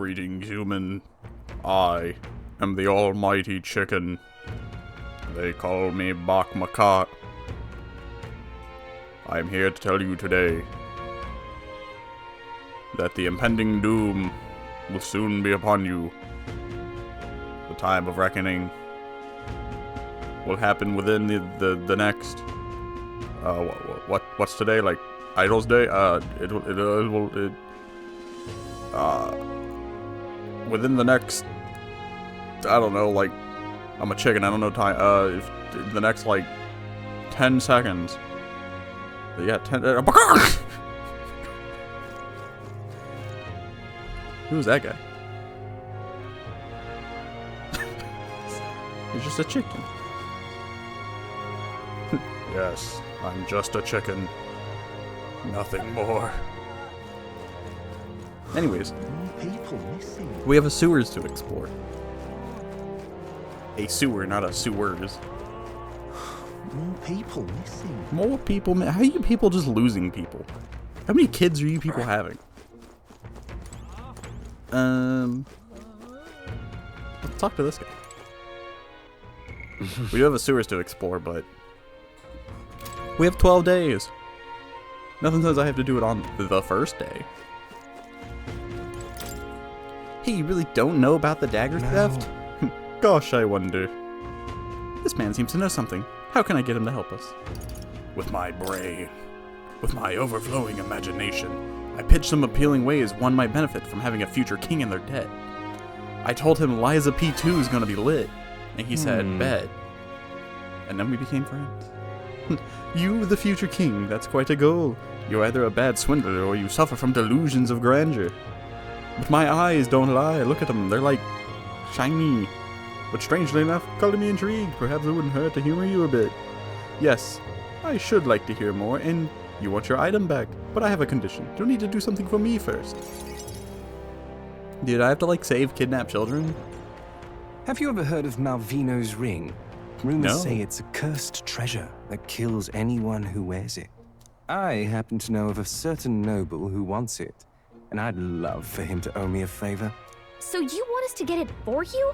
Greetings, human. I am the almighty chicken. They call me Bak Makat. I am here to tell you today that the impending doom will soon be upon you. The time of reckoning will happen within the next what's today, like Idol's Day? Within the next, I don't know, like, I'm a chicken, I don't know time, if the next, like, 10 seconds. Yeah, 10, who's that guy? He's just a chicken. Yes, I'm just a chicken. Nothing more. Anyways, People missing. we have a sewers to explore. A sewer, not a sewers. More people missing. More people? How are you people just losing people? How many kids are you people having? Let's talk to this guy. We do have a sewers to explore, but we have 12 days. Nothing says I have to do it on the first day. Hey, you really don't know about the dagger theft? Gosh, I wonder. This man seems to know something. How can I get him to help us? With my brain. With my overflowing imagination. I pitched some appealing ways one might benefit from having a future king in their debt. I told him Liza P2 is gonna be lit. And he said, bet. And then we became friends. You, the future king, that's quite a goal. You're either a bad swindler or you suffer from delusions of grandeur. But my eyes don't lie. Look at them. They're like shiny. But strangely enough, color me intrigued. Perhaps it wouldn't hurt to humor you a bit. Yes, I should like to hear more, and you want your item back. But I have a condition. You'll need to do something for me first. Dude, I have to, like, save kidnapped children? Have you ever heard of Malvino's ring? Rumors No. say it's a cursed treasure that kills anyone who wears it. I happen to know of a certain noble who wants it, and I'd love for him to owe me a favor. So you want us to get it for you?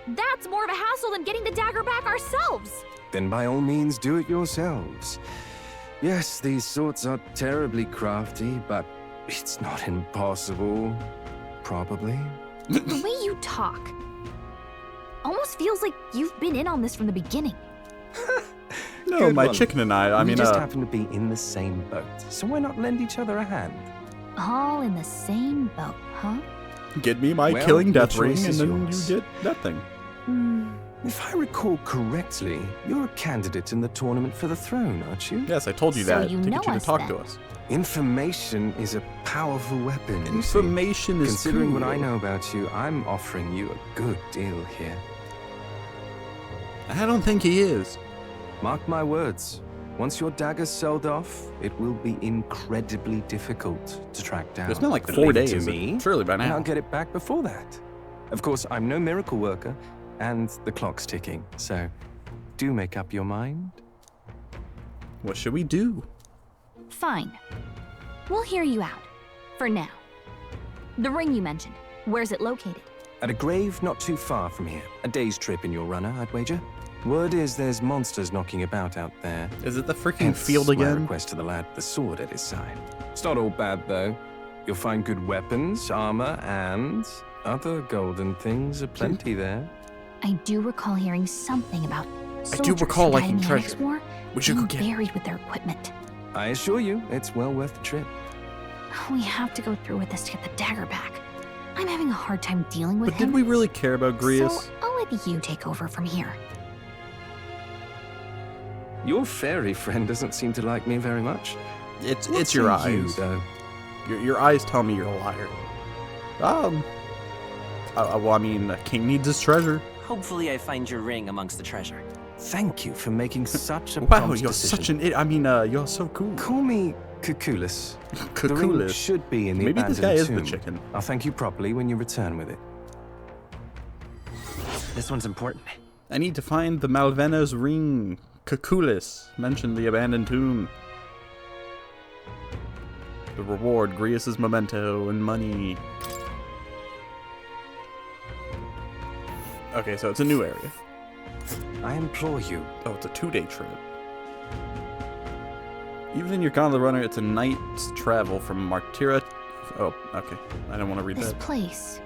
That's more of a hassle than getting the dagger back ourselves. Then by all means do it yourselves. Yes, these sorts are terribly crafty, but it's not impossible. Probably. The way you talk almost feels like you've been in on this from the beginning. No, Good my one. chicken and I We mean, just happen to be in the same boat, so why not lend each other a hand? All in the same boat, huh? get me my Well, killing your death ring, choice and is then yours. you get that thing. If I recall correctly, you're a candidate in the tournament for the throne, aren't you? Yes, I told you So that you to know get you to us, talk then. to us. Information is a powerful weapon. you see. Information is Considering what cool. I know about you, I'm offering you a good deal here. I don't think he is. Mark my words. Once your dagger's sold off, it will be incredibly difficult to track down. It's been like But 4 leave it days. to me, Surely by and now. I'll get it back before that. Of course, I'm no miracle worker, and the clock's ticking, so do make up your mind. What should we do? Fine. We'll hear you out. For now. The ring you mentioned, where's it located? At a grave not too far from here. A day's trip in your runner, I'd wager. Word is there's monsters knocking about out there. Is it the freaking Hence field my again? request to the lad with the sword at his side. It's not all bad, though. You'll find good weapons, armor, and other golden things aplenty there. I do recall hearing something about soldiers recall who died liking in the treasure. Annex War We should go being get it. buried with their equipment. I assure you, it's well worth the trip. We have to go through with this to get the dagger back. I'm having a hard time dealing with But him. did we really care about Grius? So I'll let you take over from here. Your fairy friend doesn't seem to like me very much. It's What your say you, eyes. though? Your eyes tell me you're a liar. Well, I mean, a king needs his treasure. Hopefully I find your ring amongst the treasure. Thank you for making such a Wow, prompt you're decision. such an you're so cool. Call me Cuculus. The ring Cuculus. should be in the Maybe this abandoned guy is the tomb. chicken. I'll thank you properly when you return with it. This one's important. I need to find the Malvena's ring. Cuculus mentioned the abandoned tomb. The reward, Grius's memento and money. Okay, so it's a new area. I implore you. Oh, it's a 2-day trip. Even in your gondola runner, it's a night's travel from Martira. Oh, okay. I don't want to read This that. place.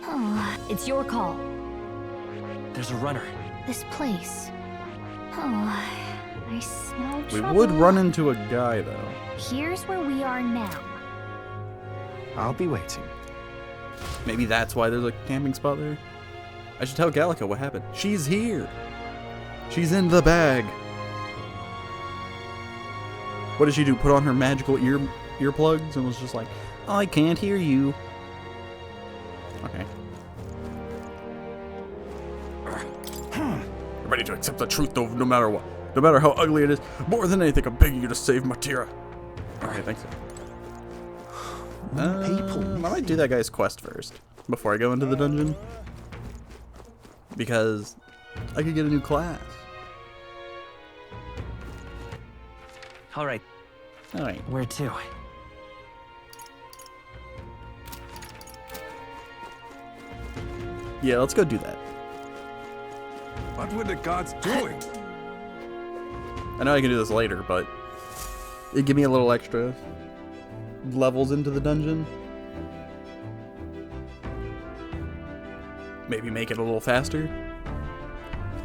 Oh, it's your call. There's a runner. This place. Oh, I smell We trouble. would run into a guy, though. Here's where we are now. I'll be waiting. Maybe that's why there's a camping spot there. I should tell Gallica what happened. She's here. She's in the bag. What did she do? Put on her magical earplugs and was just like, I can't hear you. Okay. You're ready to accept the truth, though, no matter what. No matter how ugly it is. More than anything, I'm begging you to save Matira. Okay, thanks. I might do that guy's quest first before I go into the dungeon, because I could get a new class. All right. All right. Where to? Yeah, let's go do that. What were the gods doing? I know I can do this later, but it'd give me a little extra levels into the dungeon. Maybe make it a little faster.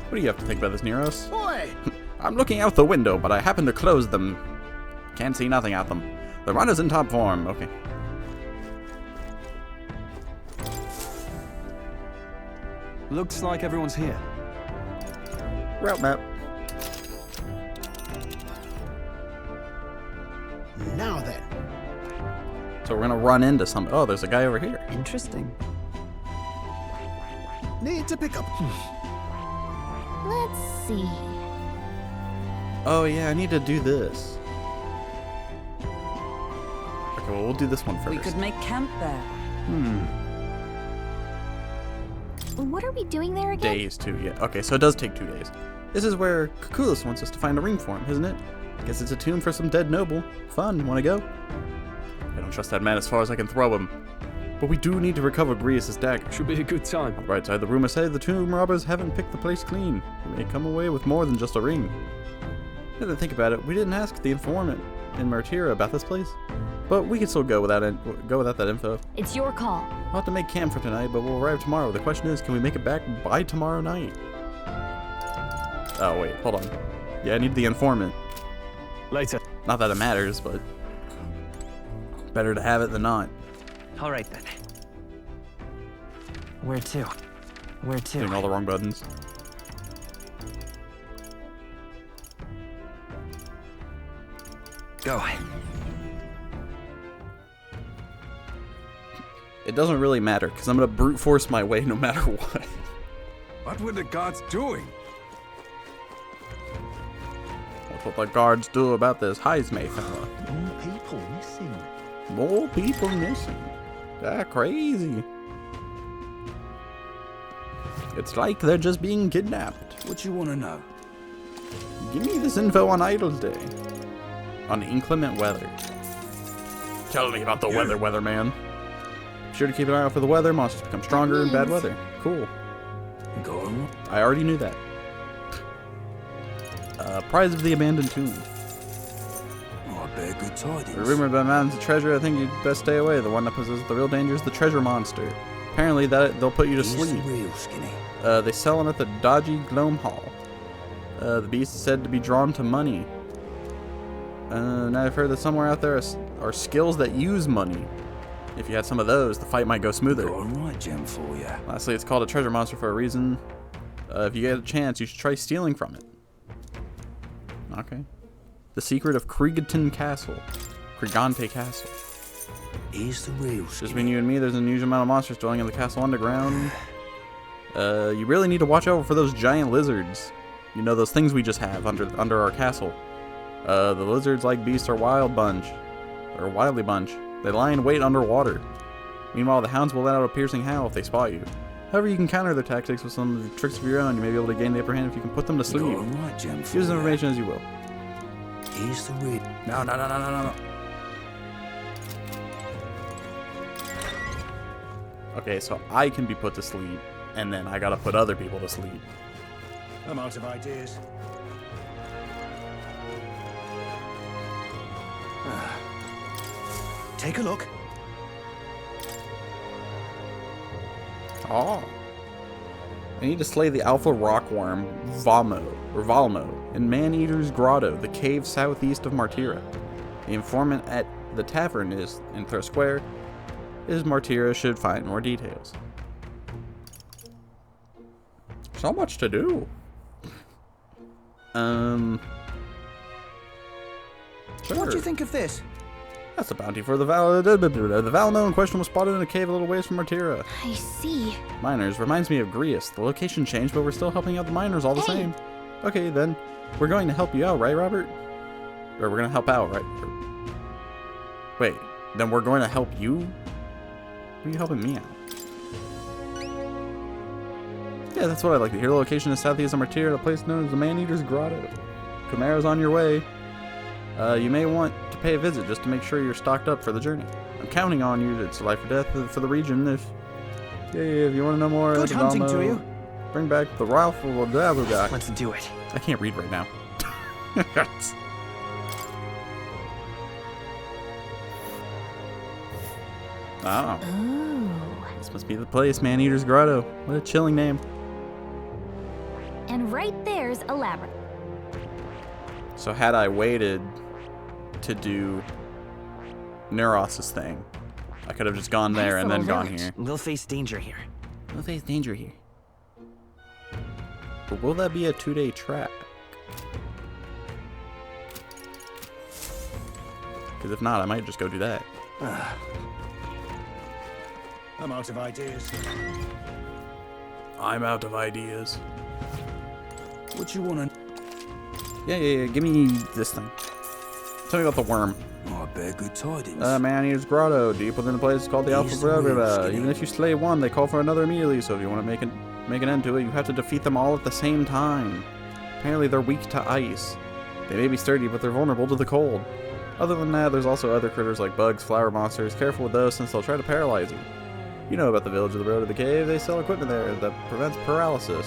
What do you have to think about this, Neros? Boy! I'm looking out the window, but I happen to close them. Can't see nothing at them. The run is in top form. Okay. Looks like everyone's here. Route map. Now then. So we're gonna run into some. Oh, there's a guy over here. Interesting. Need to pick up. Let's see. Oh yeah, I need to do this. Okay, well we'll do this one first. We could make camp there. What are we doing there again? Days too, yeah. Okay, so it does take 2 days. This is where Kukulis wants us to find a ring for him, isn't it? I guess it's a tomb for some dead noble. Fun, wanna go? I don't trust that man as far as I can throw him. But we do need to recover Grius' dagger. Should be a good time. On the right side, the rumor said the tomb robbers haven't picked the place clean. They may come away with more than just a ring. Now that I think about it, we didn't ask the informant in Martira about this place. But we can still go without that info. It's your call. We'll have to make camp for tonight, but we'll arrive tomorrow. The question is, can we make it back by tomorrow night? Oh, wait, hold on. Yeah, I need the informant. Later. Not that it matters, but better to have it than not. All right then. Where to? Where to? Hitting all the wrong buttons. Go. It doesn't really matter, because I'm going to brute force my way no matter what. What were the gods doing? That's what the guards do about this Heismay fella. More people missing. More people missing. That's crazy. It's like they're just being kidnapped. What you want to know? Give me this info on Idle Day. On inclement weather. Tell me about the weatherman. Be sure to keep an eye out for the weather. Monsters become stronger in bad weather. Cool. Go on. I already knew that. Prize of the abandoned tomb. Oh, I bear good tidings. The rumor about mountains of treasure, I think you'd best stay away. The one that possesses the real danger is the treasure monster. Apparently they'll put you to He's sleep. real skinny. They sell them at the dodgy Glome Hall. The beast is said to be drawn to money. And I've heard that somewhere out there are skills that use money. If you had some of those, the fight might go smoother. Got a right gem for you. Lastly, it's called a treasure monster for a reason. If you get a chance, you should try stealing from it. Okay. The secret of Kriganton Castle. Krigante Castle. He's the real Just skinny. between you and me, there's an unusual amount of monsters dwelling in the castle underground. You really need to watch out for those giant lizards. You know, those things we just have under our castle. The lizards like beasts are wild bunch. Or wildly bunch. They lie in wait underwater. Meanwhile, the hounds will let out a piercing howl if they spot you. However, you can counter their tactics with some tricks of your own. You may be able to gain the upper hand if you can put them to sleep. Got a right gem for Use the you. information as you will. He's the real. No. Okay, so I can be put to sleep. and then I gotta put other people to sleep. I'm out of ideas. Take a look. Oh. I need to slay the alpha rockworm Valmo in Man-Eater's Grotto, the cave southeast of Martira. The informant at the tavern is in Thur Square. Is Martira should find more details. So much to do. Sure. What do you think of this? That's a bounty for the Valmo in question was spotted in a cave a little ways from Martira. I see. Miners reminds me of Greece. The location changed, but we're still helping out the miners all the Hey. same. Okay, then. We're going to help you out, right, Robert? Or we're going to help out, right? Wait, then we're going to help you? What are you helping me out? Yeah, that's what I'd like to hear. The location is southeast of Martira, a place known as the Man-Eater's Grotto. Camara's on your way. You may want to pay a visit just to make sure you're stocked up for the journey. I'm counting on you. It's life or death for the region. If you want to know more, Good hunting to you. Bring back the rifle of the guy. Let's do it. I can't read right now. Oh, Ooh. this must be the place, Man-Eater's Grotto. What a chilling name. And right there's a labyrinth. So had I waited to do Neuros's thing, I could have just gone there Nice and then little gone village. here. We'll face danger here. We'll face danger here. But will that be a 2-day track? Because if not, I might just go do that. I'm out of ideas. I'm out of ideas. What you wanna? Yeah. Give me this thing. Tell me about the worm. Oh, I bear good tidings. Man-Eater's Grotto. Deep within the place called the Alpha. He's the real skinny. Even if you slay one, they call for another immediately. So if you want to make an end to it, you have to defeat them all at the same time. Apparently, they're weak to ice. They may be sturdy, but they're vulnerable to the cold. Other than that, there's also other critters like bugs, flower monsters. Careful with those, since they'll try to paralyze you. You know about the village of the road to the cave. They sell equipment there that prevents paralysis.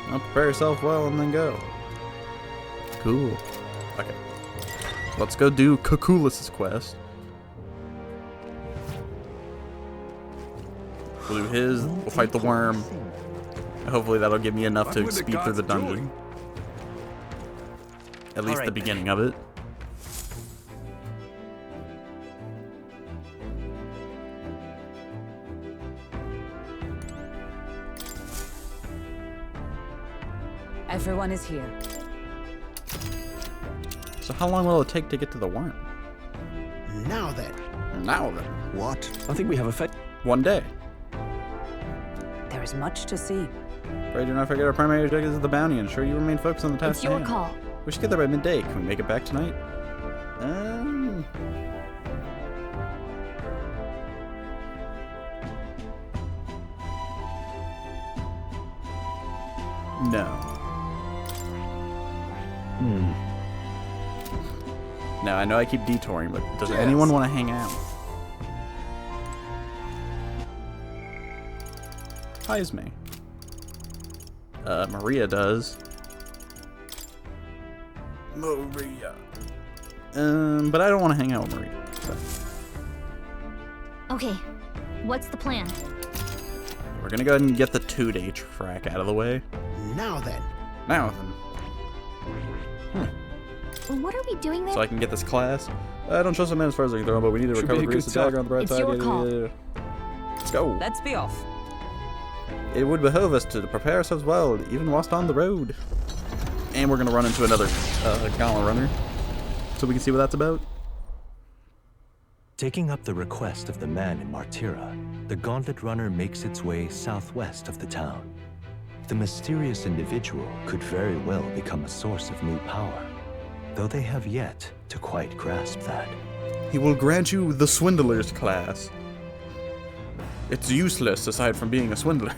Well, prepare yourself well and then go. Cool. Okay. Let's go do Kukulis' quest. We'll do his, we'll fight the worm. Hopefully that'll give me enough to speed through the dungeon. At least the beginning of it. Everyone is here. So how long will it take to get to the worm? Now then. Now then. What? I think we have a fit. 1 day. There is much to see. Pray do not forget our primary objective is the bounty. Ensure you remain focused on the task It's your at hand. call. We should get there by midday. Can we make it back tonight? No. No, I know I keep detouring, but does anyone want to hang out? Hi, me. Maria does. Maria. But I don't want to hang out with Maria. So. Okay, what's the plan? We're gonna go ahead and get the 2-day track out of the way. Now then. Now then. What are we doing there? So I can get this class. I don't trust the man as far as I can throw him, but we need to Should recover be a Greece, good the dagger on the bright It's side. your call. Let's go. Let's be off. It would behoove us to prepare ourselves well, even whilst on the road. And we're gonna run into another gauntlet runner, so we can see what that's about. Taking up the request of the man in Martira, the Gauntlet Runner makes its way southwest of the town. The mysterious individual could very well become a source of new power, though they have yet to quite grasp that. He will grant you the Swindler's class. It's useless aside from being a swindler.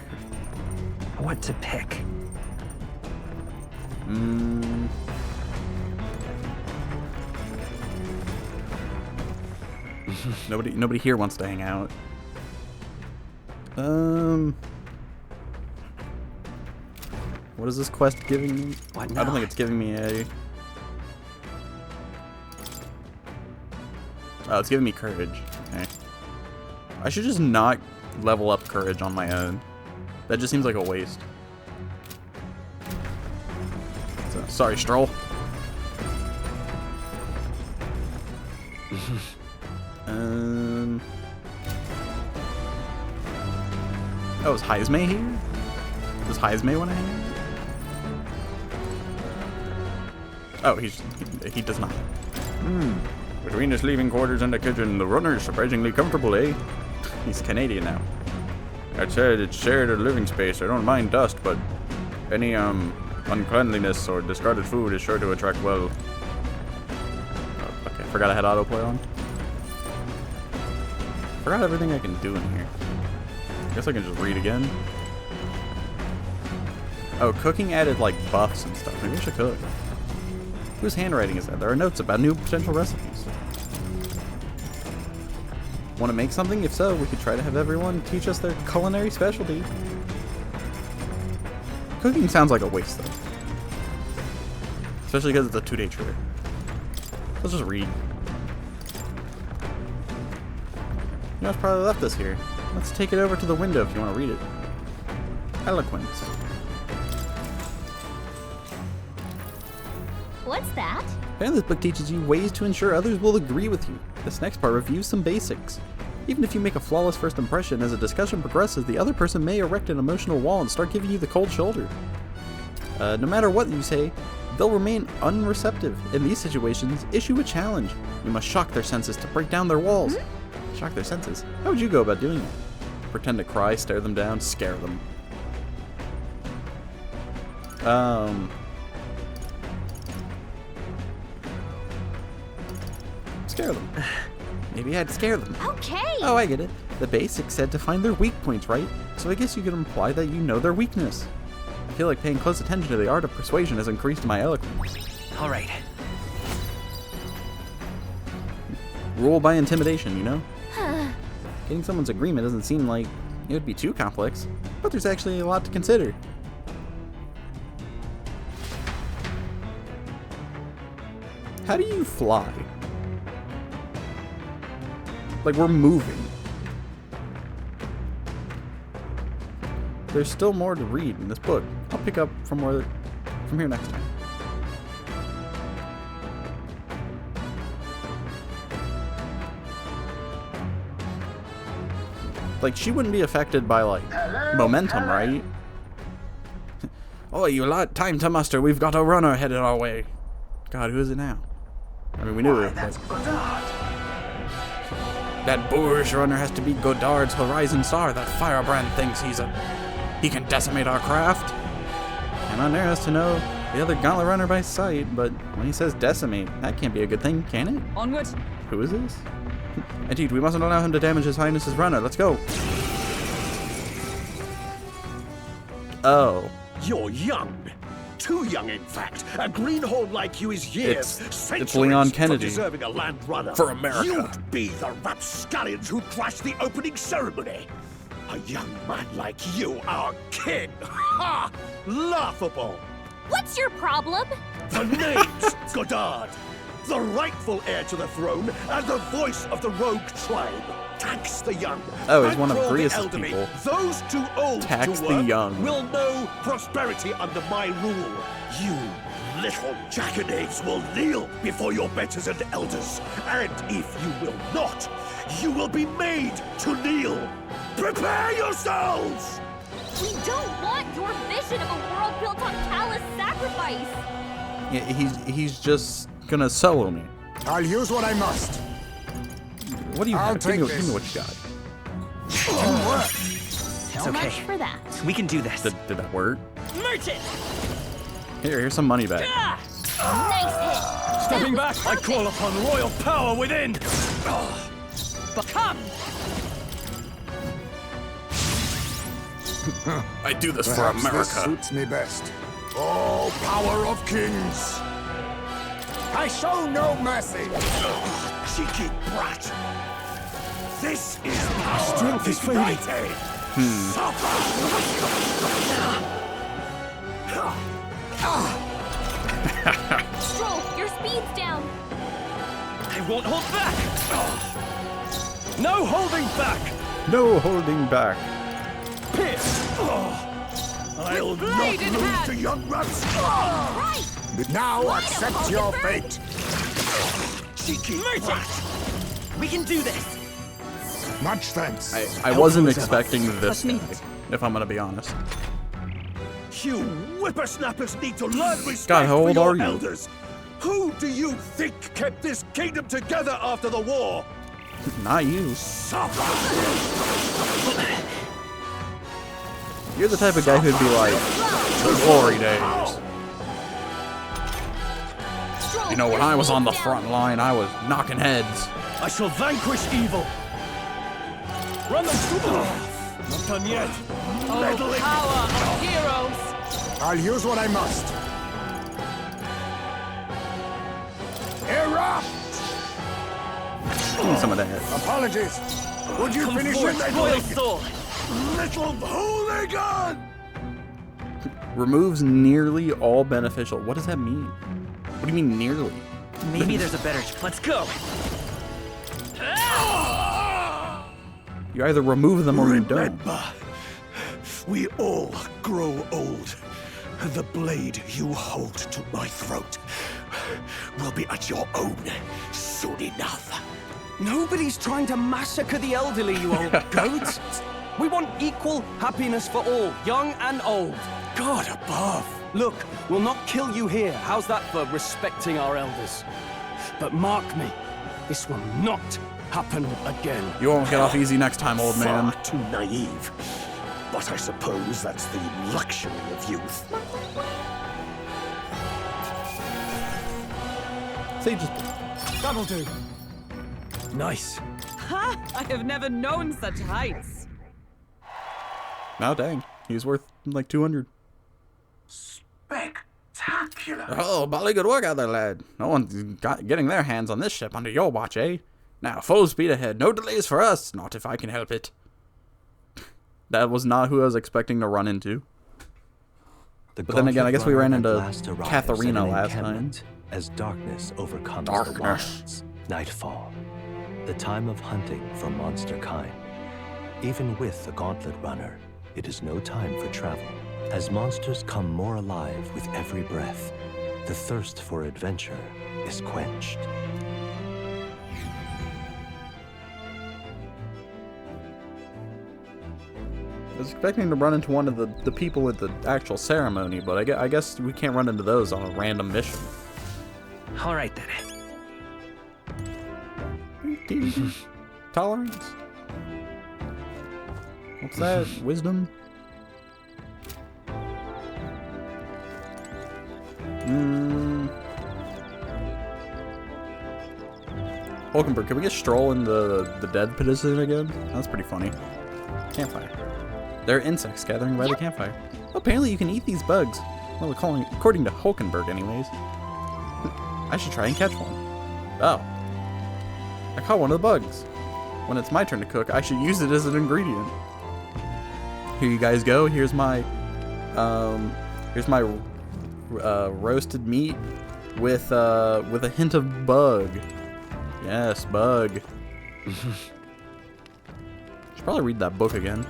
What to pick? Nobody here wants to hang out. What is this quest giving me? What I now? don't think it's giving me a... Oh, it's giving me courage. Okay. I should just not level up courage on my own. That just seems like a waste. So, sorry, Stroll. Oh, is Heismay here? Does Heismay want to hang out? Oh, he does not. Between the sleeping quarters and the kitchen, the runner's surprisingly comfortable, eh? He's Canadian now. I'd say it's shared a living space. I don't mind dust, but any uncleanliness or discarded food is sure to attract well. Oh, okay, forgot I had autoplay on. Forgot everything I can do in here. Guess I can just read again. Oh, cooking added like buffs and stuff. Maybe I should cook. Whose handwriting is that? There are notes about new potential recipes. Want to make something? If so, we could try to have everyone teach us their culinary specialty. Cooking sounds like a waste, though. Especially because it's a 2-day trip. Let's just read. You know, it's probably left us here. Let's take it over to the window if you want to read it. Eloquence. What's that? Apparently this book teaches you ways to ensure others will agree with you. This next part reviews some basics. Even if you make a flawless first impression, as a discussion progresses, the other person may erect an emotional wall and start giving you the cold shoulder. No matter what you say, they'll remain unreceptive. In these situations, issue a challenge. You must shock their senses to break down their walls. Shock their senses? How would you go about doing it? Pretend to cry, stare them down, scare them. Scare them. Maybe I'd scare them. Okay. Oh, I get it. The basics said to find their weak points, right? So I guess you could imply that you know their weakness. I feel like paying close attention to the art of persuasion has increased my eloquence. All right. Rule by intimidation, you know? Getting someone's agreement doesn't seem like it would be too complex, but there's actually a lot to consider. How do you fly? Like, we're moving. There's still more to read in this book. I'll pick up from here next time. Like, she wouldn't be affected by, like, momentum, right? Oh, you lot, time to muster. We've got a runner headed our way. God, who is it now? I mean, we knew it. That's Godard. That boorish runner has to be Godard's Horizon Star. That firebrand thinks he can decimate our craft. Cannot dare us to know the other gauntlet runner by sight, but when he says decimate, that can't be a good thing, can it? Onward. Who is this? Indeed, we mustn't allow him to damage His Highness's runner. Let's go. Oh. You're young. Too young, in fact. A greenhorn like you is years, It's Leon Kennedy. from deserving a land runner. For America. You'd be the rapscallions who crashed the opening ceremony. A young man like you, our king. Ha! Laughable. What's your problem? The name's Godard. The rightful heir to the throne and the voice of the rogue tribe. Tax the young. Oh, he's one of bankroll the Grievous' elderly. people. Those too old Tax to the work young. will know prosperity under my rule. You little jackanapes will kneel before your betters and elders. And if you will not, you will be made to kneel. Prepare yourselves! We don't want your vision of a world built on callous sacrifice. Yeah, he's just gonna solo me. I'll use what I must. What do you I'll have? take Give this. me what you got. It's So okay. much for that. We can do this. Did that work? Merchant. Here's some money back. Nice hit. Stepping back, I call upon royal power within. But come. I do this for Perhaps this America. suits me best. Oh, power of kings! I show no mercy. Cheeky brat! This is power Strength is fading. united! Stroll, your speed's down. I won't hold back! No holding back! No holding back. Pierce! I'll not blade in lose hand. to young rats! Right. Now accept your fate! Cheeky rat! We can do this. Much thanks. I wasn't expecting this Let's guy, meet. if I'm gonna be honest. You whippersnappers need to learn respect God, how for old your are you? elders. Who do you think kept this kingdom together after the war? Not you. Suffer! You're the type of guy who'd be like, the glory days. Stroll, You know, when your I was on the speed's down. front line, I was knocking heads. I shall vanquish evil! Run them through! Not done yet! Meddling. Power of heroes. I'll use what I must. Erupt! Give me some of that. Apologies. Would you Come finish forward, your royal meddling? sword! Little hooligan! Removes nearly all beneficial. What does that mean? What do you mean nearly? Maybe there's a better. Let's go! You either remove them or you don't. Remember, we all grow old. The blade you hold to my throat will be at your own soon enough. Nobody's trying to massacre the elderly, you old goat. We want equal happiness for all, young and old. God above. Look, we'll not kill you here. How's that for respecting our elders? But mark me, this will not happen again. You won't get off easy next time, old man. Far too naive. But I suppose that's the luxury of youth. Say just That'll do. Nice. Ha! I have never known such heights. now, dang, he's worth like 200. Spectacular. Oh, bally good work out there, lad. No one's getting their hands on this ship under your watch, eh? Now, full speed ahead. No delays for us. Not if I can help it. That was not who I was expecting to run into. But then again, I guess we ran into Katharina last time. As darkness overcomes Darkness. the wilds. Nightfall. The time of hunting for monster kind. Even with the Gauntlet Runner, it is no time for travel. As monsters come more alive with every breath, the thirst for adventure is quenched. I was expecting to run into one of the people at the actual ceremony, but I guess we can't run into those on a random mission. All right then. Tolerance? What's that? Wisdom? Hulkenberg, can we get Stroll in the dead position again? That's pretty funny. Campfire. There are insects gathering by the campfire. Oh, apparently you can eat these bugs. Well, according to Hulkenberg, anyways. I should try and catch one. Oh. I caught one of the bugs. When it's my turn to cook, I should use it as an ingredient. Here you guys go. Here's my roasted meat with a hint of bug. Yes, bug. Should probably read that book again.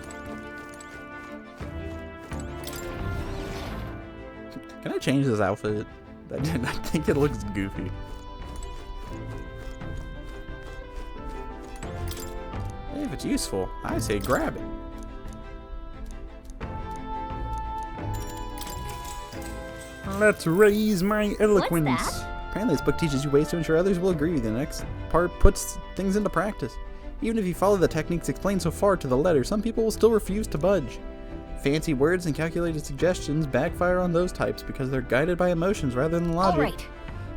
Can I change this outfit? I think it looks goofy. Hey, if it's useful, I say grab it. Let's raise my eloquence. What's that? Apparently this book teaches you ways to ensure others will agree with you. The next part puts things into practice. Even if you follow the techniques explained so far to the letter, some people will still refuse to budge. Fancy words and calculated suggestions backfire on those types because they're guided by emotions rather than logic. All right.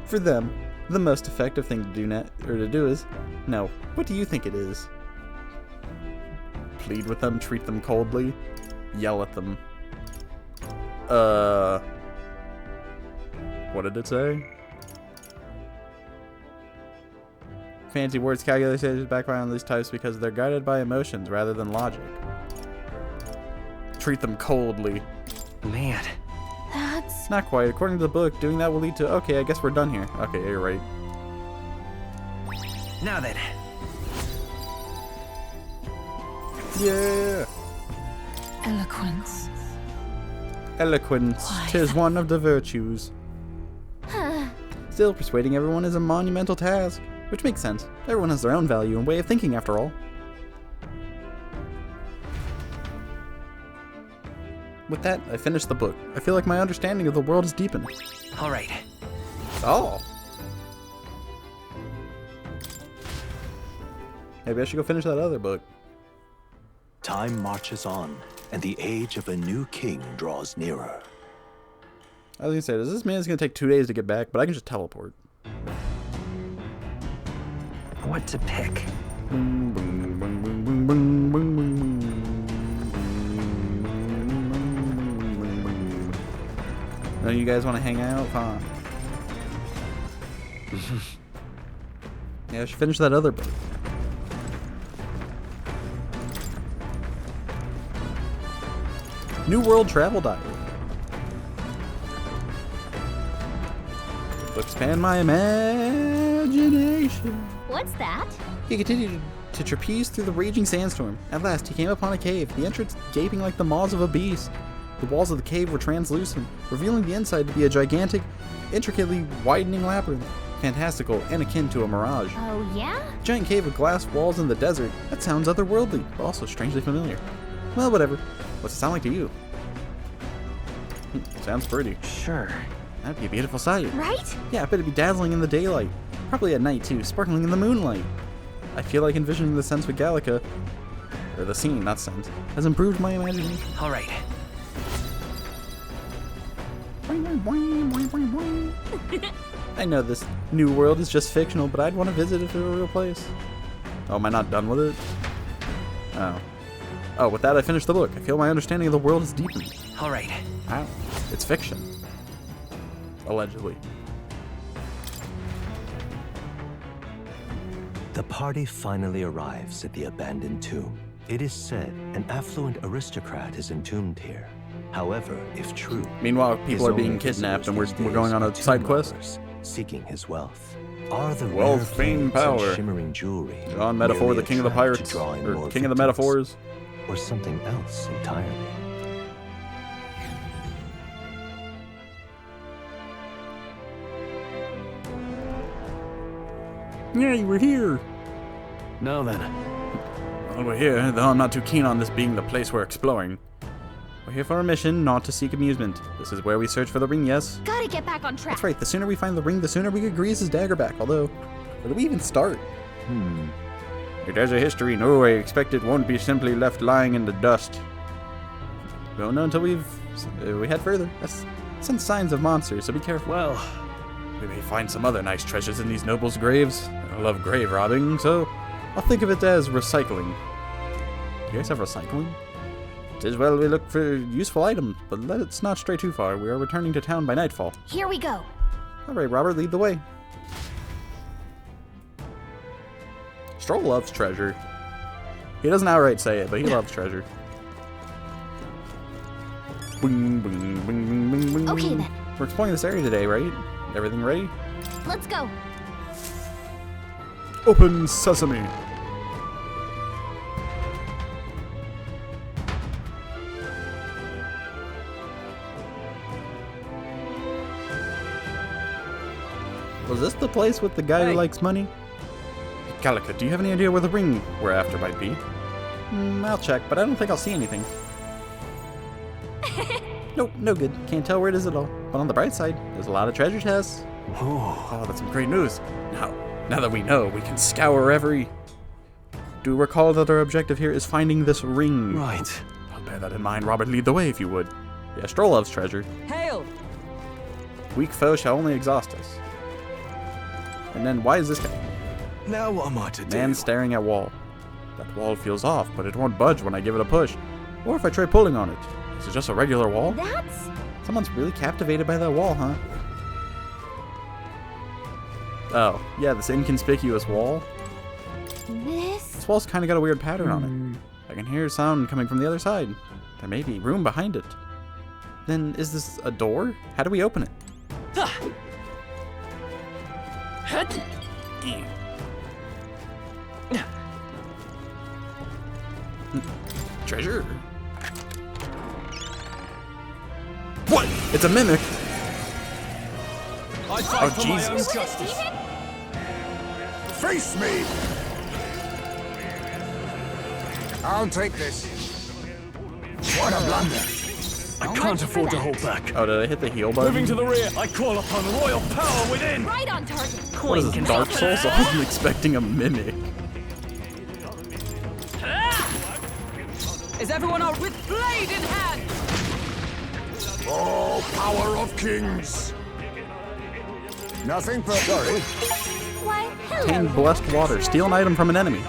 For them, the most effective thing to do is, no, what do you think it is? Plead with them, treat them coldly, yell at them. What did it say? Fancy words calculated backfire on these types because they're guided by emotions rather than logic. treat them coldly. Man. That's... Not quite. According to the book, doing that will lead to... Okay, I guess we're done here. Okay, yeah, you're right. Now then. Yeah! eloquence. Eloquence. Why? 'Tis one of the virtues. Still, persuading everyone is a monumental task. Which makes sense. Everyone has their own value and way of thinking, after all. With that, I finished the book. I feel like my understanding of the world has deepened. All right. Oh! Maybe I should go finish that other book. Time marches on, and the age of a new king draws nearer. I was gonna say, does this mean it's gonna take 2 days to get back? But I can just teleport. What to pick? No, you guys want to hang out? Fine. Yeah, I should finish that other book. New World Travel Diary. To expand my imagination. What's that? He continued to trapeze through the raging sandstorm. At last, he came upon a cave, the entrance gaping like the maws of a beast. The walls of the cave were translucent, revealing the inside to be a gigantic, intricately widening labyrinth. Fantastical and akin to a mirage. Oh, yeah? Giant cave with glass walls in the desert. That sounds otherworldly, but also strangely familiar. Well, whatever. What's it sound like to you? Sounds pretty. Sure. That'd be a beautiful sight. Right? Yeah, I bet it'd be dazzling in the daylight. Probably at night, too, sparkling in the moonlight. I feel like envisioning the sense with Gallica, or the scene, not sense, has improved my imagination. All right. I know this new world is just fictional, but I'd want to visit if it were a real place. Oh, am I not done with it? Oh. Oh, with that I finished the book. I feel my understanding of the world is deepened. All right. Wow. It's fiction. Allegedly. The party finally arrives at the abandoned tomb. It is said an affluent aristocrat is entombed here. However, if true, Meanwhile, people his are being only kidnapped and we're visitors these going on days a are side tomb quest. robbers seeking his wealth. Are the Wealth, rare fame, flames and power. shimmering jewelry On Metaphor, merely the king of the a trap to pirates, draw in or more king of the victims, metaphors. or something else entirely? Yeah, you were here. Now then. Well, we're here, though I'm not too keen on this being the place we're exploring. We're here for a mission, not to seek amusement. This is where we search for the ring, yes? Gotta get back on track. That's right, the sooner we find the ring, the sooner we could grease his dagger back. Although, where do we even start? It has a history. No, I expect it won't be simply left lying in the dust. We won't know until we head further. That's sense signs of monsters, so be careful. Well, We may find some other nice treasures in these nobles' graves. I love grave robbing, so I'll think of it as recycling. Do you guys have recycling? 'Tis well we look for useful items, but let's not stray too far. We are returning to town by nightfall. Here we go. Alright, Robert, lead the way. Stroll loves treasure. He doesn't outright say it, but he loves treasure. Boing, boing, boing, boing, boing, boing. Okay, then. We're exploring this area today, right? Everything ready? Let's go. Open sesame. Was this the place with the guy who Hey. likes money? Calica, do you have any idea where the ring we're after might be? I'll check, but I don't think I'll see anything. Nope, no good. Can't tell where it is at all. But on the bright side, there's a lot of treasure chests. Oh, that's some great news. Now that we know, we can scour every... Do recall that our objective here is finding this ring. right. I'll bear that in mind. Robert, lead the way if you would. Yeah, Stroll loves treasure. Hail! Weak foe shall only exhaust us. And then, why is this guy? Now what am I to do? Man staring at wall. That wall feels off, but it won't budge when I give it a push. Or if I try pulling on it. Is it just a regular wall? That's... Someone's really captivated by that wall, huh? Oh, yeah, this inconspicuous wall. This... This wall's kind of got a weird pattern on it. I can hear sound coming from the other side. There may be room behind it. Then is this a door? How do we open it? Treasure? What? It's a mimic! I fight for my own Jesus. justice. Face me! I'll take this. What a blunder. I can't afford to hold back. Oh, did I hit the heal button? Moving to the rear, I call upon royal power within. Right on target. What is this, Dark Souls? I wasn't expecting a mimic. Is everyone out with blade in hand? Oh, power of kings! Nothing but sorry. Why, hello. Obtain blessed water. Steal an item from an enemy.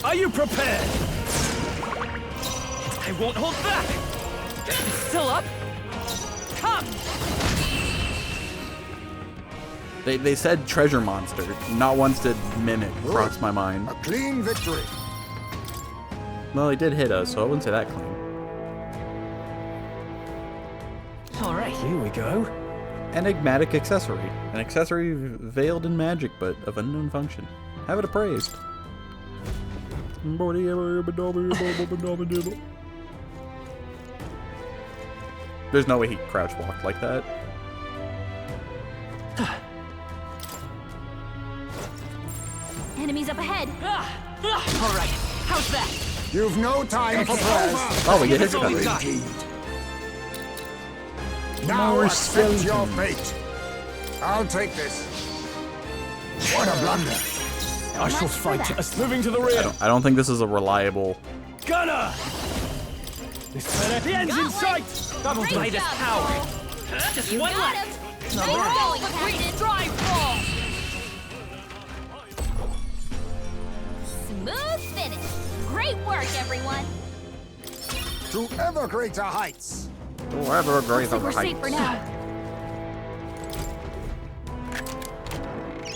Are you prepared? I won't hold back. Still up? Come! They said treasure monster. Not once did mimic cross my mind. A clean victory. Well, he did hit us, so I wouldn't say that clean. All right, here we go. Enigmatic accessory. An accessory veiled in magic, but of unknown function. Have it appraised. There's no way he crouch walked like that. Enemies up ahead. All right, how's that? You've no time for prayers. Oh, we get his cut. Indeed. Now More accept your skeleton. fate. I'll take this. What a blunder. I shall much for fight that. us. Moving to the rear. I don't think this is a reliable. Gunner! This better. The end's in sight! Double Great blade is job, power. Cole. Just You one got left. him. Nice going, Captain. Drive ball! Smooth finish. Great work, everyone. To ever greater heights. Whoever agrees Looks like we're safe for now.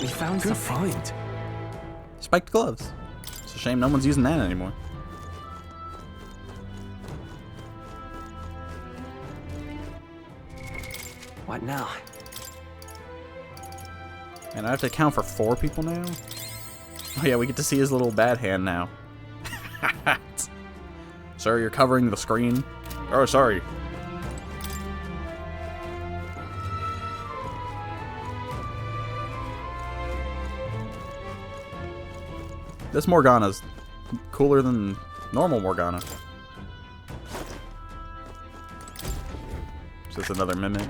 We found Good something. find. Spiked gloves. It's a shame no one's using that anymore. What now? And I have to account for 4 people now? Oh yeah, we get to see his little bad hand now. Sir, you're covering the screen. Oh, sorry. This Morgana's cooler than normal Morgana. Is this another mimic?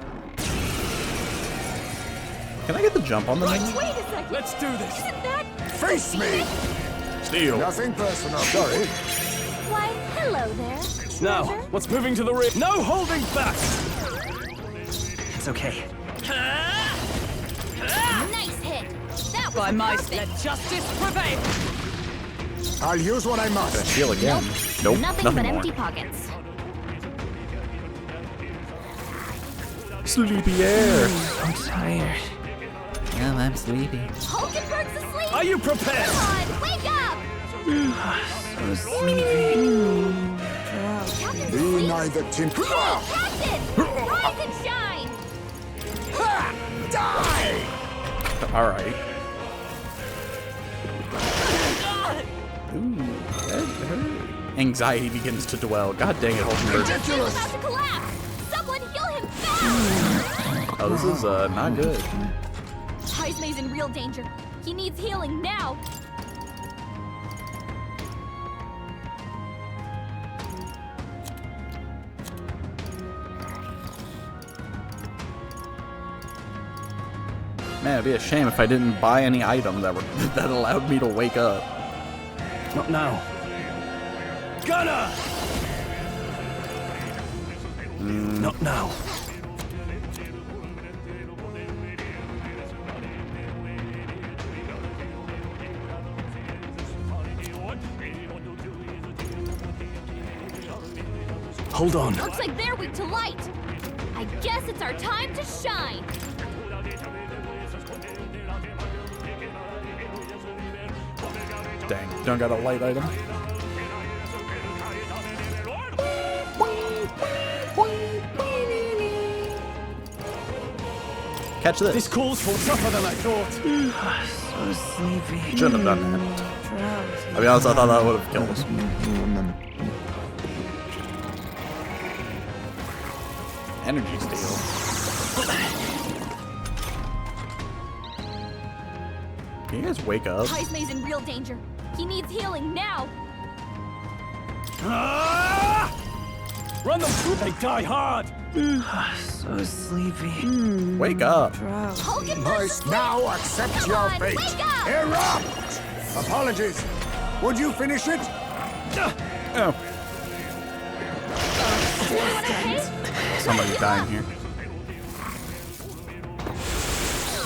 Can I get the jump on the mimic? Wait a second. Let's do this. Isn't that... Face me! Steal! Nothing personal, sorry. Why, hello there. Now, Treasure? what's moving to the rear? No holding back! It's okay. Nice hit. That was By my perfect. let justice prevail! I'll use what I must. Steal again. Nope, Nothing nothing but more. empty pockets. Sleepy air. I'm tired. Yeah, I'm sleepy. Hulkenberg's asleep. Are you prepared? Come on, wake up. Captain's Be asleep. neither tin. Hey, Captain! Rise and shine. Ha! Die! Alright. Ooh, that hurt. Anxiety begins to dwell. God dang it, Hulkenberg. He's about to collapse. Someone heal him fast. Oh, this is not good. Heismay's in real danger. He needs healing now. Man, it'd be a shame if I didn't buy any item that that allowed me to wake up. Not now. Gunner! Not now. Hold on. Looks like they're weak to light. I guess it's our time to shine. Dang, don't got a light item. Catch this. This calls for tougher than I thought. So sleepy. Shouldn't have done that. I'll be honest, I thought that would have killed us. Energy steal. Can you guys wake up? Heismay's in real danger. He needs healing now. Run them through, they die hard. So sleepy. Wake up. Hulk Must now accept Come your on, fate. wake up! Erupt! Apologies. Would you finish it? Oh, somebody's dying here.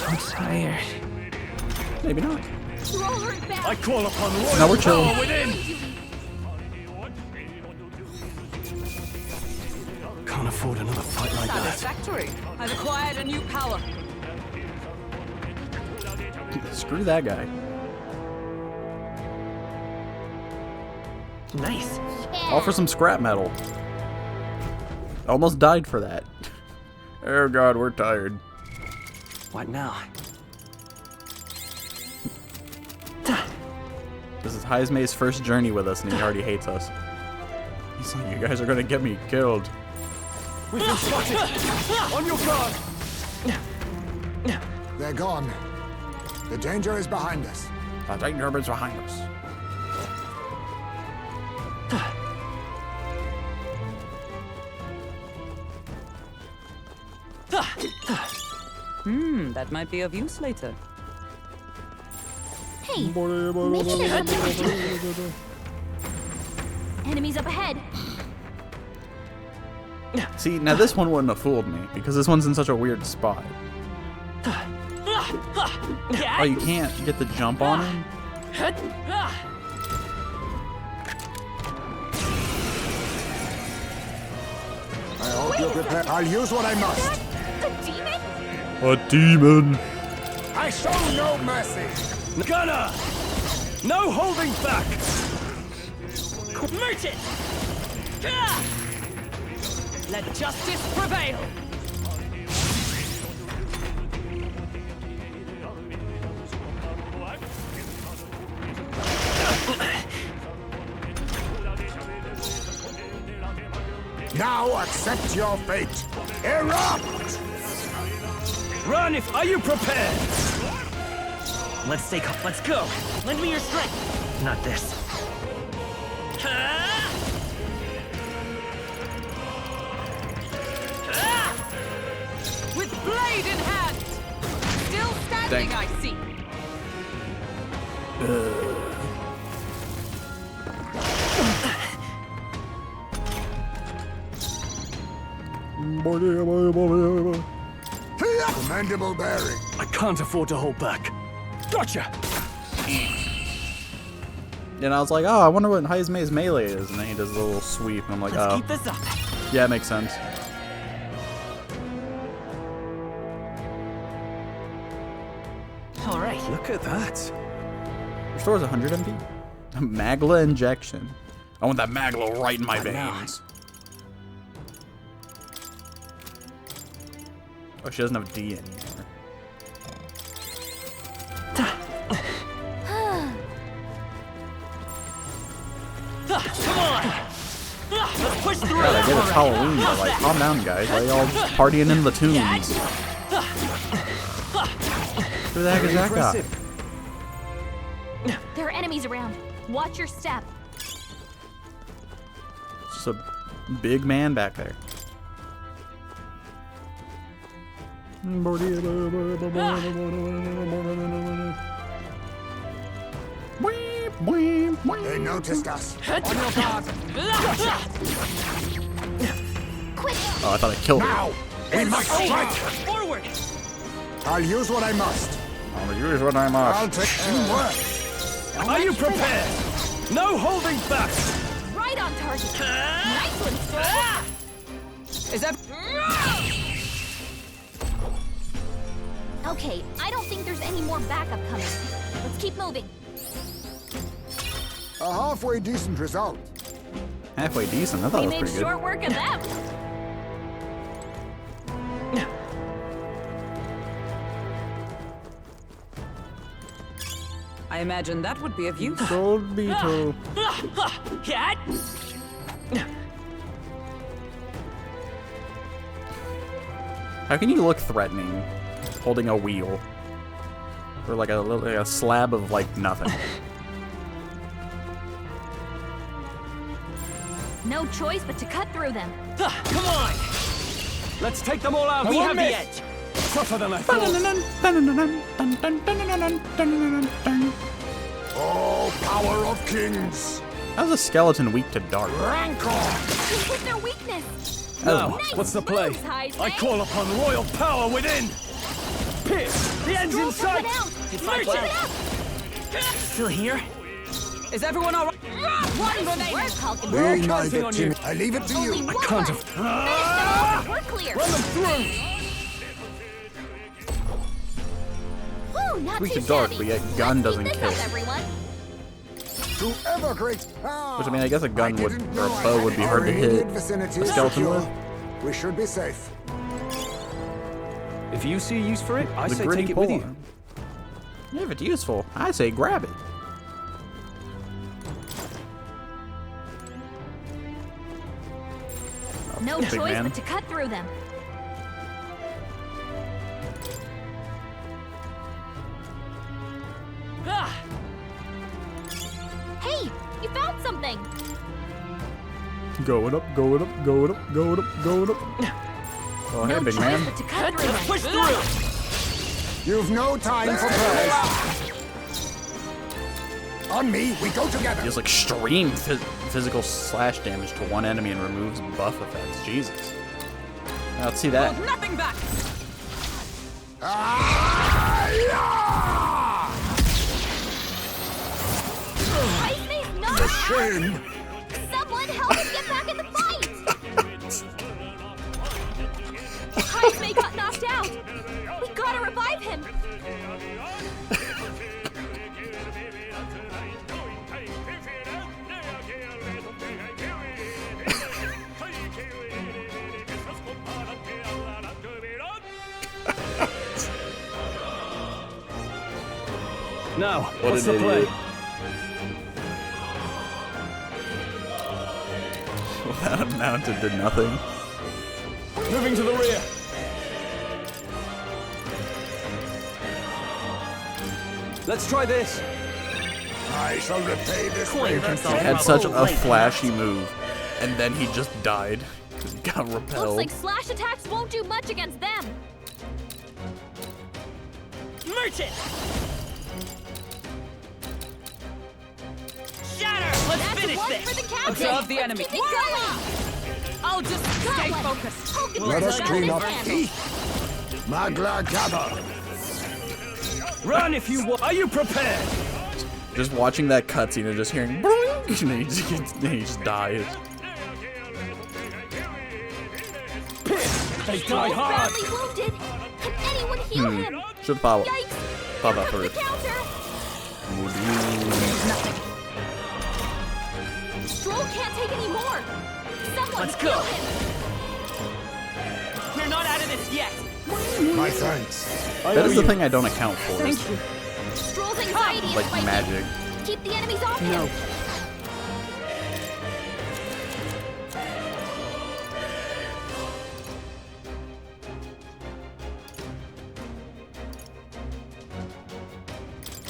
I'm tired. Maybe not. You all hurt bad. I call upon royal No, we're chilling. power within. Can't afford another fight like that. Satisfactory. I've acquired a new power. Screw that guy. Nice. All for some scrap metal. Almost died for that. Oh god, we're tired. What now? This is Heismay's first journey with us, and he already hates us. He's like, you guys are gonna get me killed. We've been spotted. On your guard. They're gone. The danger is behind us. The danger is behind us. That might be of use later. Hey, maybe there's a different. Enemies up ahead. See, now this one wouldn't have fooled me, because this one's in such a weird spot. Oh, you can't get the jump on him? I hope you're prepared. I'll use what I must. The demon? A demon! I show no mercy. Gunner! No holding back! Merchant! Let justice prevail! Now accept your fate. Erupt! Run if... Are you prepared? Let's stay calm. Let's go. Lend me your strength. Not this. With blade in hand! Still standing, Dang. I see. Commendable bearing. I can't afford to hold back. Gotcha! And I was like, oh, I wonder what Heismay's melee is. And then he does a little sweep, and I'm like, Let's oh. keep this up. Yeah, it makes sense. All right. Look at that. Restores 100 MP. Magla injection. I want that Magla right in my veins. Oh, she doesn't have D anymore. Come on. Let's push through. God, I get it's Halloween, but like, calm down, guys. Why y'all just partying in the tunes? Who the heck is that guy? There are enemies around. Watch your step. Just a big man back there. They noticed us. On your guard. Quick! Oh, I thought I killed him. Now, we must strike. Forward. I'll use what I must. I'm gonna use what I'm I'll on. take teamwork. Are you prepared? No holding back! Right on target. Nice one, sir. Is that... Okay, I don't think there's any more backup coming. Let's keep moving. A halfway decent result. Halfway decent. I thought We it was made pretty short good. work of them. I imagine that would be of use. Gold beetle. Cat! How can you look threatening, holding a wheel, or like a slab of like nothing? No choice but to cut through them. Come on! Let's take them all out. We have the miss. edge! Tougher than I thought. Oh, power of kings! How's a skeleton weak to dark? Rancor! You hit their weakness. Now, Nice what's the play? moves, Heisman. I call upon royal power within. Pierce, the end's in Stroll sight. coming out. You fight Keep well. it up. Still here? Is everyone all right? One remaining. We're talking. Be counting neither on Jimmy. you. I leave it to Only you. one can't left. have- Finish them off. We're clear. Run them through. Woo, not Weak too to dark, shabby. but yet gun Let's doesn't keep this kill. up, everyone. To ever great. Which I mean, I guess a gun would, didn't or a know I bow had would be our hard to hit immediate vicinity a skeleton secure. with. We should be safe. If you see use for it, I The say gritty take it with you. polearm. If it's useful, I say grab it. No Big choice man. but to cut through them. Hey, you found something. Going up, going up, going up, going up, going up. Oh, hey, No big choice man. but to cut through them. Push through! You've no time for prayers. On me, we go together. Deals extreme physical slash damage to one enemy and removes buff effects. Jesus. Now, let's see that. Hold nothing back. Heisman's not The shame. Someone help him get back in the fight! Heisman got knocked out! We gotta revive him! Now, What what's an the play? idiot. That amounted to nothing. Moving to the rear. Let's try this. I shall repay this Coin favor. can solve He had problems such a like flashy move, and then he just died because he got Looks repelled. like slash attacks won't do much against them! Merchant! Shatter! Let's That's finish one this! for the captain! Observe the enemy. Keep it going! I'll just stay Got one. focused. Poke it Let with us the clean up handle. teeth. Magla gather. Run if you want. Are you prepared? Just watching that cutscene and just hearing boing, and he just dies. Pierce, they die hard. Badly wounded! Can anyone heal him? Should follow. Yikes! Thought Here that comes the first. counter! Stroll can't take any more! Someone Let's heal go. him! We're not out of this yet! My thanks. That is the thing I don't account for. Thank Is you. Stroll's anxiety is like spiking. magic. Keep the enemies off No. him!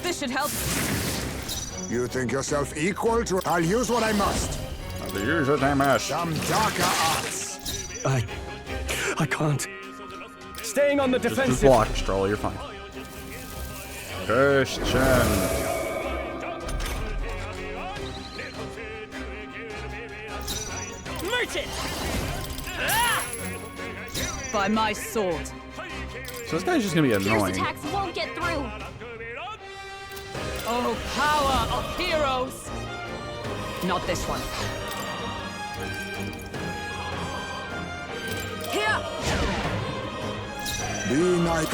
This should help. You think yourself equal to... I'll use what I must. The usual time ash. Some darker arts. I can't. Staying on the Just defensive. block, Stroll, you're fine. Christian. Merchant! By my sword. So this guy's just gonna be Pierce annoying. attacks won't get through! Oh, power of heroes! Not this one. Here! Be nice.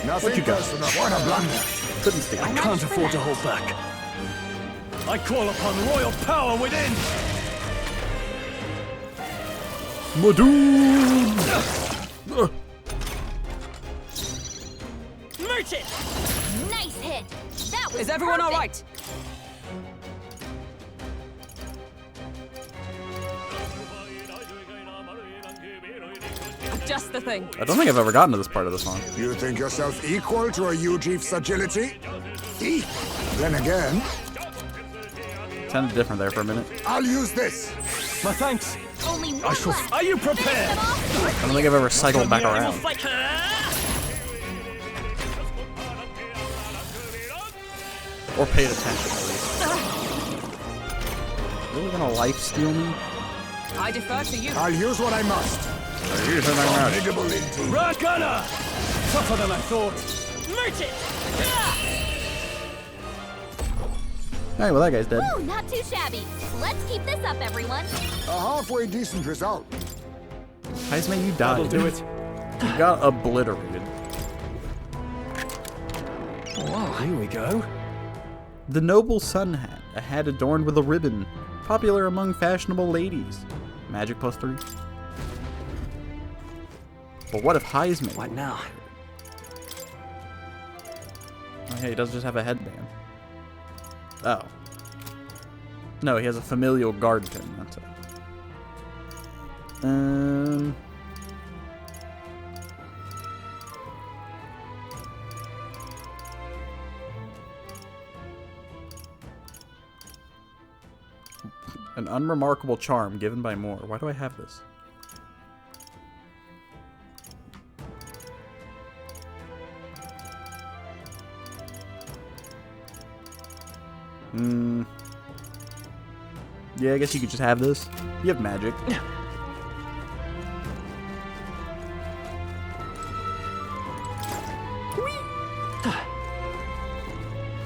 Nothing What you got? personal. What a blunder. Couldn't stand. Can't afford to hold back. I call upon royal power within! Madoon! Merchant! Nice hit. That was Is everyone all right? Just the thing. I don't think I've ever gotten to this part of the song. You think yourself equal to a Ujief's agility? Eek. Then again, Sounded different there for a minute. I'll use this. My thanks! Only one left. Are you Finish prepared? them off. I don't think I've ever cycled back We will around. fight. Or paid attention, at least. Really gonna life steal me? I defer to you. I'll use what I must. Formidable indeed. Rock gunner! Tougher than I thought. Merchant! Alright, well that guy's dead. Woo, not too shabby. Let's keep this up, everyone. A halfway decent result. Heisman, you died. That'll do it. You got obliterated. Oh, here we go. The noble sun hat, a hat adorned with a ribbon, popular among fashionable ladies. Magic +3. But what if Heisman? What now? Oh, hey, he doesn't just have a headband. Oh. No, he has a familial guard pin. That's it. An unremarkable charm given by Moore. Why do I have this? Yeah, I guess you could just have this. You have magic.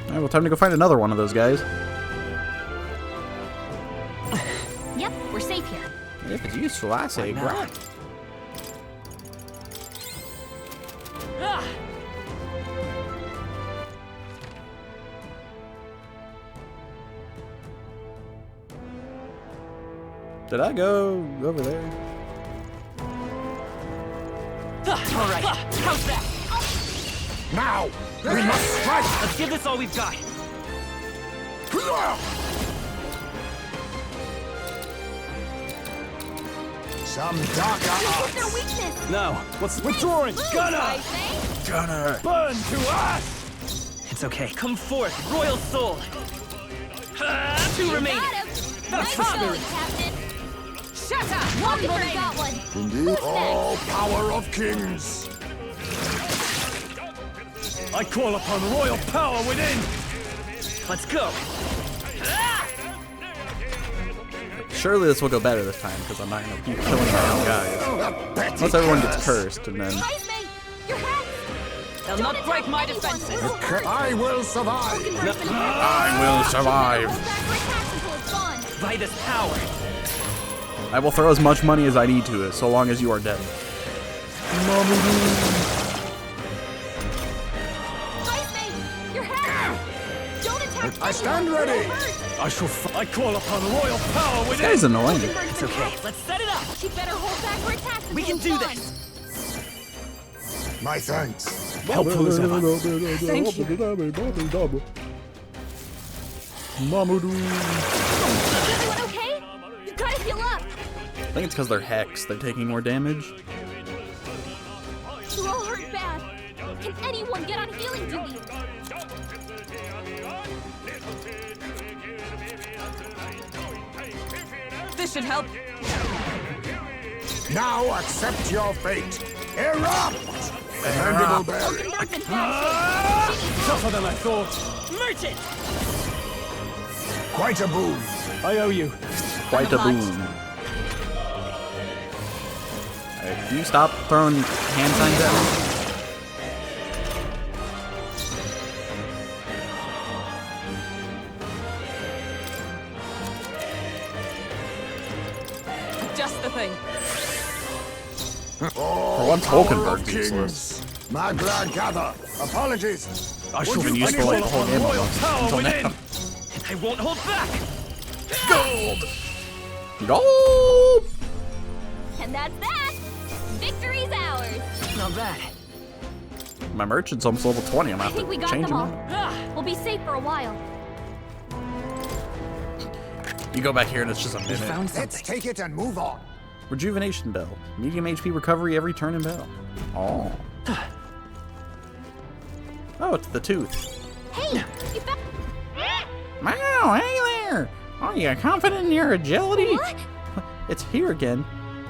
Alright, well, time to go find another one of those guys. Yep, we're safe here. If it's useful, I say grab. Did I go over there? All right. How's that? Now, we must strike. Let's give this all we've got. Some darker What's their arts. weakness? Now, what's withdrawing? Gunner! Heisman. Gunner! Burn to ash! It's okay. Come forth, royal soul. Two remain. Got him. Nice going, Captain. Shut up! One more got one. Indeed. Who's Oh, next? power of kings. I call upon royal power within! Let's go. Surely this will go better this time, because I'm not going to keep killing my own guys. Unless everyone gets cursed, and then... Heisman, your hat. They'll not break my defenses. I will survive. I will survive. By this power. I will throw as much money as I need to, so long as you are dead. Heisman, your hat. Don't attack I stand anyone. ready. It'll hurt. I call upon royal power This within! guy's annoying. It's okay. Let's set it up. She better hold back her attacks. We can until do it's this. My thanks. Helpful as ever. Thank you. Mamadou. done. Everyone okay? You gotta heal up. I think it's because they're hex. They're taking more damage. You're all hurt bad. Can anyone get on healing duty? This should help. Now accept your fate. Erupt! Mandible Berry. Oakenberg's in bad shape. Tougher than I thought. Merchant. Quite a boon. I owe you. Quite a boon. Alright, can you stop throwing hand signs at me? Just the thing. For once, Hulkenberg's useless. My glad gather. Apologies. I shall been be useful like the whole game royal almost, power until within! now. I won't hold back! Gold! Gold! And that's that! Victory's ours! Not bad. My merchant's almost level 20. I'm gonna I have think we to got change them him all. out. We'll be safe for a while. You go back here and it's just a minute. Let's take it and move on. Rejuvenation bell. Medium HP recovery every turn in bell. Oh. Oh, it's the tooth. Hey! You found... Wow, hey there! Are you confident in your agility? What? It's here again.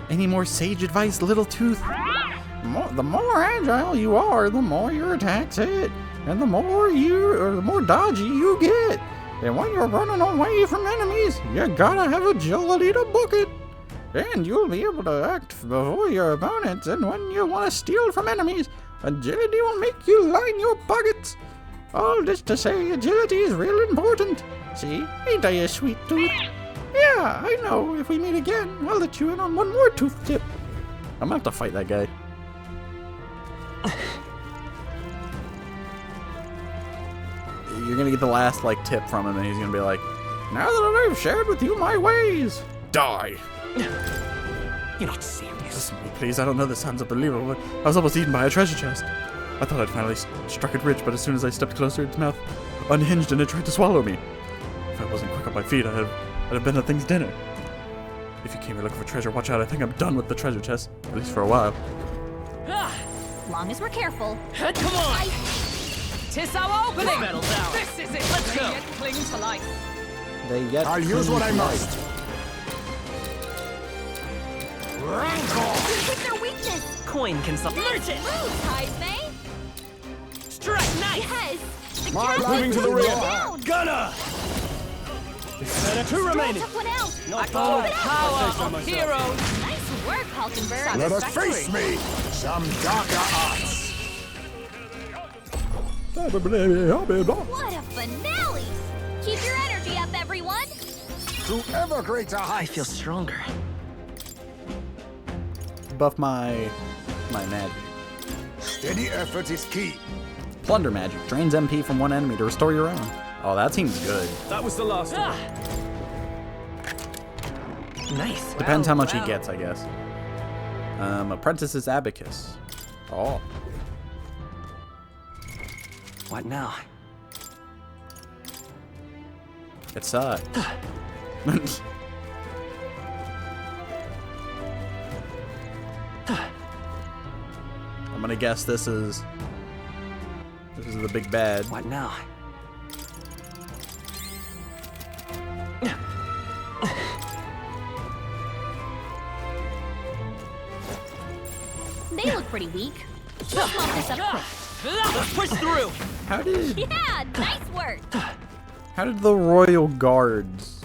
Any more sage advice, little tooth? The more agile you are, the more your attacks hit, and the more dodgy you get. And when you're running away from enemies, you gotta have agility to book it. And you'll be able to act before your opponents, and when you want to steal from enemies, agility will make you line your pockets. All this to say, agility is real important. See? Ain't I a sweet tooth? Yeah, I know. If we meet again, I'll let you in on one more tooth tip. I'm gonna have to fight that guy. You're gonna get the last, like, tip from him, and he's gonna be like, now that I've shared with you my ways, die. You're not serious. Listen to me, please. I don't know this sounds unbelievable, but I was almost eaten by a treasure chest. I thought I'd finally struck it rich, but as soon as I stepped closer, its mouth unhinged and it tried to swallow me. If I wasn't quick on my feet, I'd have been the thing's dinner. If you came here looking for treasure, watch out. I think I'm done with the treasure chest, at least for a while. Long as we're careful. Come on! Tis our opening! Metal's out. This is it! Let's go. Yet cling to life. They yet I'll use what I must. Hit their weakness! Coin can sup. Nice Merchant! moves, Heisme! Strike! Nice! Yes! The My captain moving to the moved rear. down. Gunner! Two Still remaining. took one out. Not The bad. power I'll say so of myself. heroes! Nice work, Hulkenberg. Let us face me. Some darker arts. What a finale! Keep your energy up, everyone! To ever greater I heights. feel stronger. buff my magic. Steady effort is key. Plunder magic. Drains MP from one enemy to restore your own. Oh, that seems good. That was the last one. Nice. Depends how much he gets, I guess. Apprentice's Abacus. Oh. What now? It's, I'm gonna guess this is the big bad. What now? They look pretty weak. Let's mop this up quick. Let's push through! How did Yeah, nice work! the Royal Guards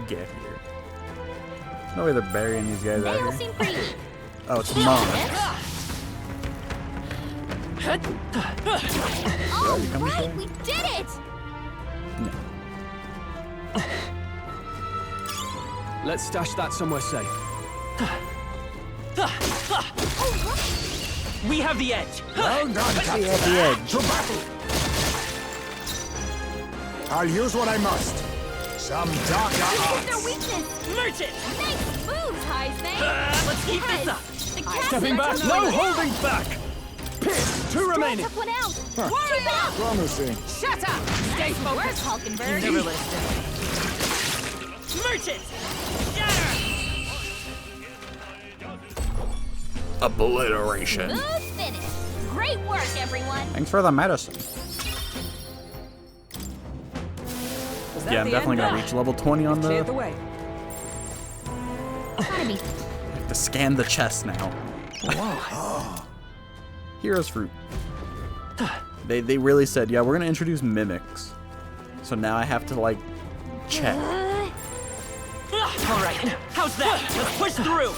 get here? No way they're burying these guys They out all here. seem pretty weak. Oh, it's Mom. All you coming right, for? we did it! Let's stash that somewhere safe. We have the edge! Well done, Captain. The edge. To battle. I'll use what I must. Some darker Hit their arts. weakness! Merchant! Nice moves, Heisme! Let's keep this up! The Stepping back, captain no took one holding out. back! Pierce, two remaining. Took one out. Keep it up! Promising. Shut up! Stay Nice work, focused! Hulkenberg. Never let us down. Merchant! Shatter! Obliteration. Smooth finish. Great work, everyone. Thanks for the medicine. Yeah, I'm definitely gonna reach level 20 on Cleared the the. way. Gotta be. I have to scan the chest now. Hero's fruit. They really said, yeah, we're gonna introduce mimics. So now I have to like check. All right, how's that? Let's push through!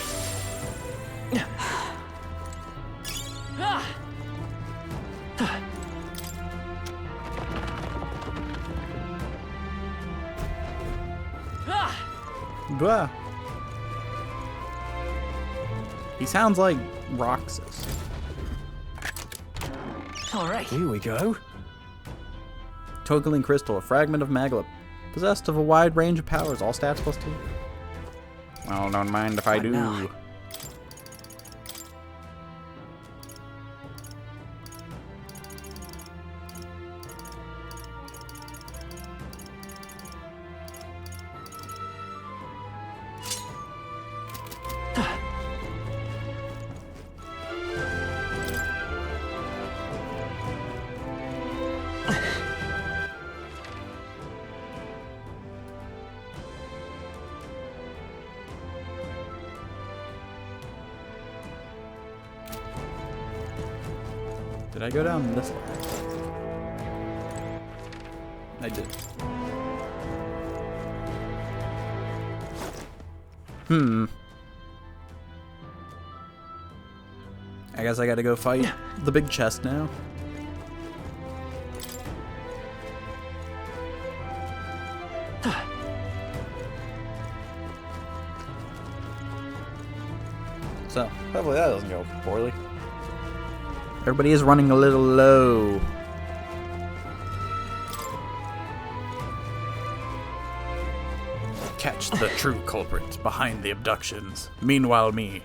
Blah. He sounds like Roxas. All right. Here we go. Tokeling crystal, a fragment of magma Possessed of a wide range of powers, all stats +2. Well, don't mind if I do. now? Did I go down this way? I did. I guess I gotta go fight the big chest now. So, hopefully that doesn't go poorly. Everybody is running a little low. Catch the true culprit behind the abductions. Meanwhile, me.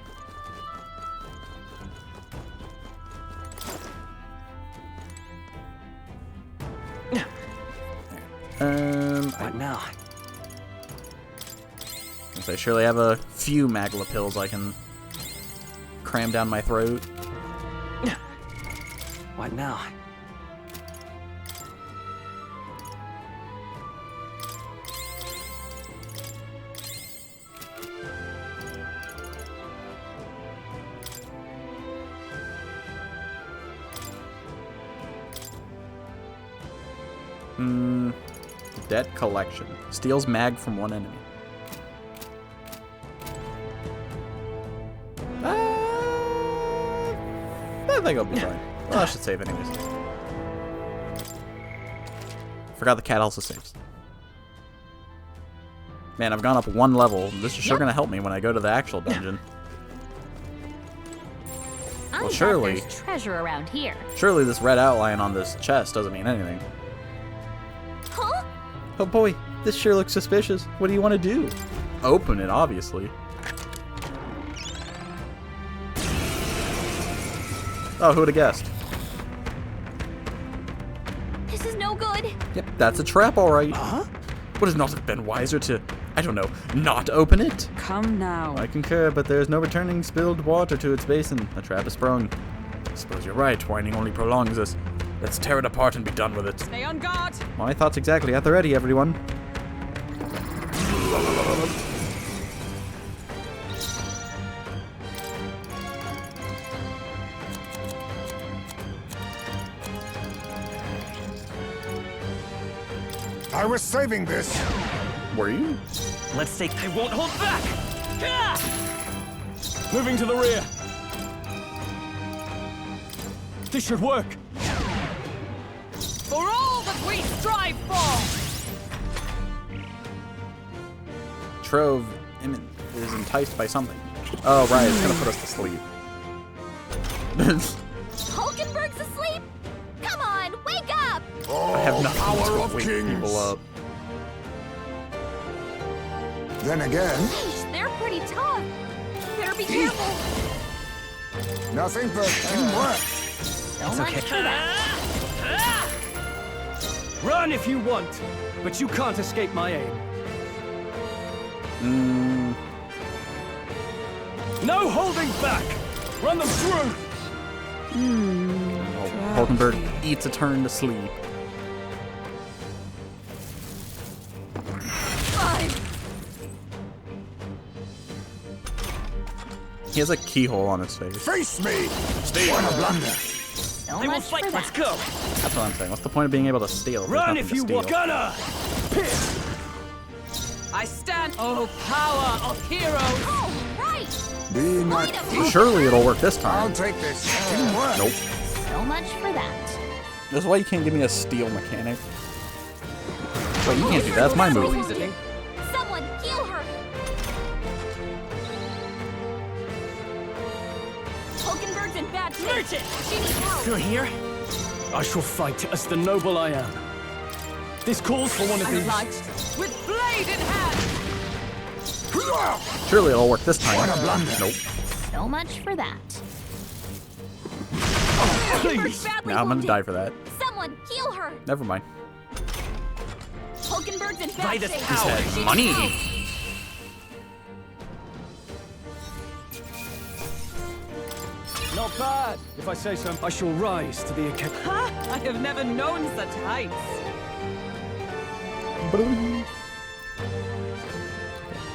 What now? I surely have a few Magla pills I can cram down my throat. What now? Debt collection. Steals mag from one enemy. I think I'll be fine. Well, I should save anyways. Forgot the cat also saves. Man, I've gone up one level. This is sure gonna help me when I go to the actual dungeon. I Well, bet surely. there's treasure around here. Surely this red outline on this chest doesn't mean anything. Huh? Oh boy, this sure looks suspicious. What do you want to do? Open it, obviously. Oh, who would have guessed? This is no good. Yep, that's a trap, all right. Would it not have been wiser to, I don't know, not open it? Come now. I concur, but there's no returning spilled water to its basin. The trap is sprung. I suppose you're right. Whining only prolongs this. Let's tear it apart and be done with it. Stay on guard. My thoughts exactly at the ready, everyone. I was saving this. Were you? Let's take. I won't hold back! Moving to the rear. This should work. For all that we strive for! Trove is enticed by something. Oh, right, it's gonna put us to sleep. Hulkenberg's asleep? Come on, wake up! Oh, I have nothing power to of wake kings. people up. Then again, Sheesh, they're pretty tough. Better be careful. nothing but teamwork. So much for that. Run if you want, but you can't escape my aim. No holding back! Run them through! Hulkenberg eats a turn to sleep. He has a keyhole on his face. Face me. What a blunder. So They will much fight. for Let's that. go. That's what I'm saying. What's the point of being able to steal? There's Run nothing if to you steal. want. Gunner! Pierce! I stand. Oh, power of heroes! Oh, right! Be not. Surely it'll work this I'll time. take this. Teamwork. Nope. So much for that. That's why you can't give me a steal mechanic. Wait, you can't do that. That's my move. Easily. Someone heal her! Hulkenberg's in bad shape. She needs help. Still here? I shall fight as the noble I am. This calls for one of these. Obliged. With blade in hand! Surely it'll work this time. Nope. So much for that. Please. Badly Now I'm gonna wounded. die for that. Someone heal her! Never mind. Hulkenberg's in By bad this shape. power. She's Money. out. Not bad, if I say so. I shall rise to the occasion. Ha! I have never known such heights.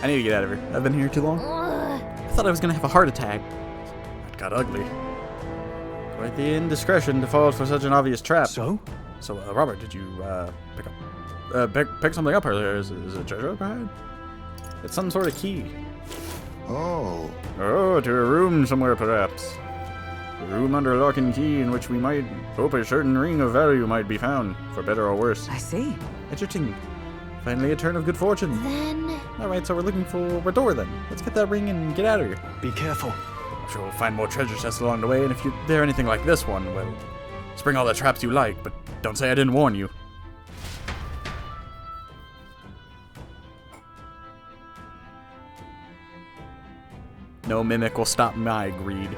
I need to get out of here. I've been here too long. Ugh. I thought I was gonna have a heart attack. That got ugly. Quite the indiscretion to fall for such an obvious trap. So? So, Robert, did you pick something up earlier? Is it a treasure up ahead? It's some sort of key. Oh. Oh, to a room somewhere, perhaps. A room under lock and key in which we might hope a certain ring of value might be found, for better or worse. I see. Interesting. Finally, a turn of good fortune. Then... Alright, so we're looking for a door then. Let's get that ring and get out of here. Be careful. I'm sure we'll find more treasure chests along the way, and if they're anything like this one, well, spring all the traps you like, but don't say I didn't warn you. No mimic will stop my greed.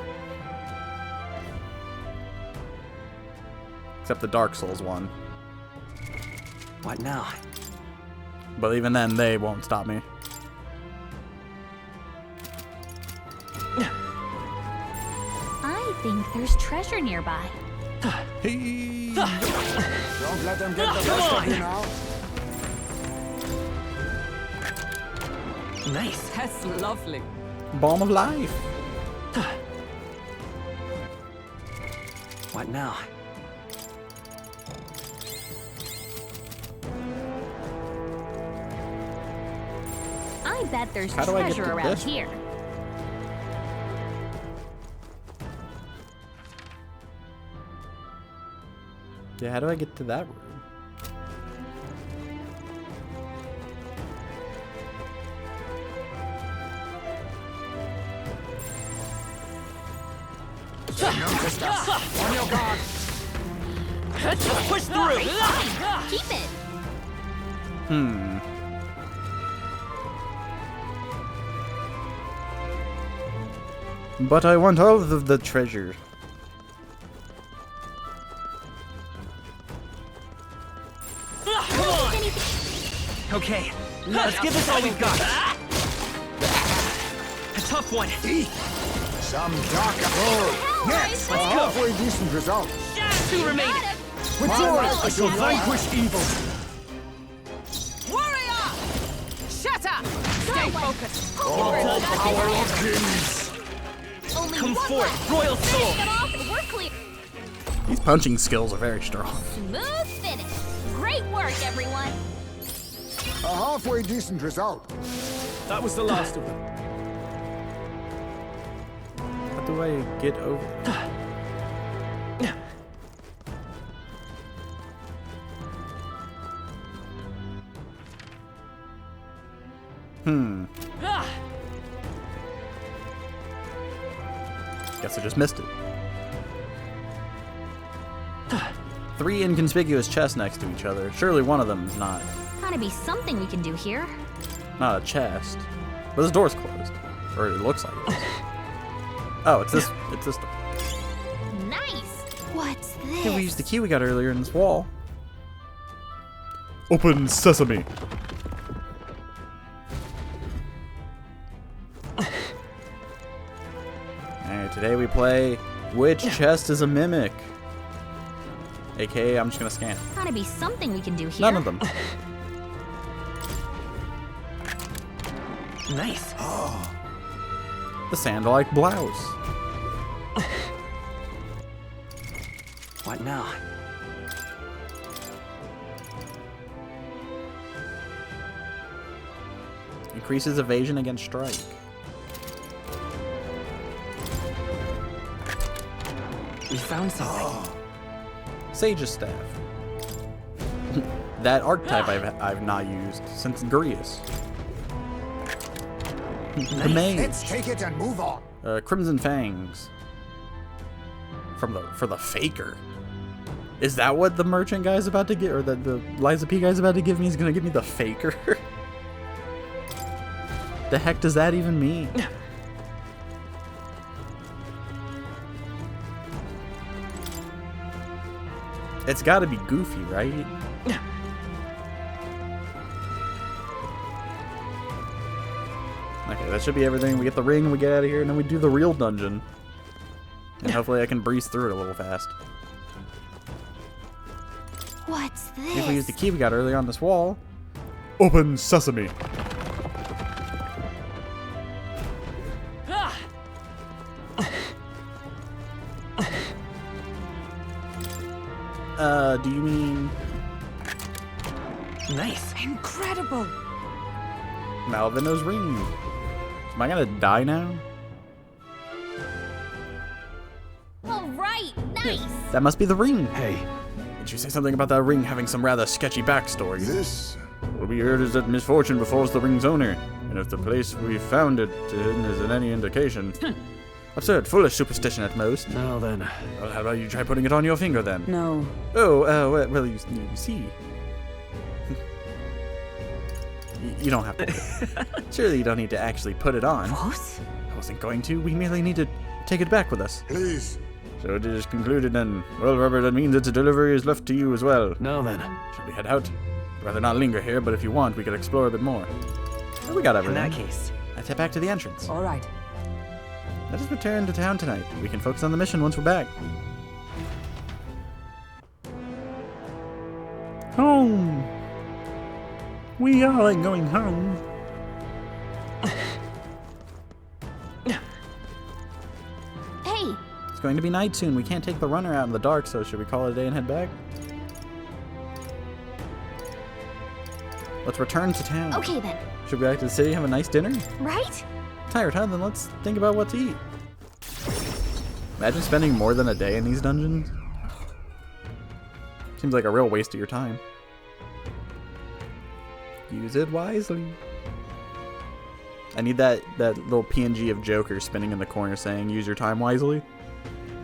Except the Dark Souls one. What now? But even then, they won't stop me. I think there's treasure nearby. Hey! Don't let them get the best of you now. Nice. That's lovely. Balm of life. What now? I bet there's How do I get treasure to around this? here. Yeah, how do I get to that room? Noticed us. On your guard. Push through. Fine. Keep it. Hmm. But I want all of the treasure. Come on. Okay, let's give this all we've got. A tough one. Some dark oh. Yes, a Let's go. halfway decent result. Two remaining. With joy, I shall Vanquish evil. Warrior! Shatter! Stay focused. all power of kings. Only Come one forth, left. royal soul. Finish them off and we're clear. These punching skills are very strong. Smooth finish. Great work, everyone. A halfway decent result. That was the last of them. How do I get over? Guess I just missed it. 3 inconspicuous chests next to each other. Surely one of them is not Gotta be something we can do here. a chest. But this door's closed. Or it looks like it is. Oh, it's this. It's this door. Nice. What's this? Yeah, we used the key we got earlier in this wall. Open sesame. Alright, today we play Which Chest is a Mimic? AKA, I'm just gonna scan. Gotta be something we can do here. None of them. Nice. The sand-like blouse. What now? Increases evasion against strike. We found something. Sage's Staff. That archetype I've not used since Gurius. The Mage. Let's take it and move on. Crimson Fangs. For the Faker. Is that what the merchant guy's about to get, or the Liza P guy's about to give me? He's gonna give me the faker. The heck does that even mean? It's got to be Goofy, right? Okay, that should be everything. We get the ring, we get out of here, and then we do the real dungeon. And hopefully I can breeze through it a little fast. What's this? If we use the key we got earlier on this wall. Open sesame. Do you mean... Nice. Incredible. Malvino's ring. Am I gonna die now? All right, nice. That must be the ring. Hey, Did you say something about that ring having some rather sketchy backstory? This What we heard is that misfortune befalls the ring's owner, and if the place we found it in is in any indication... Absurd, foolish superstition at most. Now then. Well, how about you try putting it on your finger then? No. Oh, well, you see. You don't have to. Surely you don't need to actually put it on. What? I wasn't going to. We merely need to take it back with us. please. So it is concluded then. Well, Robert, that means its delivery is left to you as well. Now then. Should we head out? I'd rather not linger here, but if you want, we could explore a bit more. Well, we got In everything. that case. Let's head back to the entrance. All right. Let us return to town tonight. We can focus on the mission once we're back. Home. We are going home. Hey, It's going to be night soon. We can't take the runner out in the dark, so should we call it a day and head back? Let's return to town. okay then. Should we go back to the city and have a nice dinner? Right? Tired, huh? Then let's think about what to eat. Imagine spending more than a day in these dungeons. Seems like a real waste of your time. Use it wisely. I need that little PNG of Joker spinning in the corner saying, use your time wisely.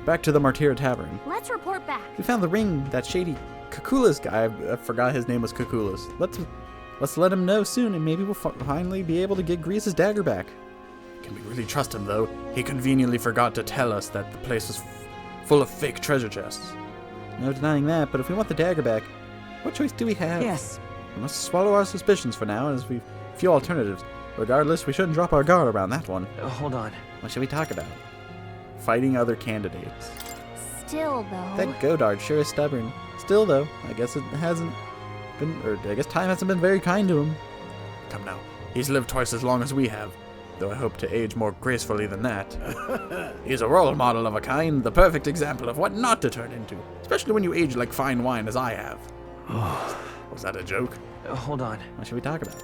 Back to the Martyra Tavern. Let's report back. We found the ring, that shady Kakulas guy. I forgot his name was Kakulas. Let's let him know soon, and maybe we'll finally be able to get Grease's dagger back. Can we really trust him, though? He conveniently forgot to tell us that the place was full of fake treasure chests. No denying that, but if we want the dagger back, what choice do we have? Yes. We must swallow our suspicions for now, as we've few alternatives. Regardless, we shouldn't drop our guard around that one. Hold on. What should we talk about? Fighting other candidates. Still, though. That Godard sure is stubborn. Still, though, I guess it hasn't been, or I guess time hasn't been very kind to him. Come now, he's lived twice as long as we have, though I hope to age more gracefully than that. He's a role model of a kind, the perfect example of what not to turn into, especially when you age like fine wine as I have. Was that a joke? Hold on. What should we talk about?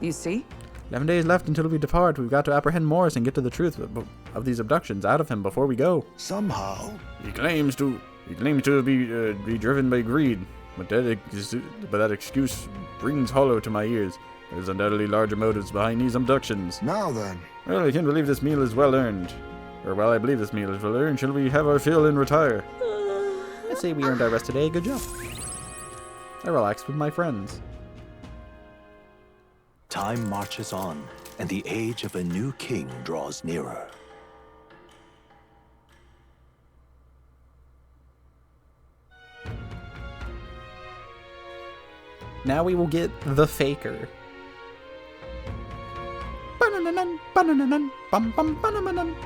You see? 11 days left until we depart. We've got to apprehend Morris and get to the truth of these abductions out of him before we go. Somehow. He claims to be driven by greed, but that excuse rings hollow to my ears. There's undoubtedly larger motives behind these abductions. Now then. Well, I can't believe this meal is well earned. Or, well, I believe this meal is well earned. Shall we have our fill and retire? I'd say we earned our rest today. Good job. I relaxed with my friends. time marches on, and the age of a new king draws nearer. Now we will get the Faker.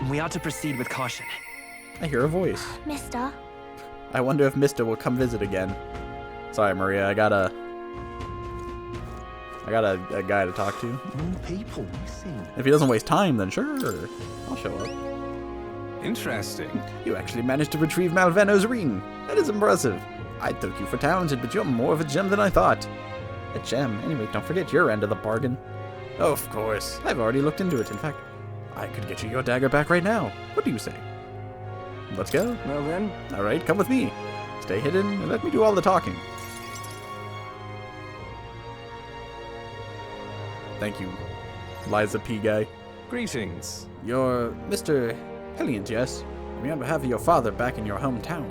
We ought to proceed with caution. I hear a voice. Mister. I wonder if Mr. will come visit again. Sorry, Maria, I got a guy to talk to. People missing. If he doesn't waste time, then sure, I'll show up. Interesting. You actually managed to retrieve Malveno's ring. That is impressive. I took you for talented, but you're more of a gem than I thought. A gem? Anyway, don't forget your end of the bargain. Oh, of course. I've already looked into it. In fact, I could get you your dagger back right now. What do you say? Let's go. Well then. All right, come with me. Stay hidden and let me do all the talking. Thank you, Liza P. guy. Greetings. You're Mr. Helliant, yes? I mean, on behalf of your father back in your hometown.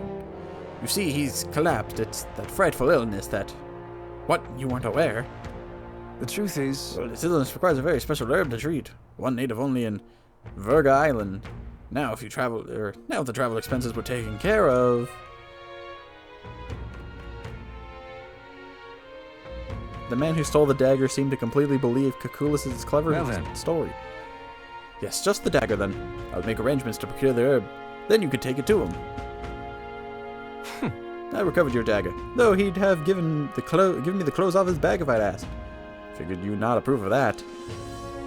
You see, he's collapsed. It's that frightful illness that... What? You weren't aware? The truth is... Well, this illness requires a very special herb to treat. One native only in Verga Island. Now, if the travel expenses were taken care of... The man who stole the dagger seemed to completely believe Caculus's clever story. Yes, just the dagger then. I'll make arrangements to procure the herb. Then you could take it to him. I recovered your dagger, though he'd have given me the clothes off his back if I'd asked. Figured you'd not approve of that.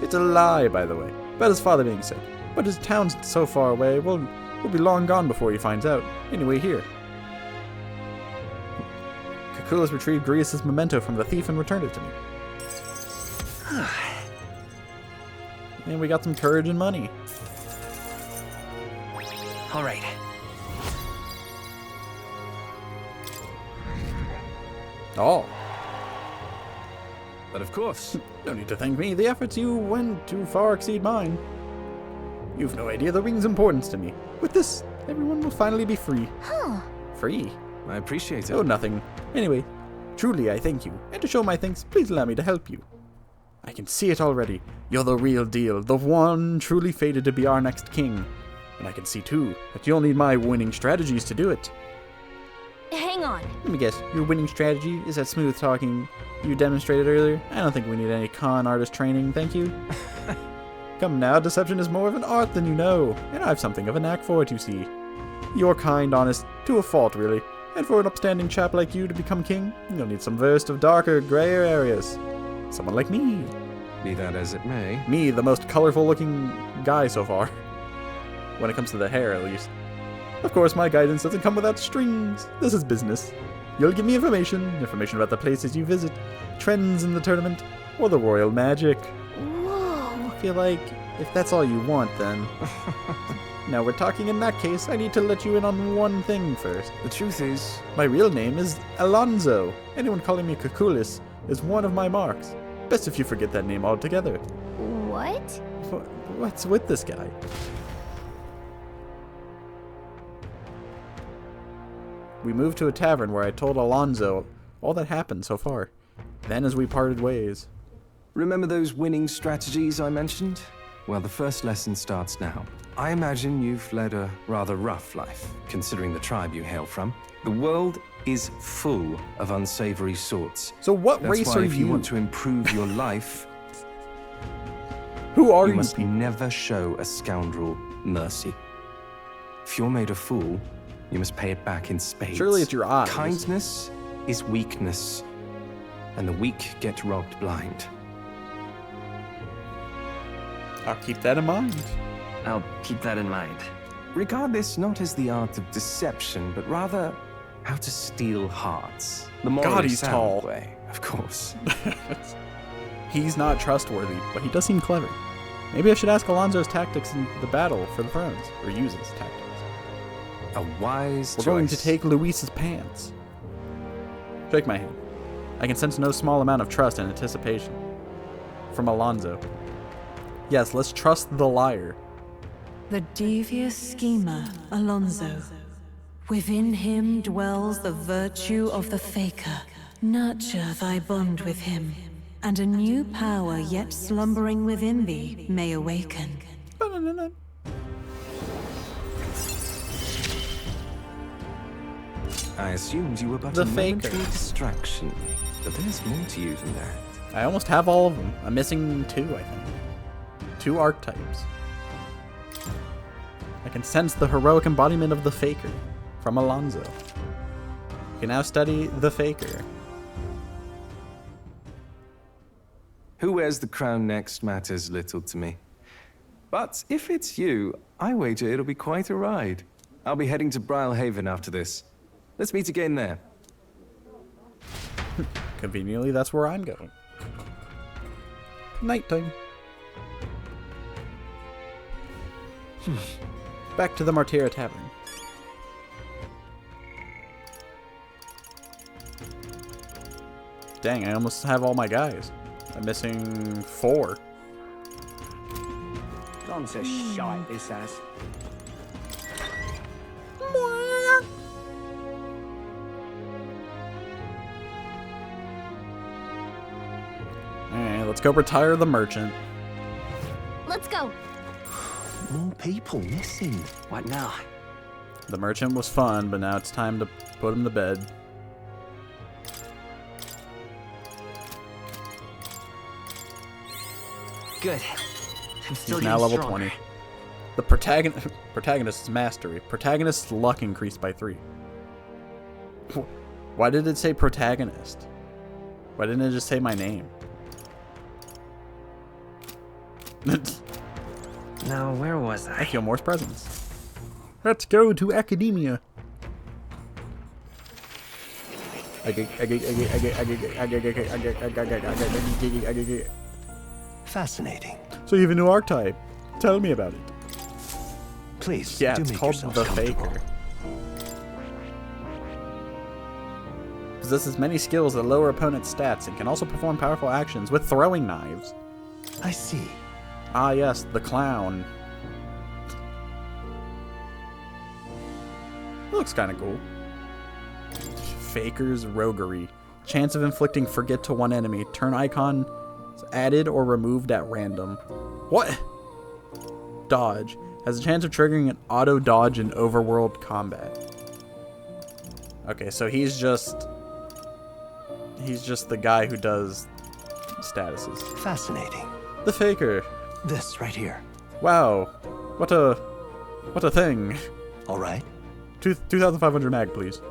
It's a lie, by the way, about his father being sick. But his town's so far away, we'll be long gone before he finds out. Anyway, here. Caculus retrieved Grius' memento from the thief and returned it to me. And we got some courage and money. All right. Oh. But of course. No need to thank me. The efforts you went too far exceed mine. You've no idea the ring's importance to me. With this, everyone will finally be free. Huh. Free? I appreciate it. Oh, nothing. Anyway, truly I thank you. And to show my thanks, please allow me to help you. I can see it already. You're the real deal. The one truly fated to be our next king. And I can see, too, that you'll need my winning strategies to do it. Hang on. Let me guess, your winning strategy is that smooth talking you demonstrated earlier? I don't think we need any con artist training, thank you. Come now, deception is more of an art than you know, and I've something of a knack for it, you see. You're kind, honest, to a fault, really. And for an upstanding chap like you to become king, you'll need some versed of darker, grayer areas. Someone like me. Be that as it may. Me, the most colorful-looking guy so far. When it comes to the hair, at least. Of course, my guidance doesn't come without strings. This is business. You'll give me information about the places you visit, trends in the tournament, or the royal magic. Whoa. I feel like if that's all you want, then... Now we're talking in that case, I need to let you in on one thing first. The truth is... My real name is Alonzo. Anyone calling me Caculus is one of my marks. Best if you forget that name altogether. What? What's with this guy? We moved to a tavern where I told Alonzo all that happened so far. Then as we parted ways. Remember those winning strategies I mentioned? Well, the first lesson starts now. I imagine you've led a rather rough life, considering the tribe you hail from. The world is full of unsavory sorts. So what That's race why are if you you? want to improve your life, Who are you? You must never show a scoundrel mercy. If you're made a fool, you must pay it back in spades. Surely it's your eyes. Kindness is weakness, and the weak get robbed blind. I'll keep that in mind. I'll keep that in mind. Regard this not as the art of deception, but rather how to steal hearts. The morally God, he's sound tall. way, of course. He's not trustworthy, but he does seem clever. Maybe I should ask Alonzo's tactics in the battle for the thrones, or use his tactics. A wise We're choice. going to take Luis's pants. Shake my hand. I can sense no small amount of trust and anticipation. From Alonzo. Yes, let's trust the liar. The devious schemer, Alonzo. Within him dwells the virtue of the faker. Nurture thy bond with him, and a new power yet slumbering within thee may awaken. I assumed you were but The a faker. momentary distraction, but there's more to you than that. I almost have all of them. I'm missing 2, I think. 2 archetypes. I can sense the heroic embodiment of the Faker from Alonzo. You can now study the Faker. Who wears the crown next matters little to me. But if it's you, I wager it'll be quite a ride. I'll be heading to Brylehaven after this. Let's meet again there. Conveniently, that's where I'm going. Nighttime. Back to the Martira Tavern. Dang, I almost have all my guys. I'm missing 4. Gone to shite, this has. Alright, let's go retire the merchant. Let's go. More people missing. What now? The merchant was fun, but now it's time to put him to bed. Good. I'm still He's now getting level stronger. 20. The protagonist's mastery. Protagonist's luck increased by 3. Why did it say protagonist? Why didn't it just say my name? Now, where was I I? feel Moore's presence. Let's go to academia. Fascinating. So you have a new archetype. Tell me about it. Please, Yeah, do it's make called yourselves the comfortable. Faker. Possesses many skills that lower opponents' stats and can also perform powerful actions with throwing knives. I see. Ah yes, the clown. It looks kind of cool. Faker's Roguery. Chance of inflicting forget to one enemy. Turn icon is added or removed at random. What? Dodge. Has a chance of triggering an auto dodge in overworld combat. Okay, so he's just the guy who does statuses. Fascinating. The Faker. This right here. Wow. What a thing. All right. 2,500 mag, please.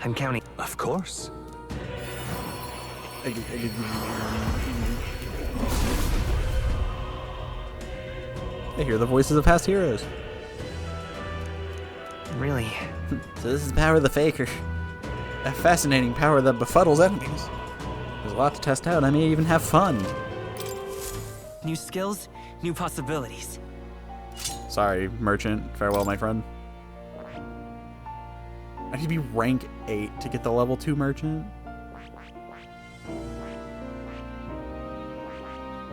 I'm counting. Of course. I hear the voices of past heroes. Really? So this is the power of the Faker. A fascinating power that befuddles enemies. There's a lot to test out. I may even have fun. New skills, new possibilities. Sorry, merchant. Farewell, my friend. I need to be rank 8 to get the level 2 merchant.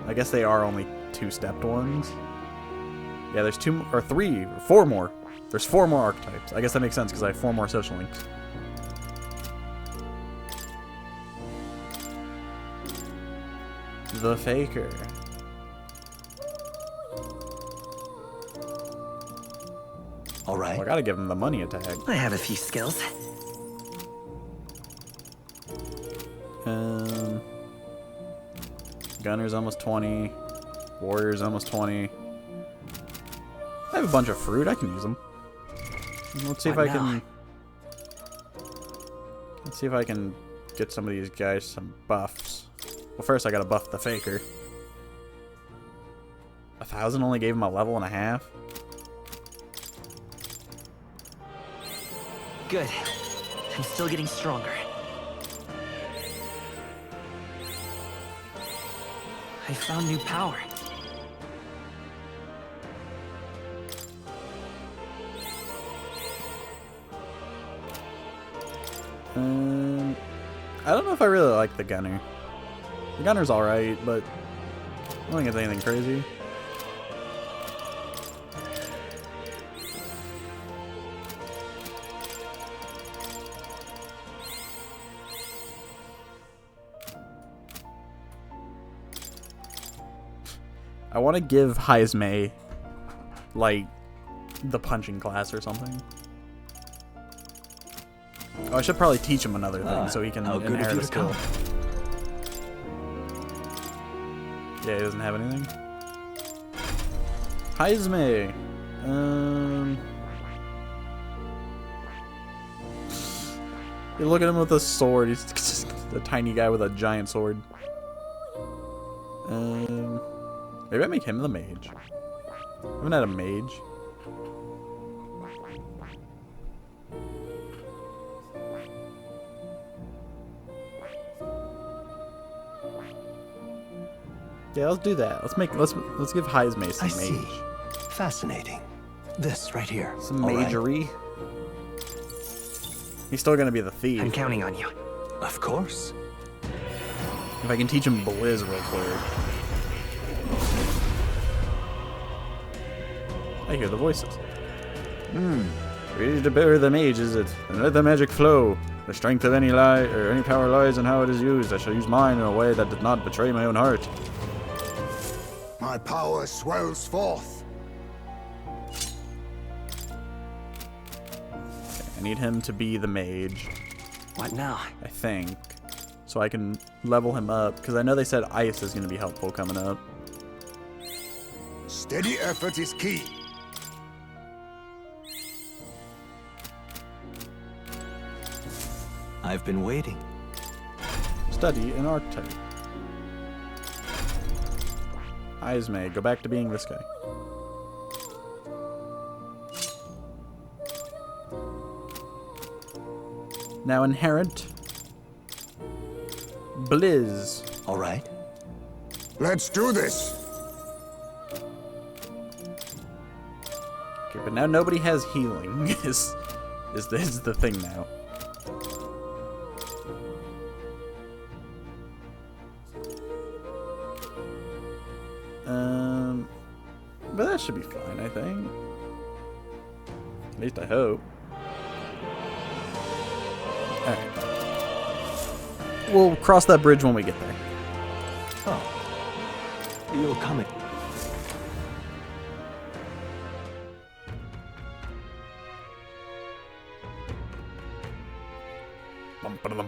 I guess they are only 2-stepped ones. Yeah, there's 2 or 3 or 4 more. There's 4 more archetypes. I guess that makes sense because I have 4 more social links. The Faker. All right. Oh, I gotta give him the money attack. I have a few skills. Gunner's almost 20. Warrior's almost 20. I have a bunch of fruit. I can use them. Let's see if I can. Let's see if I can get some of these guys some buffs. Well, first I gotta buff the Faker. 1,000 only gave him a level and a half. Good. I'm still getting stronger. I found new power. I don't know if I really like the Gunner. The Gunner's alright, but I don't think it's anything crazy. I want to give Heismay, like, the punching class or something. Oh, I should probably teach him another thing so he can inherit a skill. Yeah, he doesn't have anything. Heismay. You look at him with a sword. He's just a tiny guy with a giant sword. Maybe I make him the mage. I haven't had a mage. Yeah, let's do that. Let's give Heismay some I see. mage. Fascinating. This right here. Some All right. magery. He's still gonna be the thief. I'm counting on you. Of course. If I can teach him Blizz real quick. I hear the voices. Ready to bury the mage, is it? And let the magic flow. The strength of any lie or any power lies in how it is used. I shall use mine in a way that does not betray my own heart. My power swells forth. I need him to be the mage. What now? I think. So I can level him up, because I know they said ice is going to be helpful coming up. Steady effort is key. I've been waiting. Study an archetype. Eyes may go back to being this guy. Now inherent. Blizz. All right. Let's do this. Okay, but now nobody has healing. is the thing now. But that should be fine, I think. At least I hope. Alright. We'll cross that bridge when we get there. Oh. You're coming.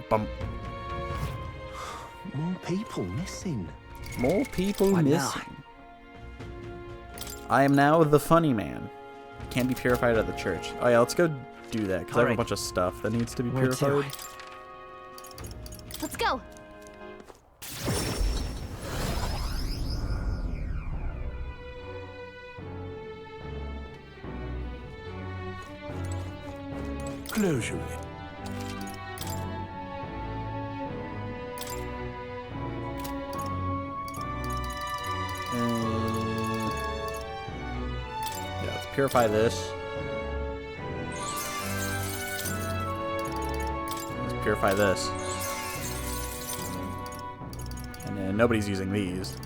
Bum. More people missing. More people What missing. now? I am now the funny man. Can't be purified at the church. Oh yeah, let's go do that, because I have a Alright. bunch of stuff that needs to be Where to? purified. Let's go. Closure. Yeah, let's purify this. Let's purify this. And then nobody's using these.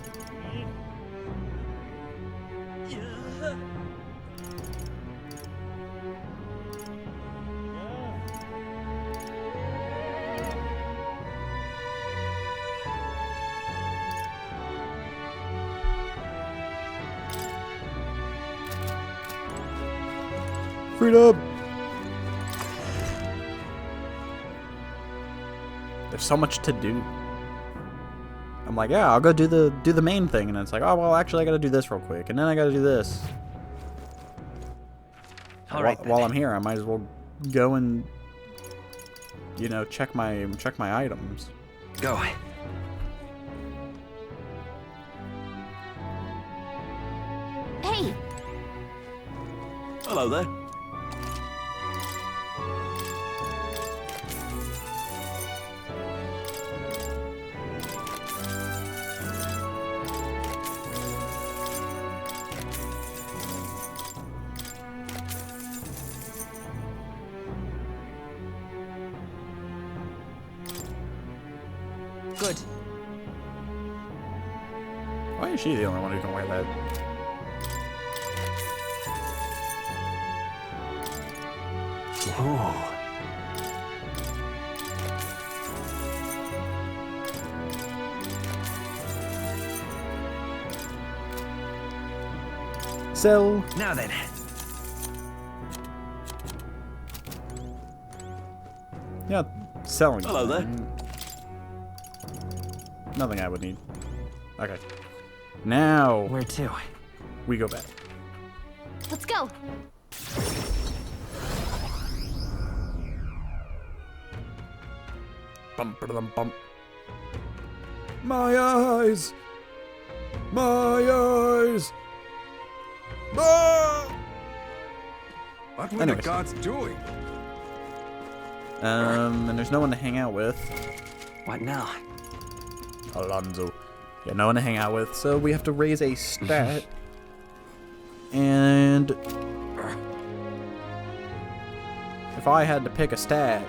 Freedom! There's so much to do. I'm like, yeah, I'll go do the main thing, and it's like, oh well, actually I gotta do this real quick, and then I gotta do this. All right, While I'm here, I might as well go and, you know, check my items. Go. Hey, Hello there. Good. Why is she the only one who can wear that? Oh. Sell. Now then. Yeah, selling. Hello there. Nothing I would need. Okay. Now Where to? we go back. let's go. Bum. My eyes! My eyes! Ah! What were Anyways. the gods doing? And there's no one to hang out with. What now? Alonzo. Yeah, no one to hang out with, so we have to raise a stat. And if I had to pick a stat,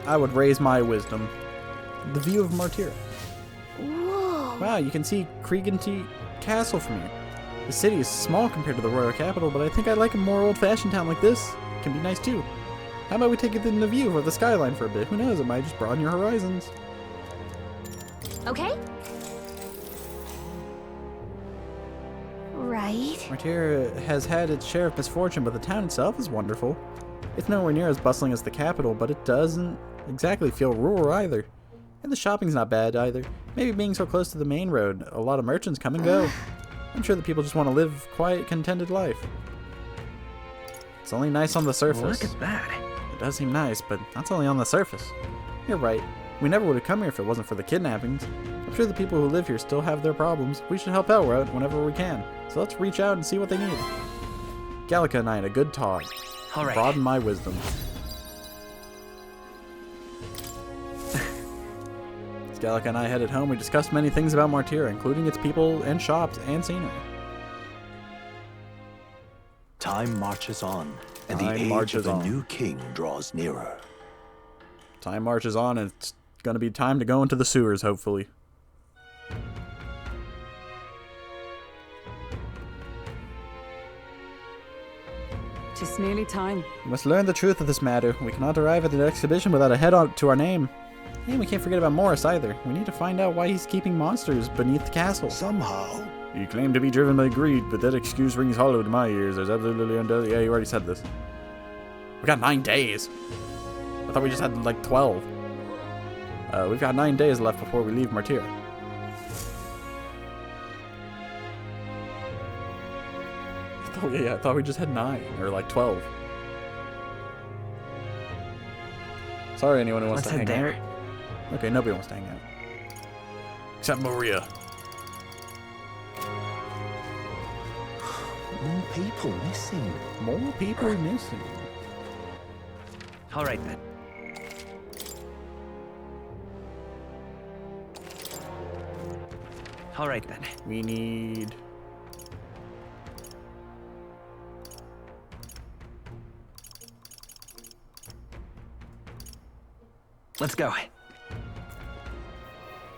I would raise my wisdom. The view of Martyr. Whoa. Wow, you can see Kriegenti Castle from here. The city is small compared to the royal capital, but I think I like a more old-fashioned town like this. It can be nice too. How about we take it in the view of the skyline for a bit? Who knows, it might just broaden your horizons. Okay. Right. Martyr has had its share of misfortune, but the town itself is wonderful. It's nowhere near as bustling as the capital, but it doesn't exactly feel rural either. And the shopping's not bad either. Maybe being so close to the main road, a lot of merchants come and go. I'm sure that people just want to live quiet, contented life. It's only nice on the surface. Look at that. It does seem nice, but that's only on the surface. You're right. We never would have come here if it wasn't for the kidnappings. I'm sure the people who live here still have their problems. We should help out whenever we can. So let's reach out and see what they need. Gallica and I had a good talk. All right. Broaden my wisdom. As Gallica and I headed home, we discussed many things about Martyr, including its people and shops and scenery. Time marches on, and the age of the new king draws nearer. Time marches on, and it's gonna be time to go into the sewers, hopefully. Just nearly time. We must learn the truth of this matter. We cannot arrive at the exhibition without a head on to our name. And we can't forget about Morris either. We need to find out why he's keeping monsters beneath the castle. Somehow. You claim to be driven by greed, but that excuse rings hollow to my ears. There's absolutely undoubtedly... Yeah, you already said this. We got 9 days. I thought we just had like 12. We've got 9 days left before we leave Martyr. I thought we just had 9 or like 12. Sorry, anyone who wants to hang out. Okay, nobody wants to hang out. Except Maria. More people missing. More people missing. All right then. All right then. We need... Let's go.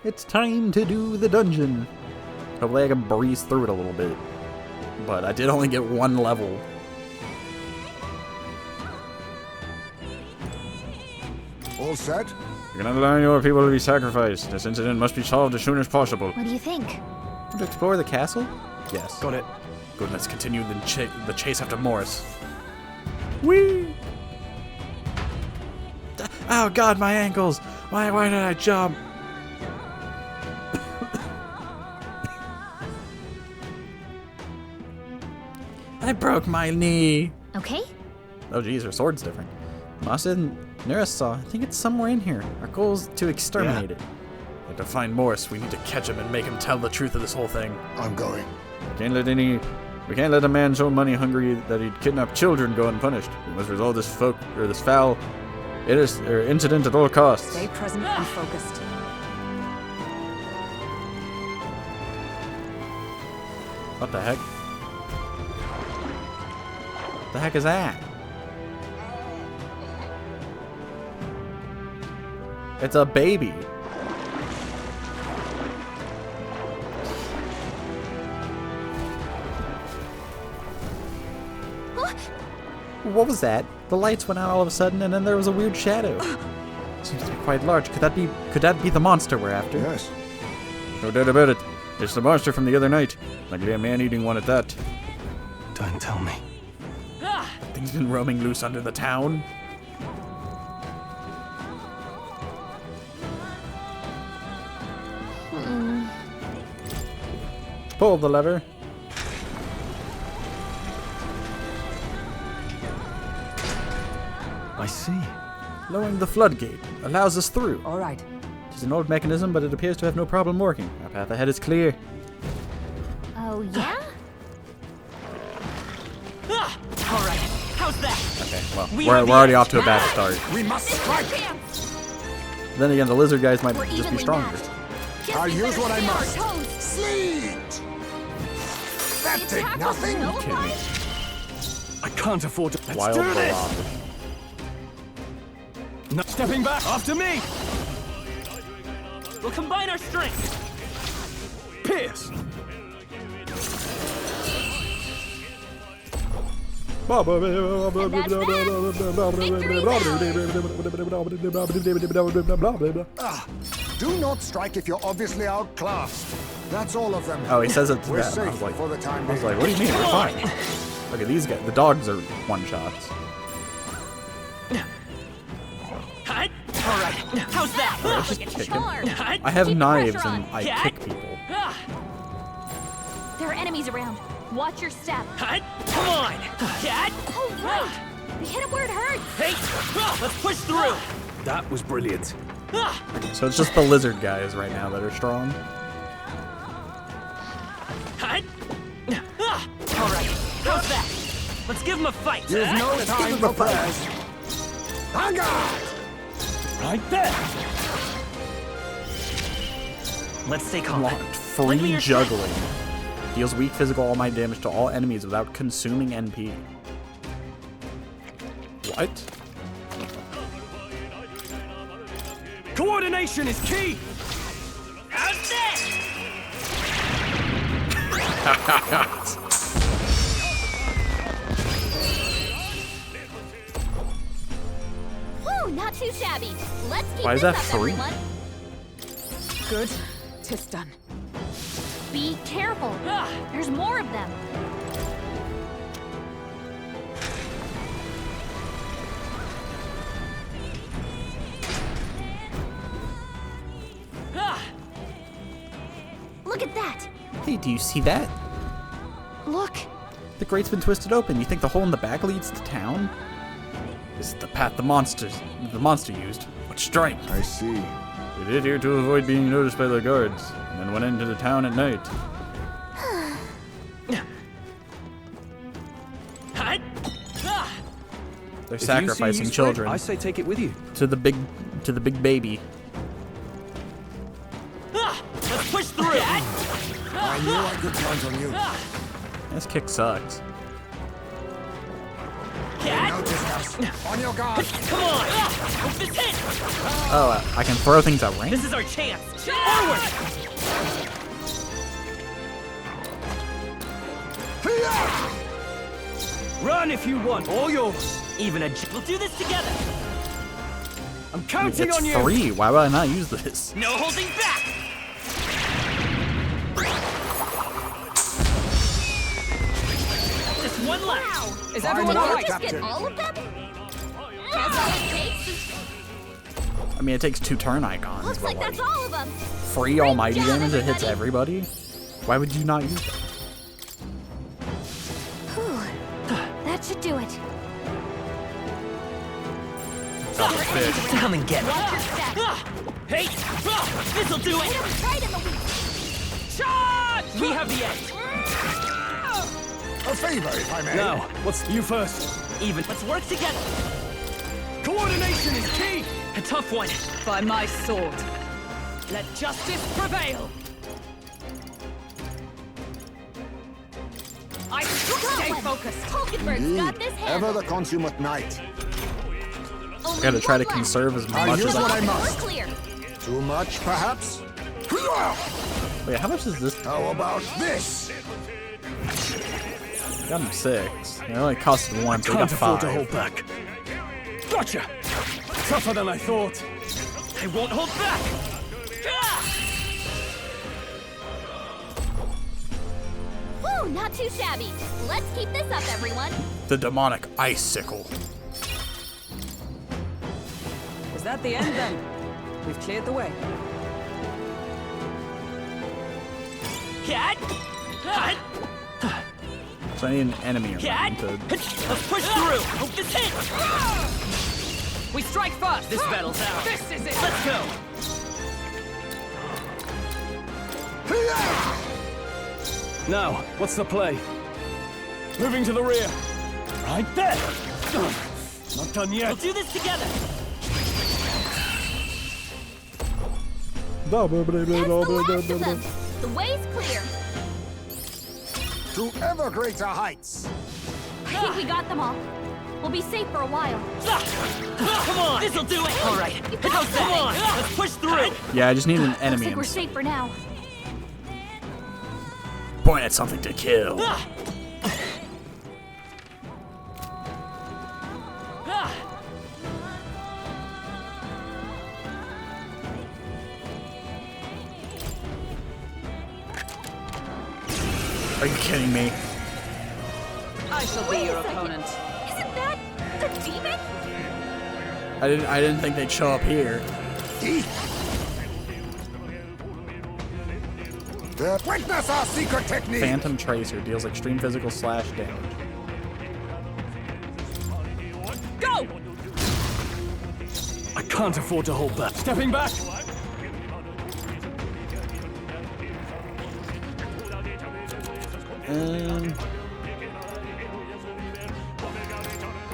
It's time to do the dungeon. Hopefully I can breeze through it a little bit. But I did only get 1 level. All set? You're gonna allow your people to be sacrificed. This incident must be solved as soon as possible. What do you think? To explore the castle? Yes. Got it. Good, let's continue the chase after Morris. Whee! Oh god, my ankles! Why did I jump? I broke my knee. Okay. Oh geez, her sword's different. Masa and Nerissa, I think it's somewhere in here. Our goal is to exterminate it. We have to find Morris. We need to catch him and make him tell the truth of this whole thing. I'm going. We can't let a man so money hungry that he'd kidnap children go unpunished. We must resolve this foul incident at all costs. Stay present and focused. What the heck? The heck is that? It's a baby. What was that? The lights went out all of a sudden, and then there was a weird shadow. Seems to be quite large. Could that be the monster we're after? Yes. No doubt about it. It's the monster from the other night. Likely a man-eating one at that. Don't tell me. Things been roaming loose under the town. Pull the lever. I see. Lowering the floodgate allows us through. All right. It's an old mechanism, but it appears to have no problem working. Our path ahead is clear. Oh, yeah? All right. How's that? Okay, well, we're already off to a bad start. We must strike! Then again, the lizard guys might just be stronger. I'll use what I must. Sleet! That did nothing? I can't afford to. Let's Wild do this. barrage. No stepping back. After me. We'll combine our strength. Pierce. Do not strike if you're obviously outclassed. That's all of them. Oh, he says it to We're them. I safe was like, for the time what being. do you mean? We're fine. Look at these guys. The dogs are one-shots. Alright, how's that? Alright, just kick him. I have knives and I kick people. There are enemies around. Watch your step. Come on! Cat! Oh, right! We hit him where it hurts. Hey! Let's push through! That was brilliant. So it's just the lizard guys right now that are strong. Alright, how's that? Let's give him a fight! You've no time for prayers. On guard! Right there. Let's stay calm. Free juggling. Deals weak physical all-might damage to all enemies without consuming NP. What? Coordination is key. How's that? Whew, not too shabby. Let's keep Why is this that up, free? everyone. Good. 'Tis done. Be careful. There's more of them. Look at that. Hey, do you see that? Look. The grate's been twisted open. You think the hole in the back leads to town? This is the path the monster used. What strength? I see. We did here to avoid being noticed by the guards, and then went into the town at night. They're sacrificing children. I say take it with you. To the big baby. Let's push through! I knew I could count on you. This kick sucks. Notice us. On your guard. Come on! Hope this hit! Oh, I can throw things at range? This is our chance! Forward! Run if you want. All yours. Even a... We'll do this together! I'm counting It's on you. free. Why would I not use this? No holding back! Just one left! Wow. Is everyone Fine all work, right? Just get Captain. all of them? That's all it takes. I mean, it takes 2 turn icons. Looks but like that's all of them. free almighty job, damage that hits everybody. everybody? Why would you not use that? Whew. That should do it. Come and get it! Watch your step. Hey! This'll do Hit it! him right in the weak. Shot! We have the edge! A favor, if I may. Now, what's you first? Even. Let's work together! Coordination is key. A tough one! By my sword. Let justice prevail! I stay focused. Hulkenberg's got this Ever handled. the consummate knight. Only I gotta try to one left. conserve as Now much use as what I I can. must. We're clear. Too much, perhaps? Wait, how much is this? How about this? Got him 6. It only costed 1, so we got Can't afford to 5. hold back. Gotcha. Tougher than I thought. I won't hold back! Whew, not too shabby. Let's keep this up, everyone. The demonic icicle. Is that the end then? We've cleared the way. Cat! Hut! So I need an enemy Cat! around to... Let's push through! Hope this hits! We strike first. This battle's ours! This is it. Let's go! Now, what's the play? Moving to the rear. Right there. Not done We'll yet. do this together! That's the last of them. The way's clear. To ever greater heights. I think we got them all. We'll be safe for a while. Come on! This'll do it! Alright, You got come that. on! Let's push through! Yeah, I just need an Looks enemy like we're and safe for now. point at something to kill. Are you kidding me? I shall be your opponent. Isn't that the demon? I didn't think they'd show up here. Witness our secret technique! Phantom Tracer deals extreme physical slash damage. Go! I can't afford to hold back. Stepping back!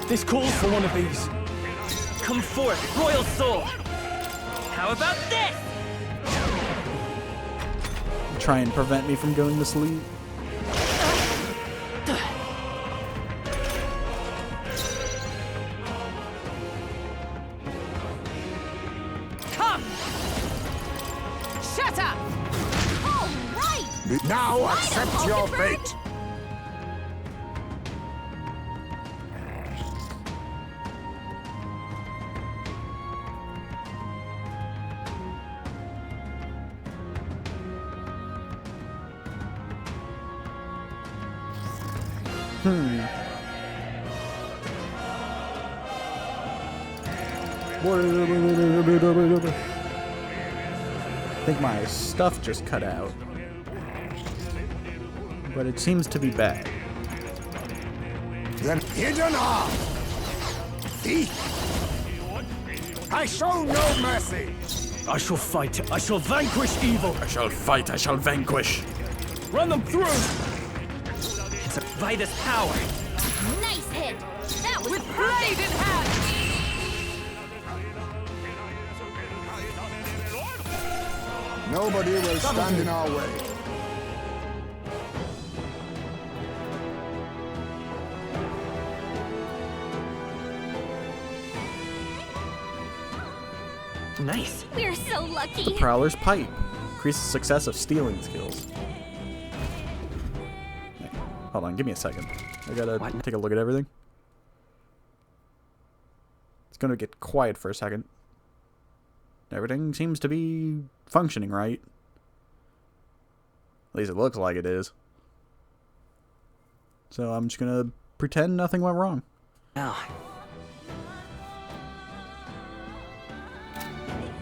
This calls for one of these. Come forth, royal soul! How about this? Try and prevent me from going to sleep. Come! Shut up! All right! Now accept your fate! I think my stuff just cut out. But it seems to be bad. Then hidden art! Thief! I show no mercy! I shall fight. I shall vanquish evil. I shall fight, I shall vanquish. Run them through! By this power. Nice hit! That was With blade in hand! Nobody will stand in our way. Nice. We're so lucky. Prowler's Pipe. Increases success of stealing skills. Hey, hold on, give me a second. I gotta take a look at everything. It's gonna get quiet for a second. Everything seems to be functioning right. At least it looks like it is. So I'm just gonna pretend nothing went wrong. Now,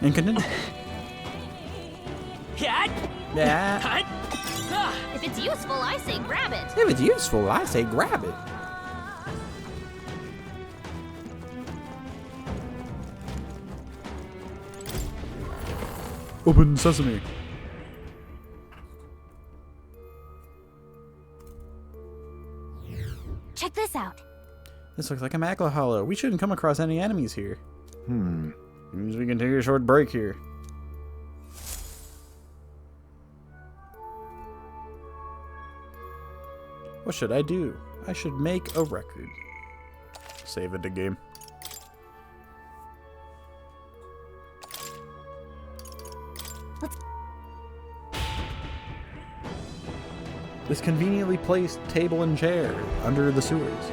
And continue. yeah. Yeah. If it's useful, I say grab it. If it's useful, I say grab it. Open sesame. Check this out. This looks like a Macla Hollow. We shouldn't come across any enemies here. Means we can take a short break here. What should I do? I should make a record. Save it to game. This conveniently placed table and chair under the sewers.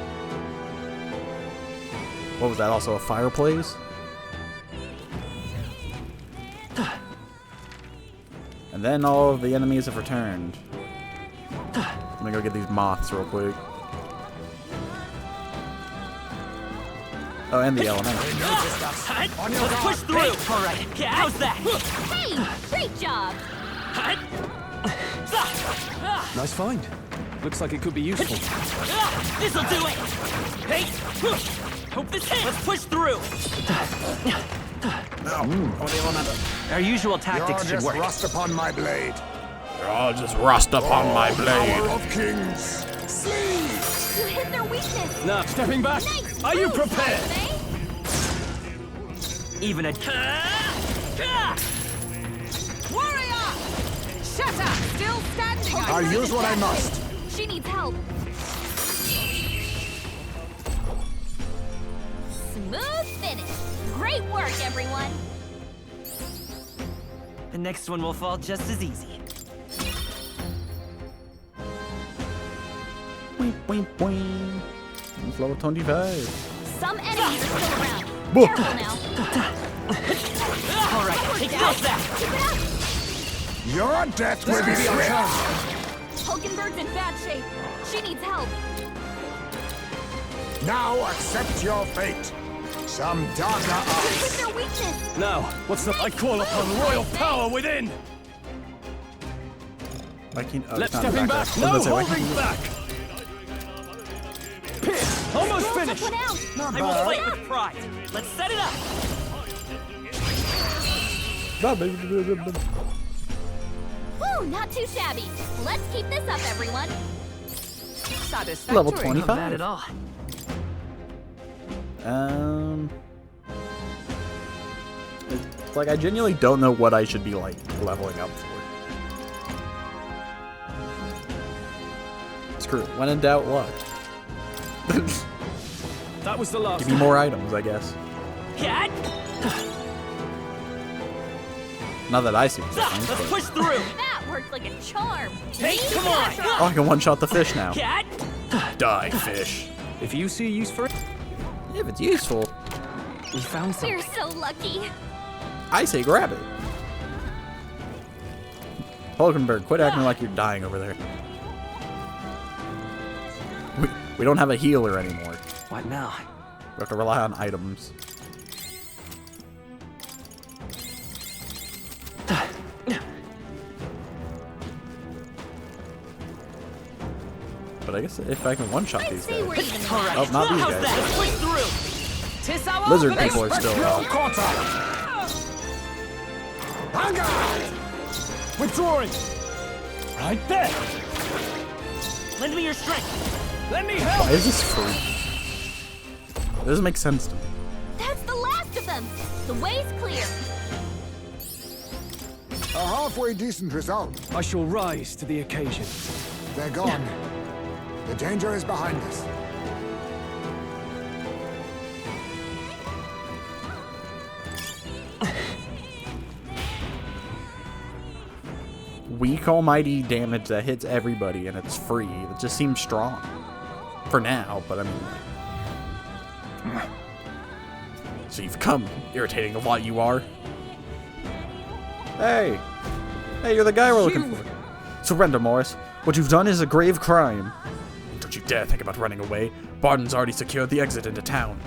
What was that? Also a fireplace? And then all of the enemies have returned. Let me go get these moths real quick. Oh, and the elemental. Let's push through. All right. Yeah, how's that? Hey, great job. Nice find. Looks like it could be useful. This'll do it. Hey, hope this hits. Let's push through. Our usual tactics You're should just work. rust upon my blade. They're all just rust upon my blade. Power of kings! Sleep! You hit their weakness. Now, stepping back. Nice Are you move, prepared? Saturday. Even a... Warrior! Shut up! Still standing. I'll use what I must. She needs help. Smooth finish. Great work, everyone. The next one will fall just as easy. Boing, boing, boing. It's level 25. Some enemies are still around. Whoa. Careful now. All right, take that. Keep it up. Your death will be swift. Hulkenberg's in bad shape. She needs help. Now accept your fate. Some darker What's arts. their weakness? Now, what's the... I call upon royal power within! Why can't, oh, Let's it's not stepping back back! there. I No was about to say, why holding can't back! Pierce! Almost Took finished! one out. I will fight with pride. Let's set it up. Woo, not too shabby. Let's keep this up, everyone. Satisfactory. Level Not 25. bad at all. It's like I genuinely don't know what I should be like leveling up for. Screw it. When in doubt, luck. That was the last. Give me more items, I guess. Cat! Not that I see. Let's push through! That worked like a charm. Hey, come on! Oh, I can one-shot the fish now. Cat! Die, fish. If you see use for it, If it's useful, we found something. We're so lucky. I say grab it. Hulkenberg, quit acting like you're dying over there. We don't have a healer anymore. What now? We have to rely on items. But I guess if I can one-shot I'd these say we're guys. even. Oh, not these How's guys. that? Let's push through! Lizard people are still Withdrawing! Right there! Lend me your strength! Let me help! Why is this free? It doesn't make sense to me. That's the last of them. The way's clear. A halfway decent result. I shall rise to the occasion. They're gone. The danger is behind us. Weak almighty damage that hits everybody and it's free. It just seems strong. For now, but I mean... So you've come. Irritating a lot you are. Hey! Hey, you're the guy we're looking for. Surrender, Morris. What you've done is a grave crime. Don't you dare think about running away. Barton's already secured the exit into town.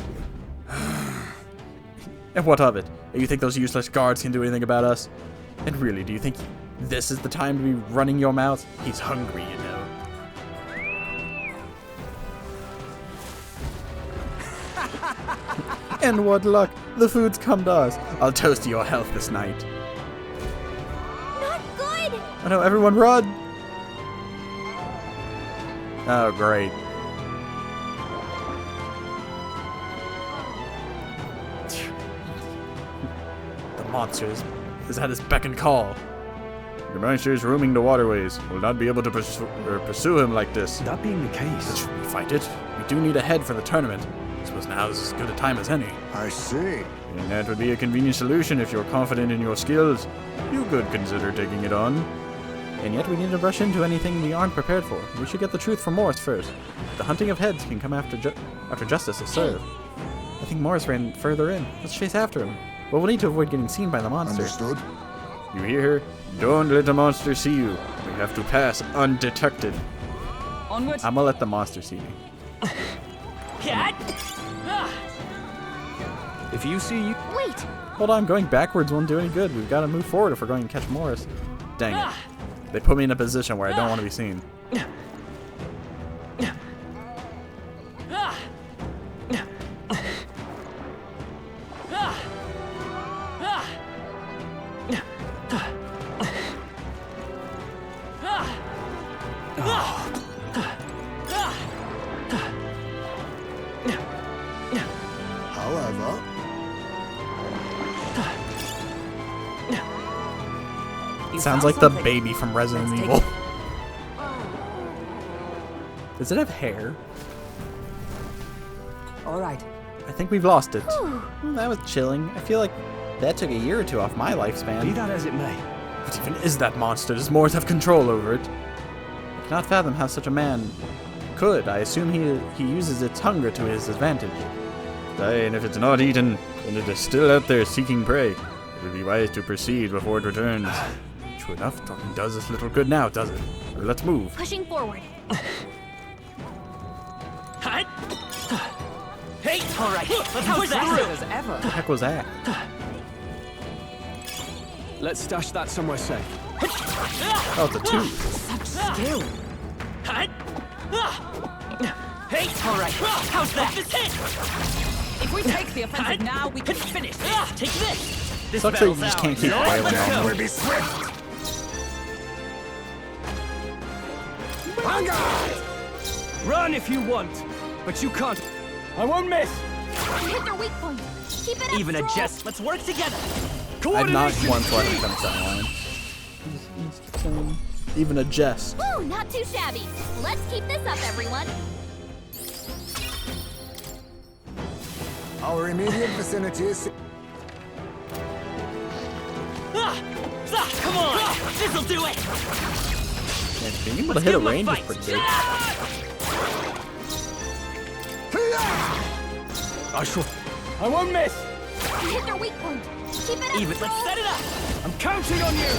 And what of it? You think those useless guards can do anything about us? And really, do you think this is the time to be running your mouth? He's hungry, you know. And what luck! The food's come to us. I'll toast to your health this night. Not good. Oh no, everyone run! Oh, great. The monster is at his beck and call. The monster is roaming the waterways. We'll not be able to pursue him like this. That being the case, Should we fight it? We do need a head for the tournament. I suppose now is as good a time as any. I see. And that would be a convenient solution if you're confident in your skills. You could consider taking it on. And yet we need to rush into anything we aren't prepared for. We should get the truth from Morris first. The hunting of heads can come after justice is served. I think Morris ran further in. Let's chase after him. But we'll need to avoid getting seen by the monster. Understood. You hear her? Don't let the monster see you. We have to pass undetected. Onward. I'm gonna let the monster see me. Cat! if you see you, Wait. Hold on, going backwards won't do any good. We've got to move forward if we're going to catch Morris. Dang it. They put me in a position where I don't want to be seen. However, Sounds like the baby from Resident Evil. Does it have hair? All right. I think we've lost it. That was chilling. I feel like that took a year or two off my be lifespan. that as it may, What even is that monster? Does Morris have control over it? I cannot fathom how such a man could. I assume he uses its hunger to his advantage. And if it's not eaten, and it is still out there seeking prey, it would be wise to proceed before it returns. True enough, talking does us little good now, does it? Let's move. Pushing forward. Hey, all right, let's push through. As ever. What the heck was that? Let's stash that somewhere safe. Oh, it's a tooth. Such skill. Hey, all right, how's that? This hit. If we take the offensive now, we can finish this. Take this. This Sucks that you battle's just ours. can't keep wailing on them. Will be swift. Vanguard! Run if you want, but you can't. I won't miss. You hit their weak point. Keep it up, Even a Stroll. jest. Let's work together. I've not once let him finish that line. Even a jest. Woo, not too shabby. Let's keep this up, everyone. Our immediate vicinity is... Come on, this'll do it. Man, being able to hit a range is pretty good. I won't miss. You hit their weak point. Keep it up, Even, let's Stroll. set it up. I'm counting on you.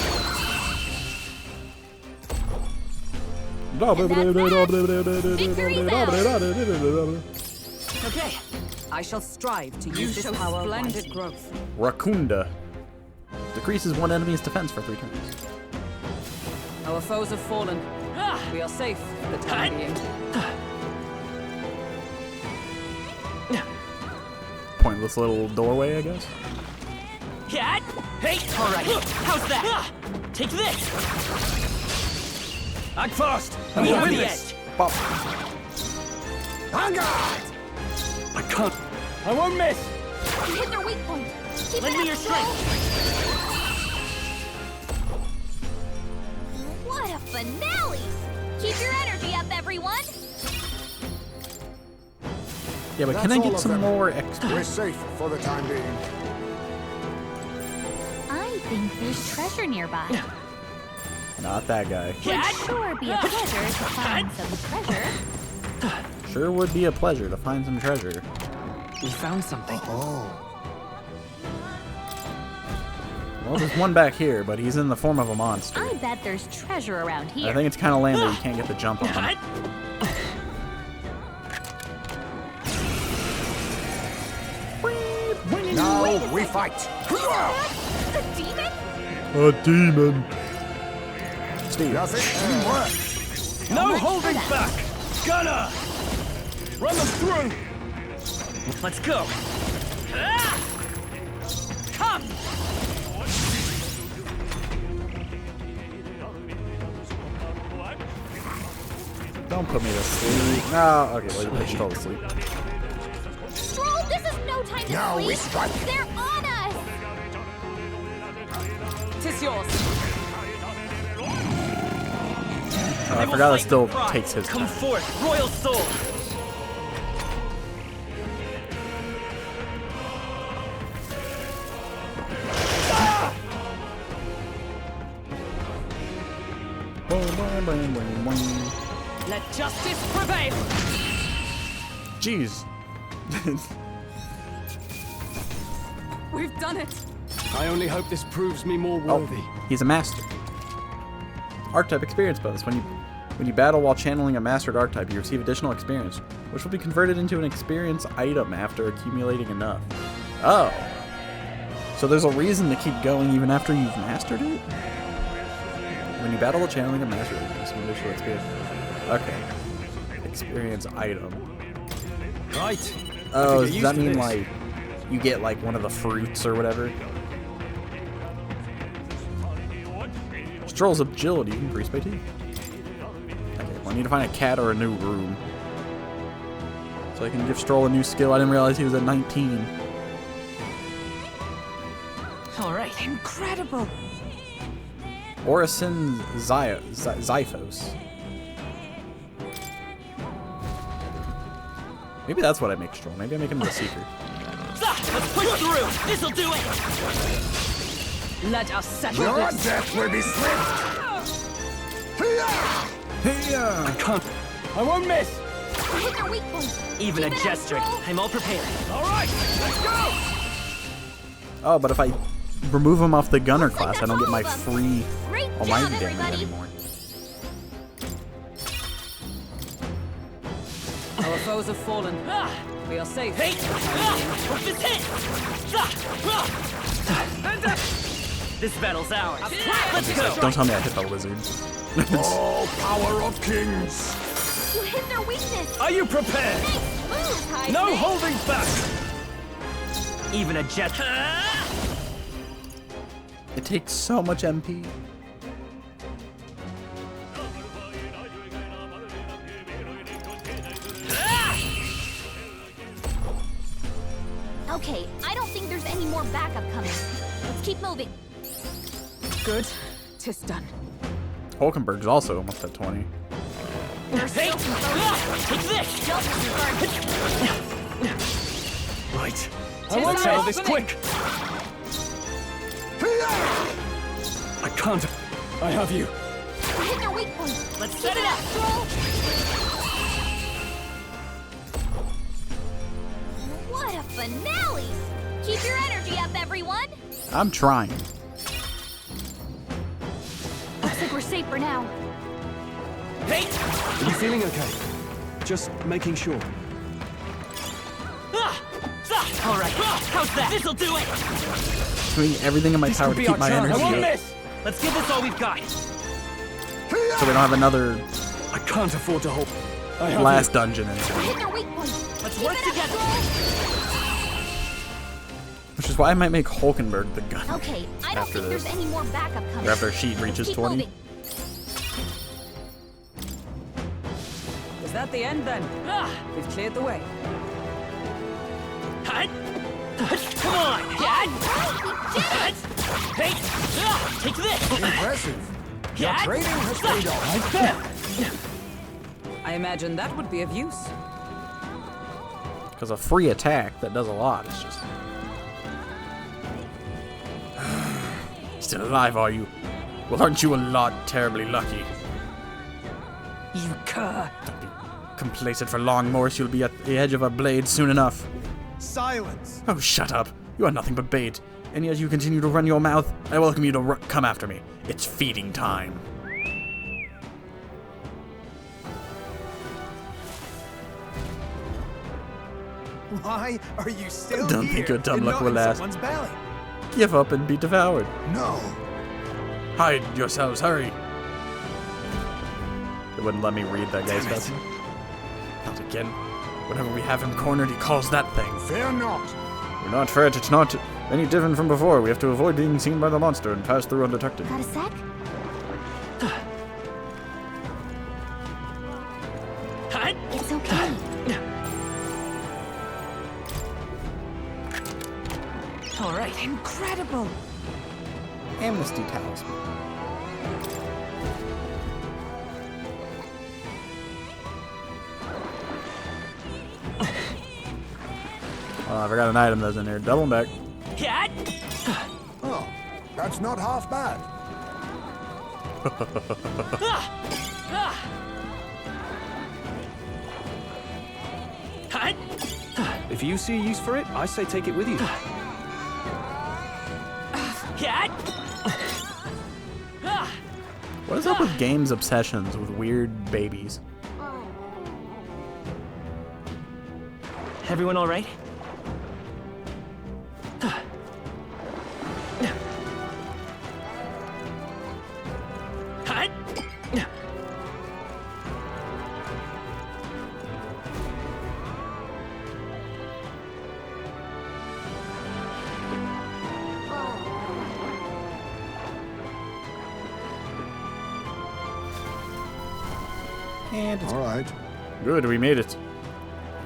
Okay. I shall strive to use this power splendid growth. Rakunda. Decreases one enemy's defense for 3 turns. Our foes have fallen. We are safe for the time being. Pointless little doorway, I guess. Cat. Hey, all right. How's that? Take this. Act fast. I'm over the edge. Pop. Vanguard! I can't. I won't miss. You hit their weak point. Keep Lend it me up, your Stroll. strength. What a finale! Keep your energy up, everyone. Yeah, but can That's I all get of some them. more We're XP? safe for the time being. I think there's treasure nearby. Not that guy. Would sure be a pleasure to find some treasure. Sure would be a pleasure to find some treasure. We found something. Well, there's one back here, but he's in the form of a monster. I bet there's treasure around here. I think it's kind of lame that you can't get the jump on him. Now we fight. The demon? A demon. Steve. Does it work? No holding back. Gunner. Run them through. Let's go. Come. Don't put me to sleep. No. Okay, well, you put Stroll to sleep. Stroll, this is no time to Now sleep. we strike. They're on us. Tis yours. I forgot that still takes his Come time. forth, royal soul. Let justice prevail. Jeez. We've done it. I only hope this proves me more worthy. Oh, he's a master. Archetype experience bonus. When you battle while channeling a mastered archetype, you receive additional experience, which will be converted into an experience item after accumulating enough. Oh. So there's a reason to keep going even after you've mastered it? When you battle while channeling a mastered archetype, some additional experience. Okay. Experience item. Right. Oh, I does think I that used mean this. like you get like one of the fruits or whatever? Stroll's agility increased by 2. Okay, well, I need to find a cat or a new room. So I can give Stroll a new skill. I didn't realize he was at 19. All right. Incredible. Orison Zyphos. Maybe that's what I make Stroll. Maybe I make him the Seeker. Let's push through. This'll do it. Let us settle Your this. death will be swift. I can't. I won't miss. Hit their weak point. Even a jester. I'm all prepared. All right, let's go! Oh, but if I remove him off the gunner class, I don't get my free almighty damage everybody. anymore. Our foes have fallen. We are safe. Hey! What's this hit? This battle's ours. Let's go! Don't tell me I hit the lizard. All power of kings! You hit their weakness. Are you prepared? Move, High No Snake. holding back! Even a jester. It takes so much MP. Okay, I don't think there's any more backup coming. Let's keep moving. Good. 'Tis done. Hulkenberg's also almost at 20. There's Hey! still some foes. Take this! Don't disregard me. Right. I want to settle this quick! I can't. I have you. Hit their weak point. Let's Keep set it up! Troll. What a finale! Keep your energy up, everyone. I'm trying. Looks like we're safe for now. Hey! Are you feeling okay? Just making sure. All right. How's that? This'll do it! Doing everything in my power to keep my energy I won't up, miss! Let's give this all we've got. so we don't have another I can't afford to hold. I have last dungeon incident. Hit their weak point. Let's Keep work it up, together. Troll. Which is why I might make Hulkenberg the gunner. Okay, I don't After think this. there's any more backup coming. Or after she Let's reaches keep 20. moving. Is that the end then? We've cleared the way. Come on! Hey! Take this! Impressive. Your Yeah. training has paid off. I imagine that would be of use. Because a free attack that does a lot is just... Still alive, are you? Well, aren't you a lot terribly lucky? You cur! Don't be complacent for long, Morris. You'll be at the edge of a blade soon enough. Silence. Oh, shut up. You are nothing but bait. And yet you continue to run your mouth. I welcome you to come after me. It's feeding time. Why are you still Don't here? think your dumb and luck not will in last. someone's belly? Give up and be devoured. No. Hide yourselves, hurry. It wouldn't let me read that guy's Damn it. message. Not again. Whenever we have him cornered, he calls that thing. Fear not. We're not hurt, it's not any different from before. We have to avoid being seen by the monster and pass through undetected. Got a sec? It's okay. All right. Incredible. Amnesty talisman. Oh, I forgot an item that's in here. Double back. Cat! Oh, that's not half bad. If you see a use for it, I say take it with you. Cat! What is up with games' obsessions with weird babies? Everyone all right? And it's All right. good, we made it.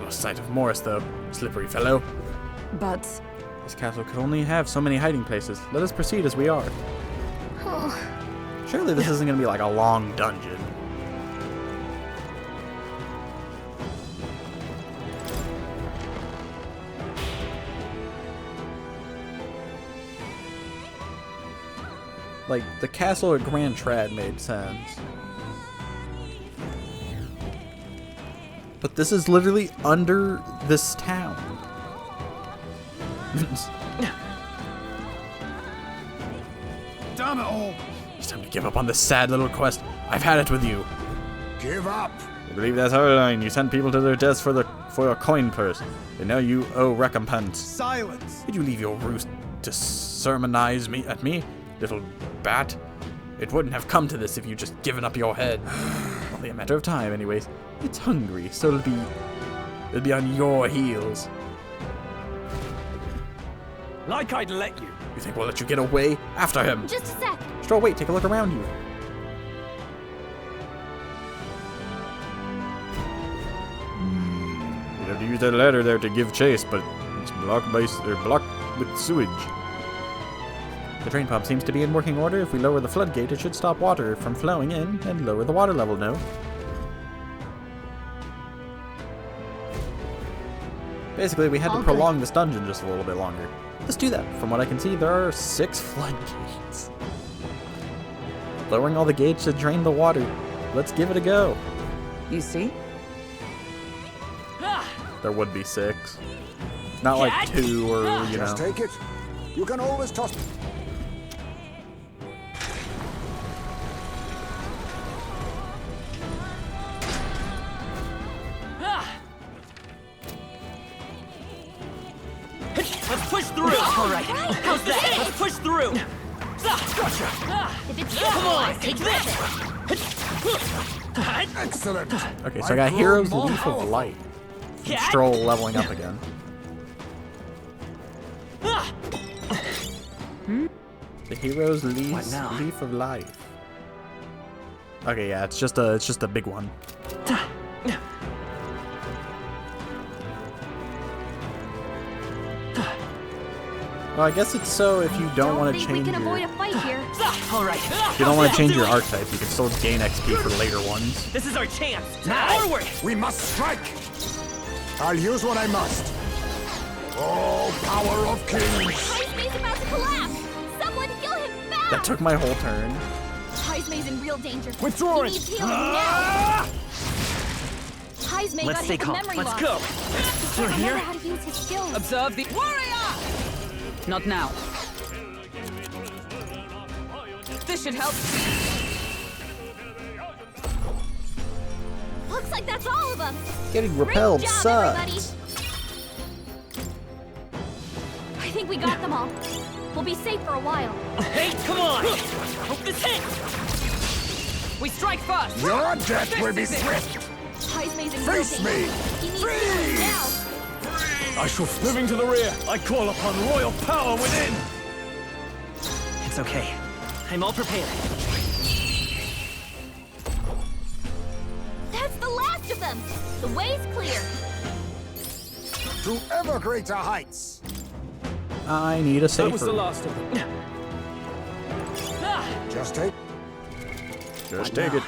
Lost sight of Morris, though. Slippery fellow. But This castle could only have so many hiding places. Let us proceed as we are. Surely this isn't going to be like a long dungeon. Like, the castle at Grand Trad made sense. But this is literally under this town. Damn it all! It's time to give up on this sad little quest. I've had it with you. Give up! I believe that's our line. You sent people to their deaths for a coin purse, and now you owe recompense. Silence! Did you leave your roost to sermonize at me, little bat? It wouldn't have come to this if you just given up your head. Only a matter of time, anyways. It's hungry, so it'll be on your heels. Like I'd let you. You think we'll let you get away? After him! Just a sec. Stroll, wait, take a look around you. You'd have to use that ladder there to give chase, but it's blocked with sewage. The drain pump seems to be in working order. If we lower the floodgate, it should stop water from flowing in and lower the water level, no? Basically, we had to prolong this dungeon just a little bit longer. Let's do that. From what I can see, there are 6 floodgates. Lowering all the gates to drain the water. Let's give it a go. You see? There would be 6. Not like 2 or, you know. Just take it. You can always toss. Let's push through! Alright, how's that? Let's push through! Gotcha! If it's Come on, take this! Excellent! Okay, so I got Hero's Leaf of Light. Stroll leveling up again. The Hero's Leaf of Life. Okay, yeah, it's just a big one. Well, I guess it's so if you don't want to change your... avoid a fight here. All right. If you don't want to change your archetype, you can still gain XP for later ones. This is our chance. Forward! We must strike! I'll use what I must. Oh, power of kings! Heismei's about to collapse! Someone heal him back! That took my whole turn. Heismei's in real danger. Withdraw He it! needs healing now! Heismei got Let's stay hit calm. memory Let's loss. go. He Through doesn't here? know how to use his skills. Observe the warrior! Not now. This should help. Looks like that's all of them. Getting repelled Great job, sucks. everybody. I think we got them all. We'll be safe for a while. Hey, come on! Hope this hits! We strike first! Your death will be swift! Heismei's in Face real danger. me! He needs healing now. I shall moving to the rear. I call upon royal power within. It's okay. I'm all prepared. That's the last of them. The way's clear. To ever greater heights! I need a safer. That was the last of them. Just take... Just take it.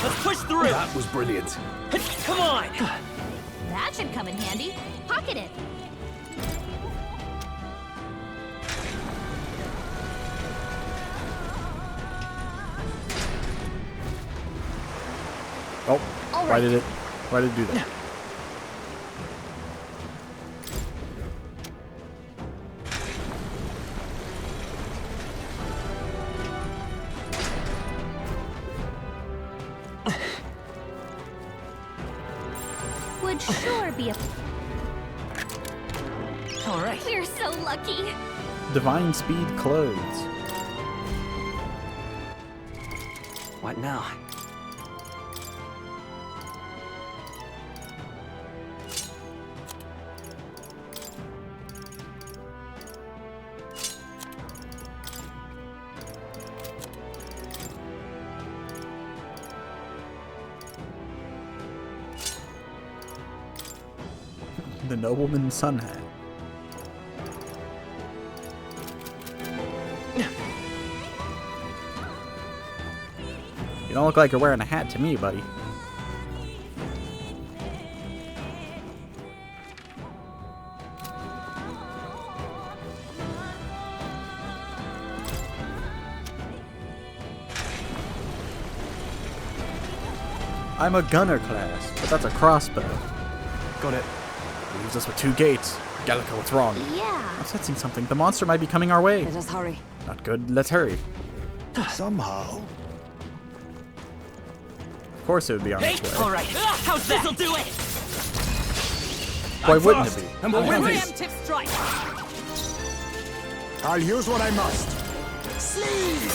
Let's push through! That was brilliant. Come on! That should come in handy. Pocket it. Oh, All why right. did it do that? Would sure be a... All right. We're so lucky. Divine Speed clothes. What now? The Nobleman's Sun Hat. You don't look like you're wearing a hat to me, buddy. I'm a gunner class, but that's a crossbow. Got it. Leaves us with 2 gates. Gallica, what's wrong? Yeah. I'm sensing something. The monster might be coming our way. Let us hurry. Not good. Let's hurry. Somehow. Of course it would be on its way. All right. How's that? This'll do it. Why wouldn't it be? And we'll win this. Preemptive strike. I'll use what I must. Sleep!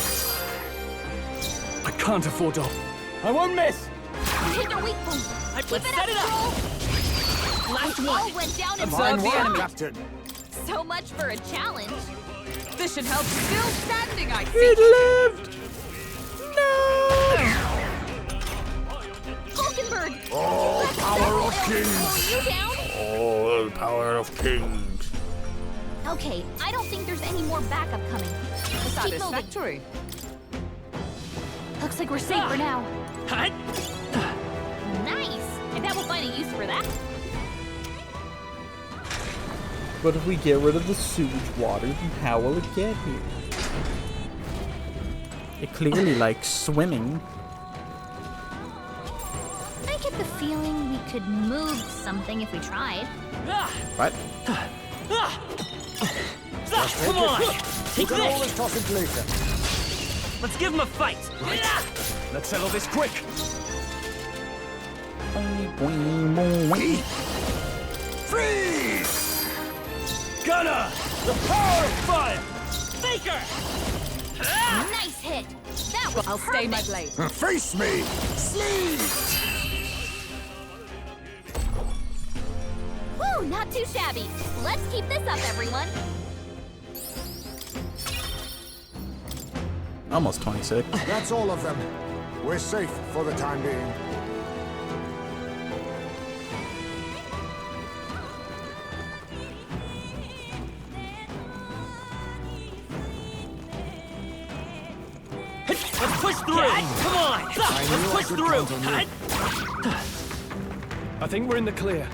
I can't afford to. I won't miss. Hit the weak point. Let's Keep it set it up. up, Troll. Last one went down in Observe the enemy. Captain. So much for a challenge. This should help. Still standing, I see. It lived! Hulkenberg. Oh, power of kings! You down? Oh, power of kings. Okay, I don't think there's any more backup coming. Let's keep moving. Satisfactory. Looks like we're safe for now. Hut. Nice. I bet we'll find a use for that. But if we get rid of the sewage water, then how will it get here? It clearly likes swimming. I get the feeling we could move something if we tried. What? Come on. You Take can this. always toss it later. Let's give him a fight. Let's settle this quick. Freeze! Gunner! The power of fire! Faker. Nice hit. That was I'll stay my perfect. blade. Face me! Sleep! Woo, not too shabby. Let's keep this up, everyone. Almost 26. That's all of them. We're safe for the time being. Let's push through. Come on. Let's push through. I think we're in the clear.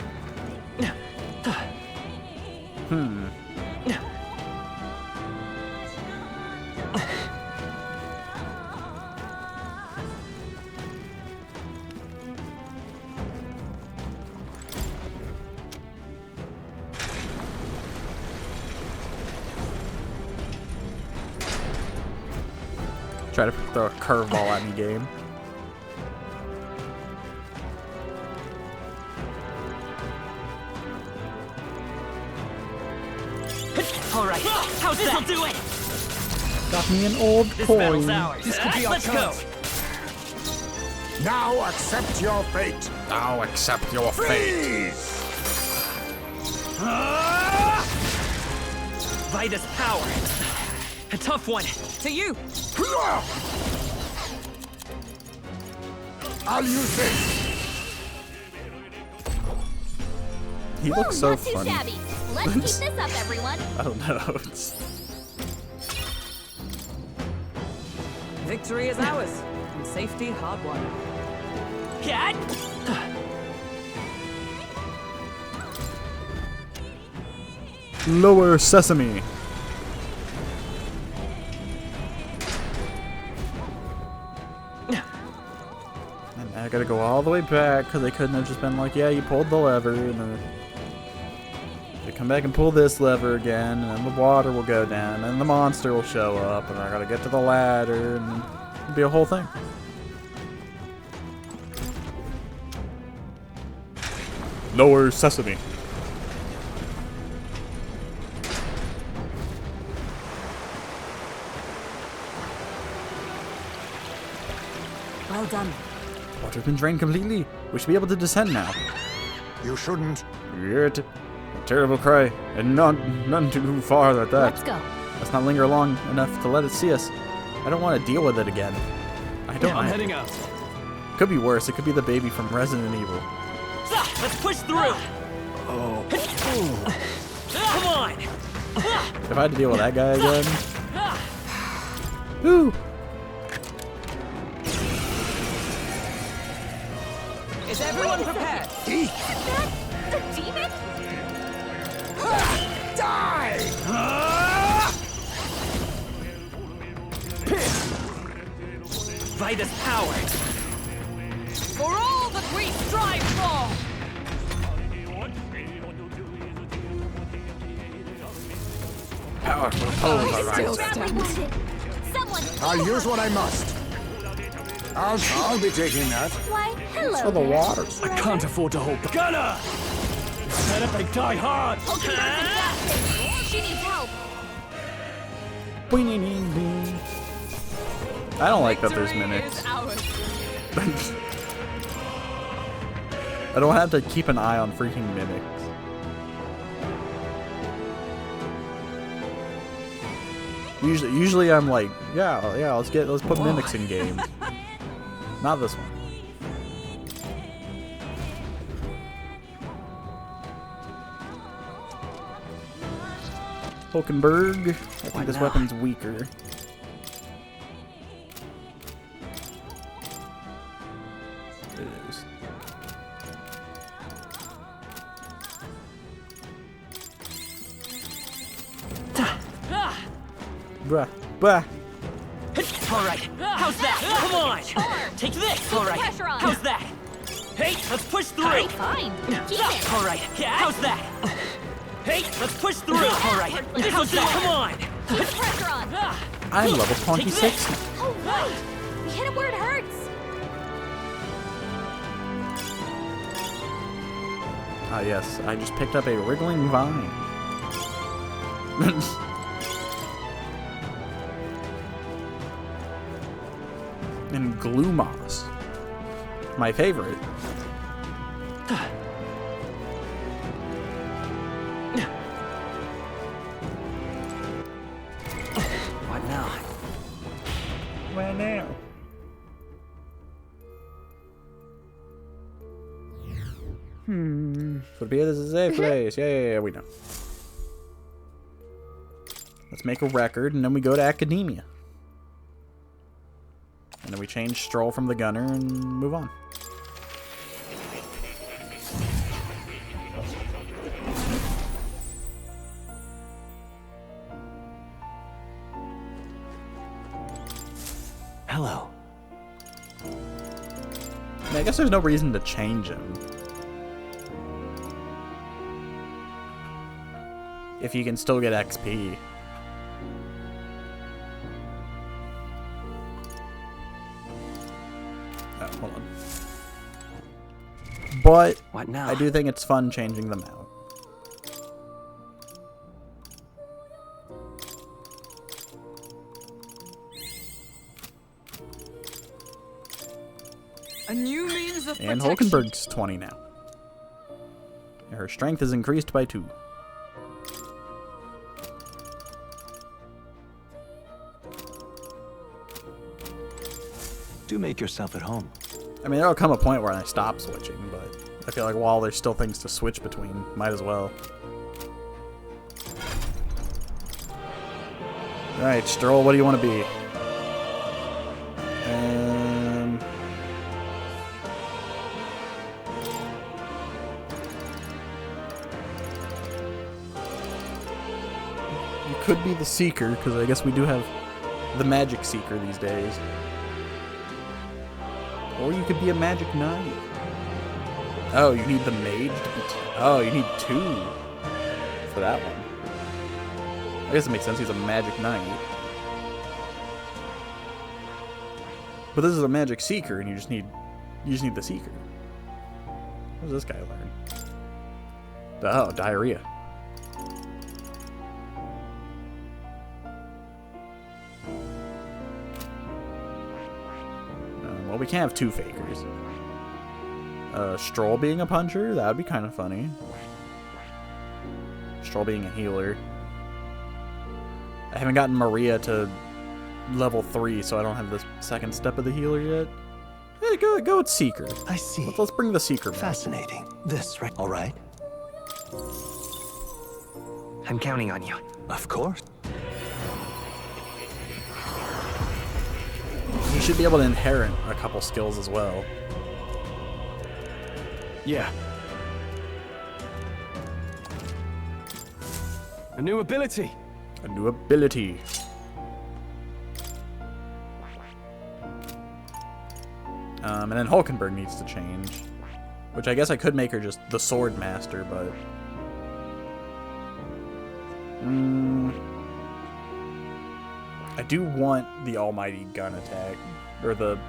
Try to throw a curveball at me, game. All right. How's that? This'll do it. Got me an old This coin. battle's ours. This could be our Let's go. chance. Now accept your fate. Now accept your fate. Freeze! Vitus power. A tough one. To you. I'll use this. He looks so Not too funny. shabby. Let's keep this up, everyone. I don't know. It's... Victory is ours. And safety hard won. Cat. Lower sesame. And I gotta go all the way back because they couldn't have just been like, yeah, you pulled the lever, and then they come back and pull this lever again, and then the water will go down, and the monster will show up, and I gotta get to the ladder, and it'll be a whole thing. Lower sesame. Well done. Water's been drained completely. We should be able to descend now. You shouldn't. Yet. A terrible cry, and none too far at that. Let's go. Let's not linger long enough to let it see us. I don't want to deal with it again. I don't. I'm heading out. Could be worse. It could be the baby from Resident Evil. Let's push through. Oh. Come on. If I had to deal with that guy again. Woo. Is everyone prepared? The demon? Die! Vitus power. For all we strive for! Powerful pose, all Still right. stands. Someone. I'll use what I must. I'll be taking that. Why, hello. For the there, waters. I brother. can't afford to hold back. Gunner! Set up and die hard! Pokemon's got this. She needs help. I don't like that there's Victory mimics. is ours. I don't have to keep an eye on freaking mimics. Usually I'm like, yeah, let's put mimics in games. Not this one. Hulkenberg. I think this weapon's weaker. It is. Bruh. Bruh. All right, how's that? Come on! Take this! All right, pressure on. how's that? Hey, let's push through! Alright, fine. Keep it. All right, how's that? Hey, let's push through! All right, how's that? Come on! Keep the pressure on. I'm level 26 now. Oh, right. We hit it where it hurts. Ah, yes, I just picked up a wriggling vine. And glue moss. My favorite. What now? Where now? Would be this is a safe place. Yeah, we know. Let's make a record, and then we go to academia. And then we change Stroll from the gunner and move on. Hello. I guess there's no reason to change him. If you can still get XP. Oh, hold on. But What now? I do think it's fun changing them out. A new means of And protection. Hulkenberg's 20 now. Her strength is increased by 2. Do make yourself at home. I mean, there'll come a point where I stop switching, but I feel like while there's still things to switch between, might as well. Alright, Stroll, what do you want to be? You could be the Seeker, because I guess we do have the Magic Seeker these days. Or you could be a Magic Knight. Oh, you need the Mage to be... Oh, you need 2 for that one. I guess it makes sense, he's a Magic Knight. But this is a Magic Seeker, and you just need the Seeker. What does this guy learn? Oh, diarrhea. Well, we can't have 2 fakers. Stroll being a puncher? That would be kind of funny. Stroll being a healer. I haven't gotten Maria to level 3, so I don't have the second step of the healer yet. Hey, go with Seeker. I see. Let's bring the Seeker back. Fascinating. This, right? All right. I'm counting on you. Of course. You should be able to inherit a couple skills as well. Yeah. A new ability. A new ability. And then Hulkenberg needs to change. Which I guess I could make her just the sword master, but... I do want the almighty gun attack. Or the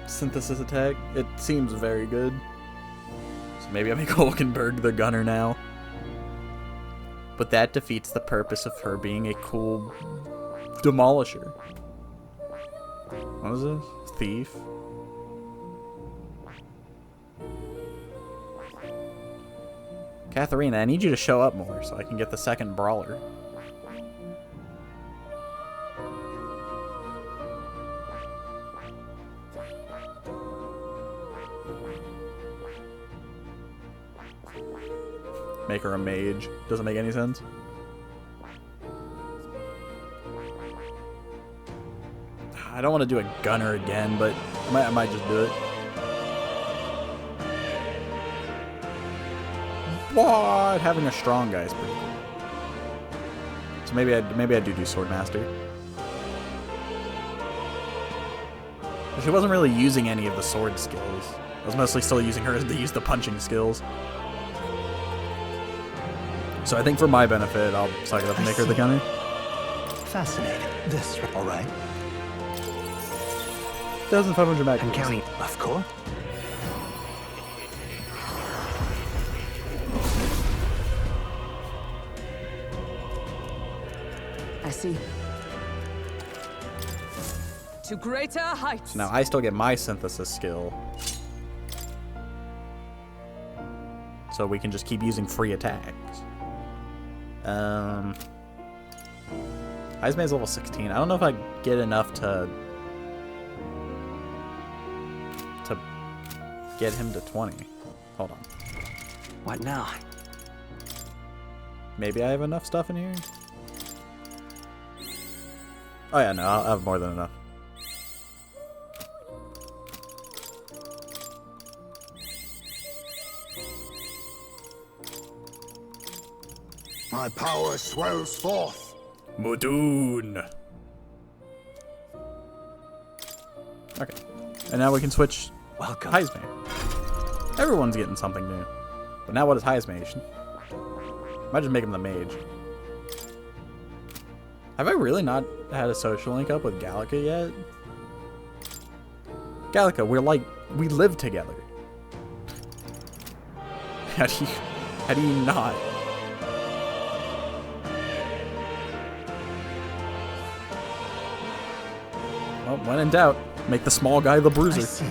synthesis attack. It seems very good. So maybe I make Hulkenberg the gunner now. But that defeats the purpose of her being a cool demolisher. What is this? Thief? Katharina, I need you to show up more so I can get the second brawler. Make her a mage. Doesn't make any sense. I don't want to do a gunner again, but I might just do it. What? Having a strong guy is pretty cool. So maybe I do Swordmaster. But she wasn't really using any of the sword skills. I was mostly still using her to use the punching skills. So I think for my benefit, I'll suck it up and make her the gunner. Fascinating. This, all right? 1,500 back. I'm counting. Of course. I see. To greater heights. So now I still get my synthesis skill. So we can just keep using free attacks. Heisman's level 16. I don't know if I get enough to get him to 20. Hold on. What now? Maybe I have enough stuff in here? Oh yeah, no, I'll have more than enough. My power swells forth. Mudun. Okay. And now we can switch Welcome. Heisman. Everyone's getting something new. But now what is Heismation? Might just make him the mage. Have I really not had a social link up with Gallica yet? Gallica, we live together. How do you not? Well, when in doubt, make the small guy the bruiser. I see.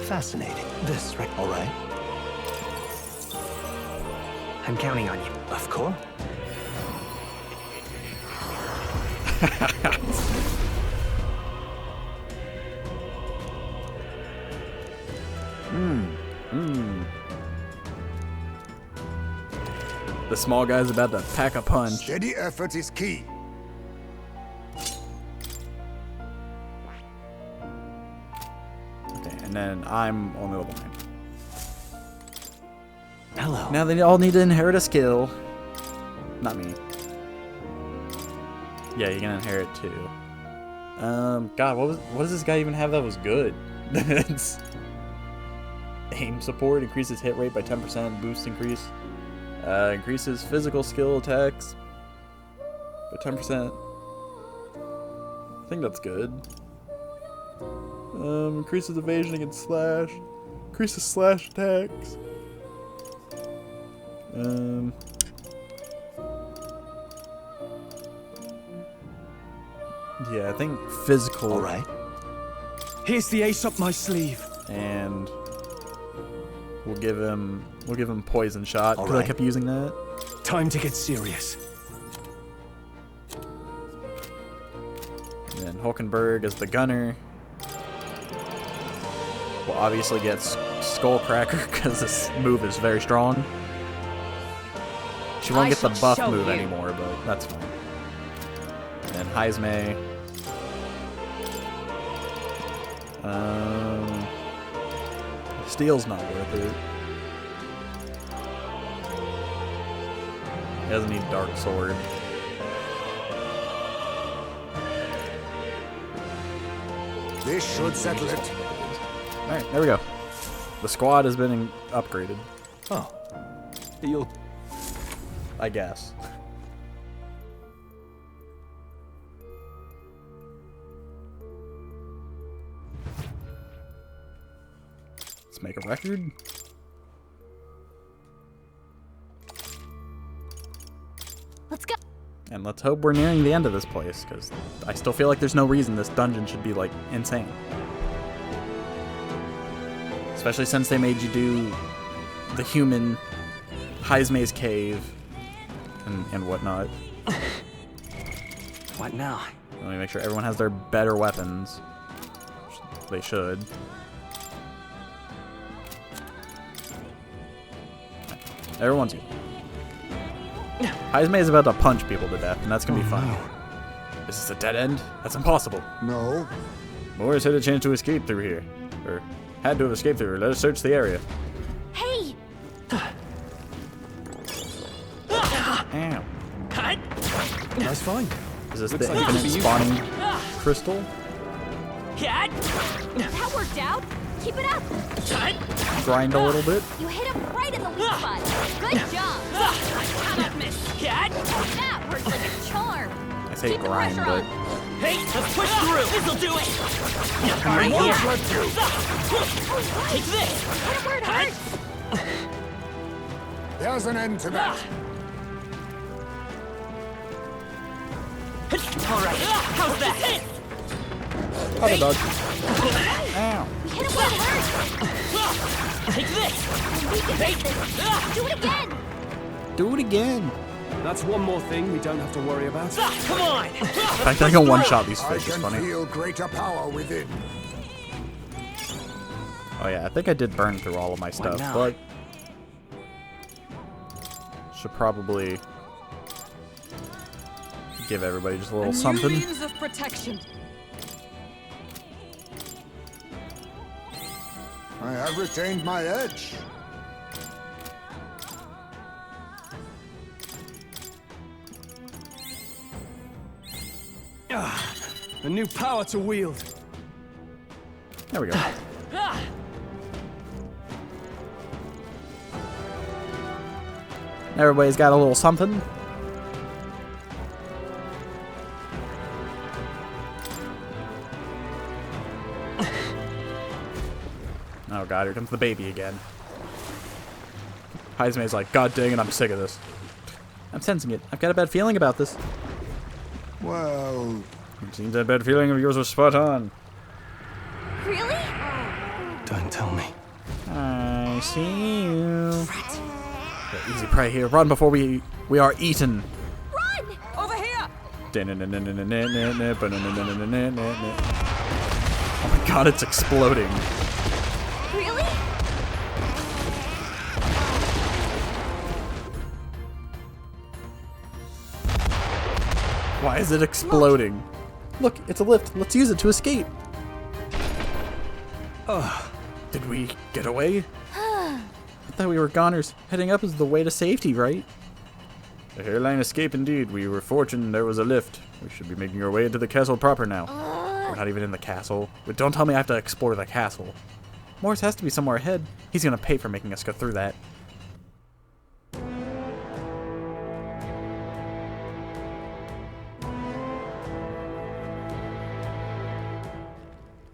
Fascinating. This, right? All right. I'm counting on you. Of course. The small guy's about to pack a punch. Steady effort is key. Okay, and then I'm only level 9. Hello. Now they all need to inherit a skill. Not me. Yeah, you can inherit too. God, what does this guy even have that was good? It's aim support, increases hit rate by 10%, boost increase. Increases physical skill attacks by 10%. I think that's good. Increases evasion against slash. Increases slash attacks. Yeah, I think physical. All right. Here's the ace up my sleeve. And we'll give him poison shot because I kept using that. Time to get serious. And then Hulkenberg as the gunner. Will obviously get Skullcracker because this move is very strong. She won't get the buff move anymore, but that's fine. And Heisme. Steel's not worth it. He doesn't need Dark Sword. This should settle it. Alright, there we go. The squad has been upgraded. Oh. You'll... I guess. Let's make a record. Let's go. And let's hope we're nearing the end of this place, because I still feel like there's no reason this dungeon should be, like, insane. Especially since they made you do the human Heisme's cave and whatnot. What now? Let me make sure everyone has their better weapons. They should. Everyone's good. Heisme is about to punch people to death, and that's gonna be fun. No. Is this a dead end? That's impossible. No. Morris had a chance to escape through here. Or had to have escaped through here. Let us search the area. Hey! Ow. That's fine. Is this Looks the like it could infinite be spawning crystal? That worked out. Keep it up. Grind a little bit? You hit him right in the weak spot. Good job. Cannot miss. That works like a charm. I say Keep the grind, pressure but... on. Hey, let's push through. This'll do it. Right won't here. let you. Take this. Hit him where it hurts. There's an end to that. All right. How's that? Oh, the dog. Ow. Hit him where it hurts. Take this. We can take this. Do it again. Do it again. That's one more thing we don't have to worry about. Come on. In fact, I can one-shot these I fish. It's can funny. feel greater power within. Oh yeah, I think I did burn through all of my stuff, now? but... should probably... give everybody just a little something. Means of protection. I have retained my edge. A new power to wield. There we go. Everybody's got a little something. Oh god, here comes the baby again. Heisme's like, god dang it, I'm sick of this. I'm sensing it. I've got a bad feeling about this. Well, It seems that bad feeling of yours was spot on. Really? Don't tell me. I see you. Yeah, easy prey here. Run before we are eaten. Run! Over here. Oh my god, it's exploding. Really? Why is it exploding? Look, it's a lift. Let's use it to escape. Did we get away? I thought we were goners. Heading up is the way to safety, right? A hairline escape indeed. We were fortunate there was a lift. We should be making our way into the castle proper now. We're not even in the castle. But don't tell me I have to explore the castle. Morris has to be somewhere ahead. He's gonna pay for making us go through that.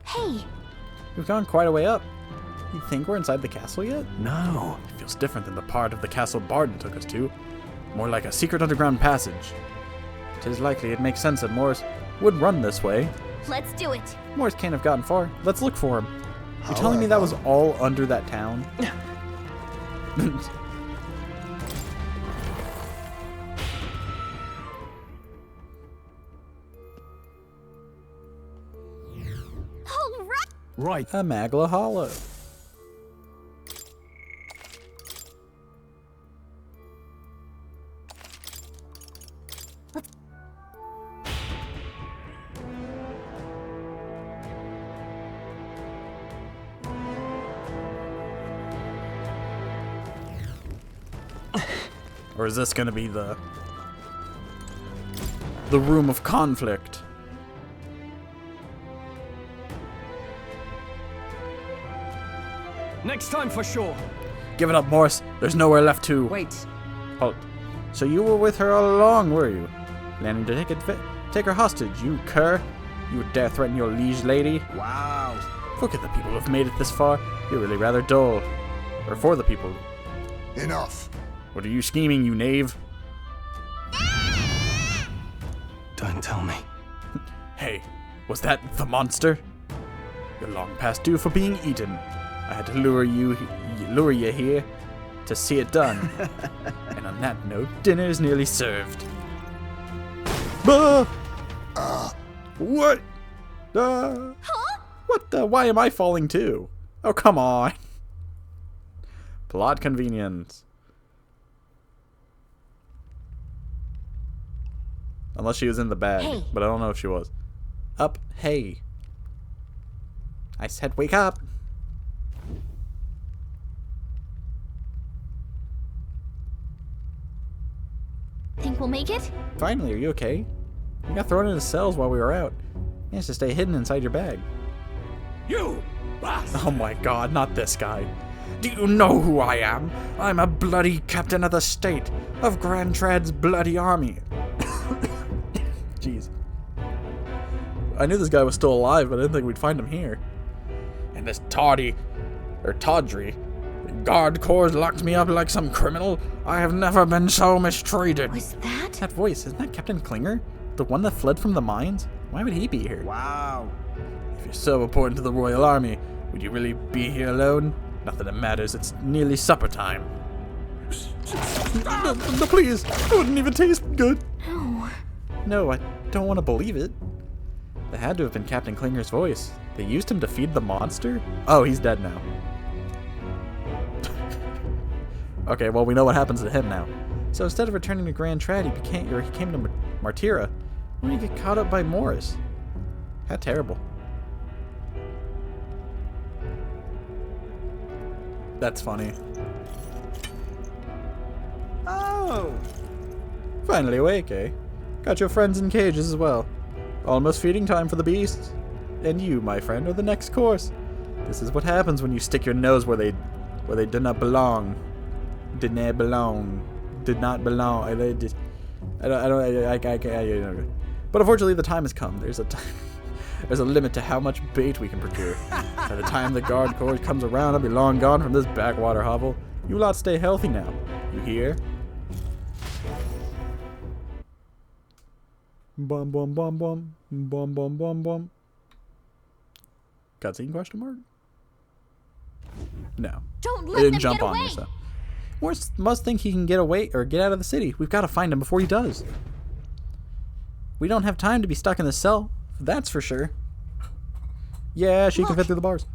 Hey, We've gone quite a way up. You think we're inside the castle yet? No. It feels different than the part of the castle Barden took us to. More like a secret underground passage. It is likely it makes sense that Morris would run this way. let's do it. Morris can't have gotten far. Let's look for him. You're telling me that was all under that town? All right. Right. A Magla Hollow. Or is this gonna be the room of conflict? Next time for sure. Give it up, Morris. There's nowhere left to... Wait. Halt. So you were with her all along, were you? Planning to take her hostage, you cur? You would dare threaten your liege lady? Wow. Look at the people who've made it this far. You're really rather dull. Or for the people. Enough. What are you scheming, you knave? Don't tell me. Hey, was that the monster? You're long past due for being eaten. I had to lure you here to see it done. And on that note, dinner is nearly served. What? What the? Why am I falling too? Oh, come on. Plot convenience. Unless she was in the bag, Hey. but I don't know if she was. Up, hey. I said wake up. Think we'll make it? Finally, are you okay? You got thrown into cells while we were out. Managed to stay hidden inside your bag. You bastard! Oh my god, not this guy. Do you know who I am? I'm a bloody captain of the state of Grand Trad's bloody army. Jeez. I knew this guy was still alive, but I didn't think we'd find him here. And this Tawdry, guard corps locked me up like some criminal. I have never been so mistreated. Was that? That voice, isn't that Captain Klinger? The one that fled from the mines? Why would he be here? Wow. If you're so important to the Royal Army, would you really be here alone? Not that it matters, it's nearly supper time. No, please, it wouldn't even taste good. No. No, I don't want to believe it. That had to have been Captain Klinger's voice. They used him to feed the monster? Oh, he's dead now. Okay, well, we know what happens to him now. So instead of returning to Grand Trad, he came to Martira. When did he get caught up by Morris? How terrible. That's funny. Oh. Finally awake, eh? Got your friends in cages as well. Almost feeding time for the beasts. And you, my friend, are the next course. This is what happens when you stick your nose where they do not belong. Did not belong. Did not belong. I don't. But unfortunately, the time has come. There's a limit to how much bait we can procure. By the time the guard corps comes around, I'll be long gone from this backwater hovel. You lot stay healthy now. You hear? Bum bum bum bum bum bum bum bum. Cutscene question mark? No. Don't I let didn't them jump get on away. me, so. Morris must think he can get away or get out of the city. We've got to find him before he does. We don't have time to be stuck in this cell. That's for sure. Yeah, she can fit through the bars.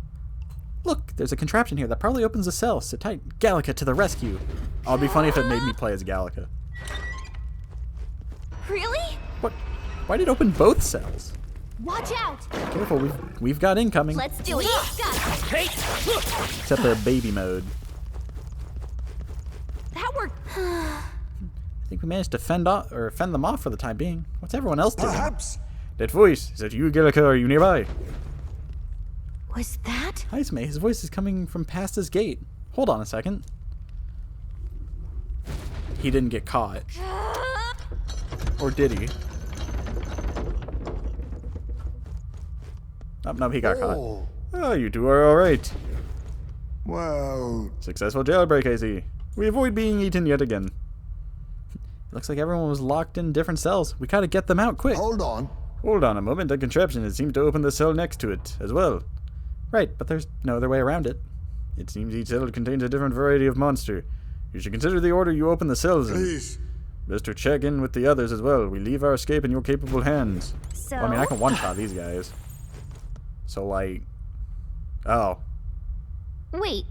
Look, there's a contraption here that probably opens the cell. Sit tight. Gallica to the rescue. Oh, it'd be funny if it made me play as Gallica. Really? What? Why did it open both cells? Watch out! Careful, we've got incoming. Let's do it. Got it. Except they're baby mode. That worked. I think we managed to fend them off for the time being. What's everyone else doing? Perhaps. That voice, is that you, Gallica? Are you nearby? Was that? Heisme, his voice is coming from past his gate. Hold on a second. He didn't get caught. Or did he? Oh, no, he got caught. Oh, you two are alright. Well. Successful jailbreak, I see. We avoid being eaten yet again. Looks like everyone was locked in different cells. We gotta get them out quick. Hold on. Hold on a moment. A contraption has seemed to open the cell next to it as well. Right, but there's no other way around it. It seems each cell contains a different variety of monster. You should consider the order you open the cells in. Please. Best to check in with the others as well. We leave our escape in your capable hands. So? Well, I mean, I can one-shot these guys. So, like... Oh. Wait.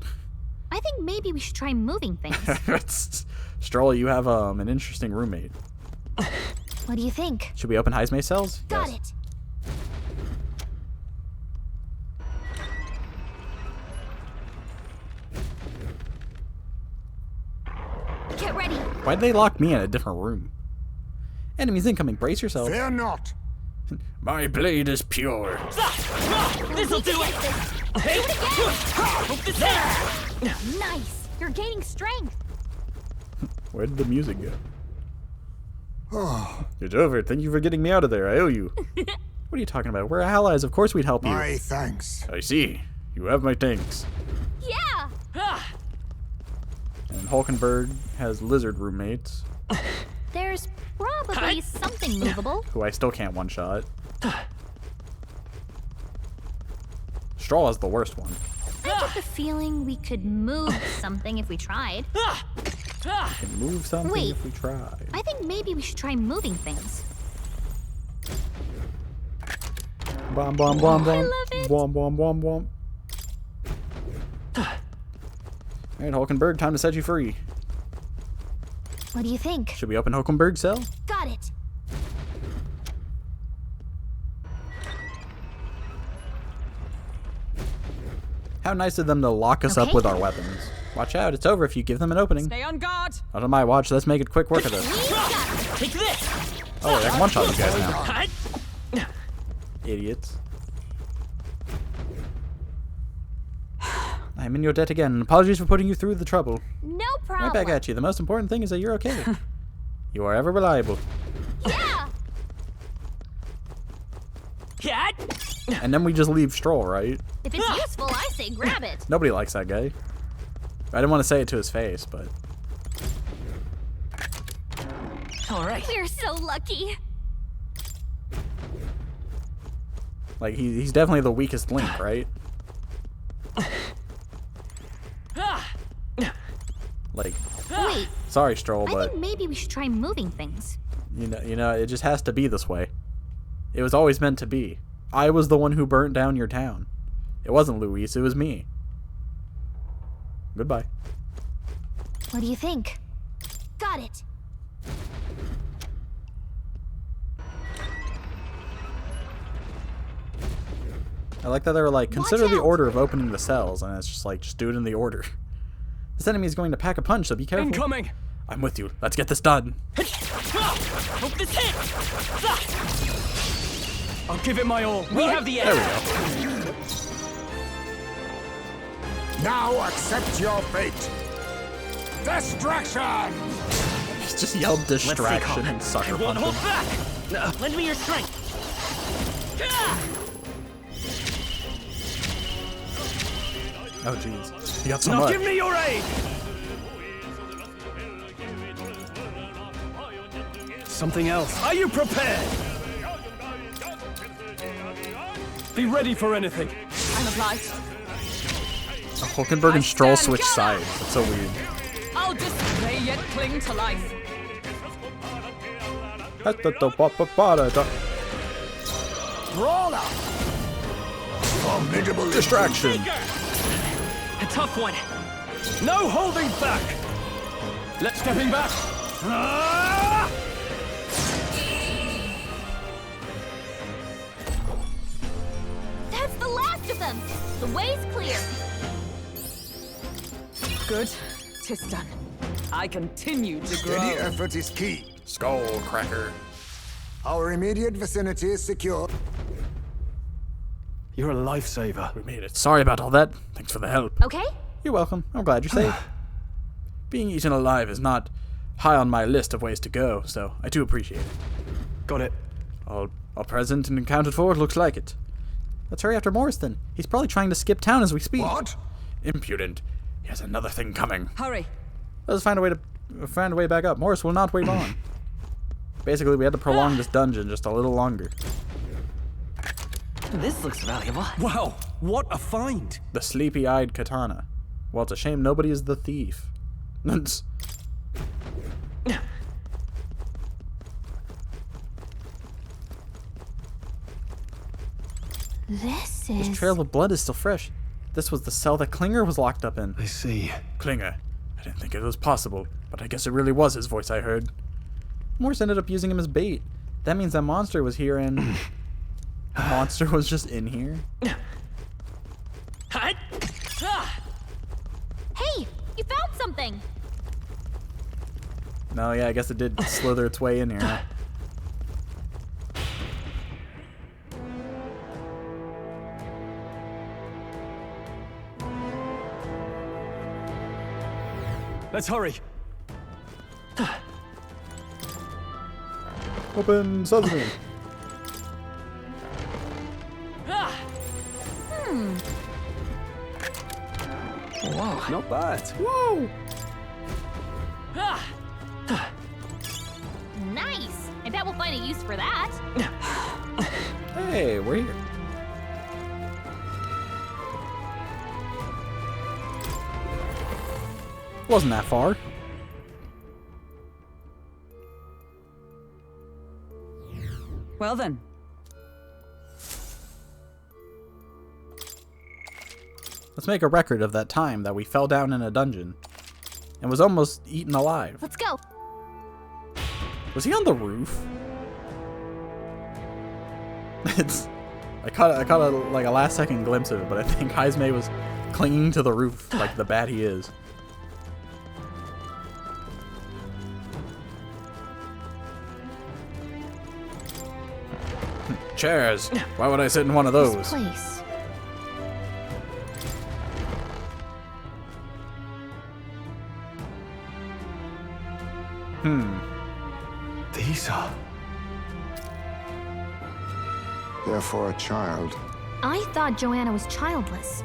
I think maybe we should try moving things. Stroll, you have an interesting roommate. What do you think? Should we open Heisme's cells? Got Yes. it. Get ready. Why'd they lock me in a different room? Enemies incoming. Brace yourself. Fear not. My blade is pure. This'll do it! Nice! You're gaining strength! Where did the music go? It's over. Thank you for getting me out of there. I owe you. What are you talking about? We're allies. Of course we'd help you. My thanks. I see. You have my thanks. Yeah! And Hulkenberg has lizard roommates. There's probably something movable. Who I still can't one-shot. Straw is the worst one. I get the feeling we could move something if we tried. Can move something Wait. if we try. I think maybe we should try moving things. Bomb, bomb, bomb, bomb. I love it. Bomb, bomb, bomb, bomb. Alright, Hulkenberg, time to set you free. What do you think? Should we open Hulkenberg's cell? Got it. How nice of them to lock us up Okay. with our weapons. Watch out, it's over if you give them an opening. Stay on guard. Out of my watch, let's make it quick work of this. Take this! Oh, I can one-shot you guys now. Idiots. I'm in your debt again. Apologies for putting you through the trouble. No problem. Right back at you. The most important thing is that you're okay. You are ever reliable. Yeah! Cat! And then we just leave Stroll, right? If it's useful, I say grab it. Nobody likes that guy. I didn't want to say it to his face, but... Alright. We're so lucky. Like, he's definitely the weakest link, right? Like, Wait, sorry, Stroll, I but think maybe we should try moving things. you know, it just has to be this way. It was always meant to be. I was the one who burnt down your town. It wasn't Luis, it was me. Goodbye. What do you think? Got it. I like that they were like, consider Watch the out. order of opening the cells, and it's just like, just do it in the order. This enemy is going to pack a punch, so be careful. Incoming! I'm with you. Let's get this done. Hope this hits! I'll give it my all. We have the There we edge. go. Now accept your fate. Distraction! He's just yelled distraction and I sucker won't punch hold him. back! Lend me your strength. Oh jeez. He got so Now much. give me your aid! Something else. Are you prepared? Be ready for anything. I'm obliged. Hulkenberg and Stroll stand switch together. sides. That's so weird. I'll display yet cling to life. Brawler! Formidable Distraction. A tough one. No holding back! Let's stepping back. Ah! That's the last of them. The way's clear. Good. 'Tis done. I continue to grow. Steady effort is key. Skull cracker. Our immediate vicinity is secure. You're a lifesaver. We made it. Sorry about all that. Thanks for the help. Okay? You're welcome. I'm glad you're safe. Being eaten alive is not high on my list of ways to go, so I do appreciate it. Got it. All present and accounted for, it looks like it. Let's hurry after Morris then. He's probably trying to skip town as we speak. What? Impudent. He has another thing coming. Hurry. Let's find a way back up. Morris will not wait long. Basically, we had to prolong this dungeon just a little longer. This looks valuable. Wow, what a find! The sleepy-eyed katana. Well, it's a shame nobody is the thief. This is... trail of blood is still fresh. This was the cell that Klinger was locked up in. I see. Klinger. I didn't think it was possible, but I guess it really was his voice I heard. Morse ended up using him as bait. That means that monster was here and... the monster was just in here? Hey! You found something! No, yeah, I guess it did slither its way in here. Huh? Let's hurry. Open sesame. Whoa, not bad. Whoa! Nice! I bet we'll find a use for that. Hey, we're here. Wasn't that far. Well then. Let's make a record of that time that we fell down in a dungeon and was almost eaten alive. Let's go. Was he on the roof? I caught a like a last second glimpse of it, but I think Heismay was clinging to the roof like the bat he is. Chairs. Why would I sit in one of those? This place. These are... They're for a child. I thought Joanna was childless.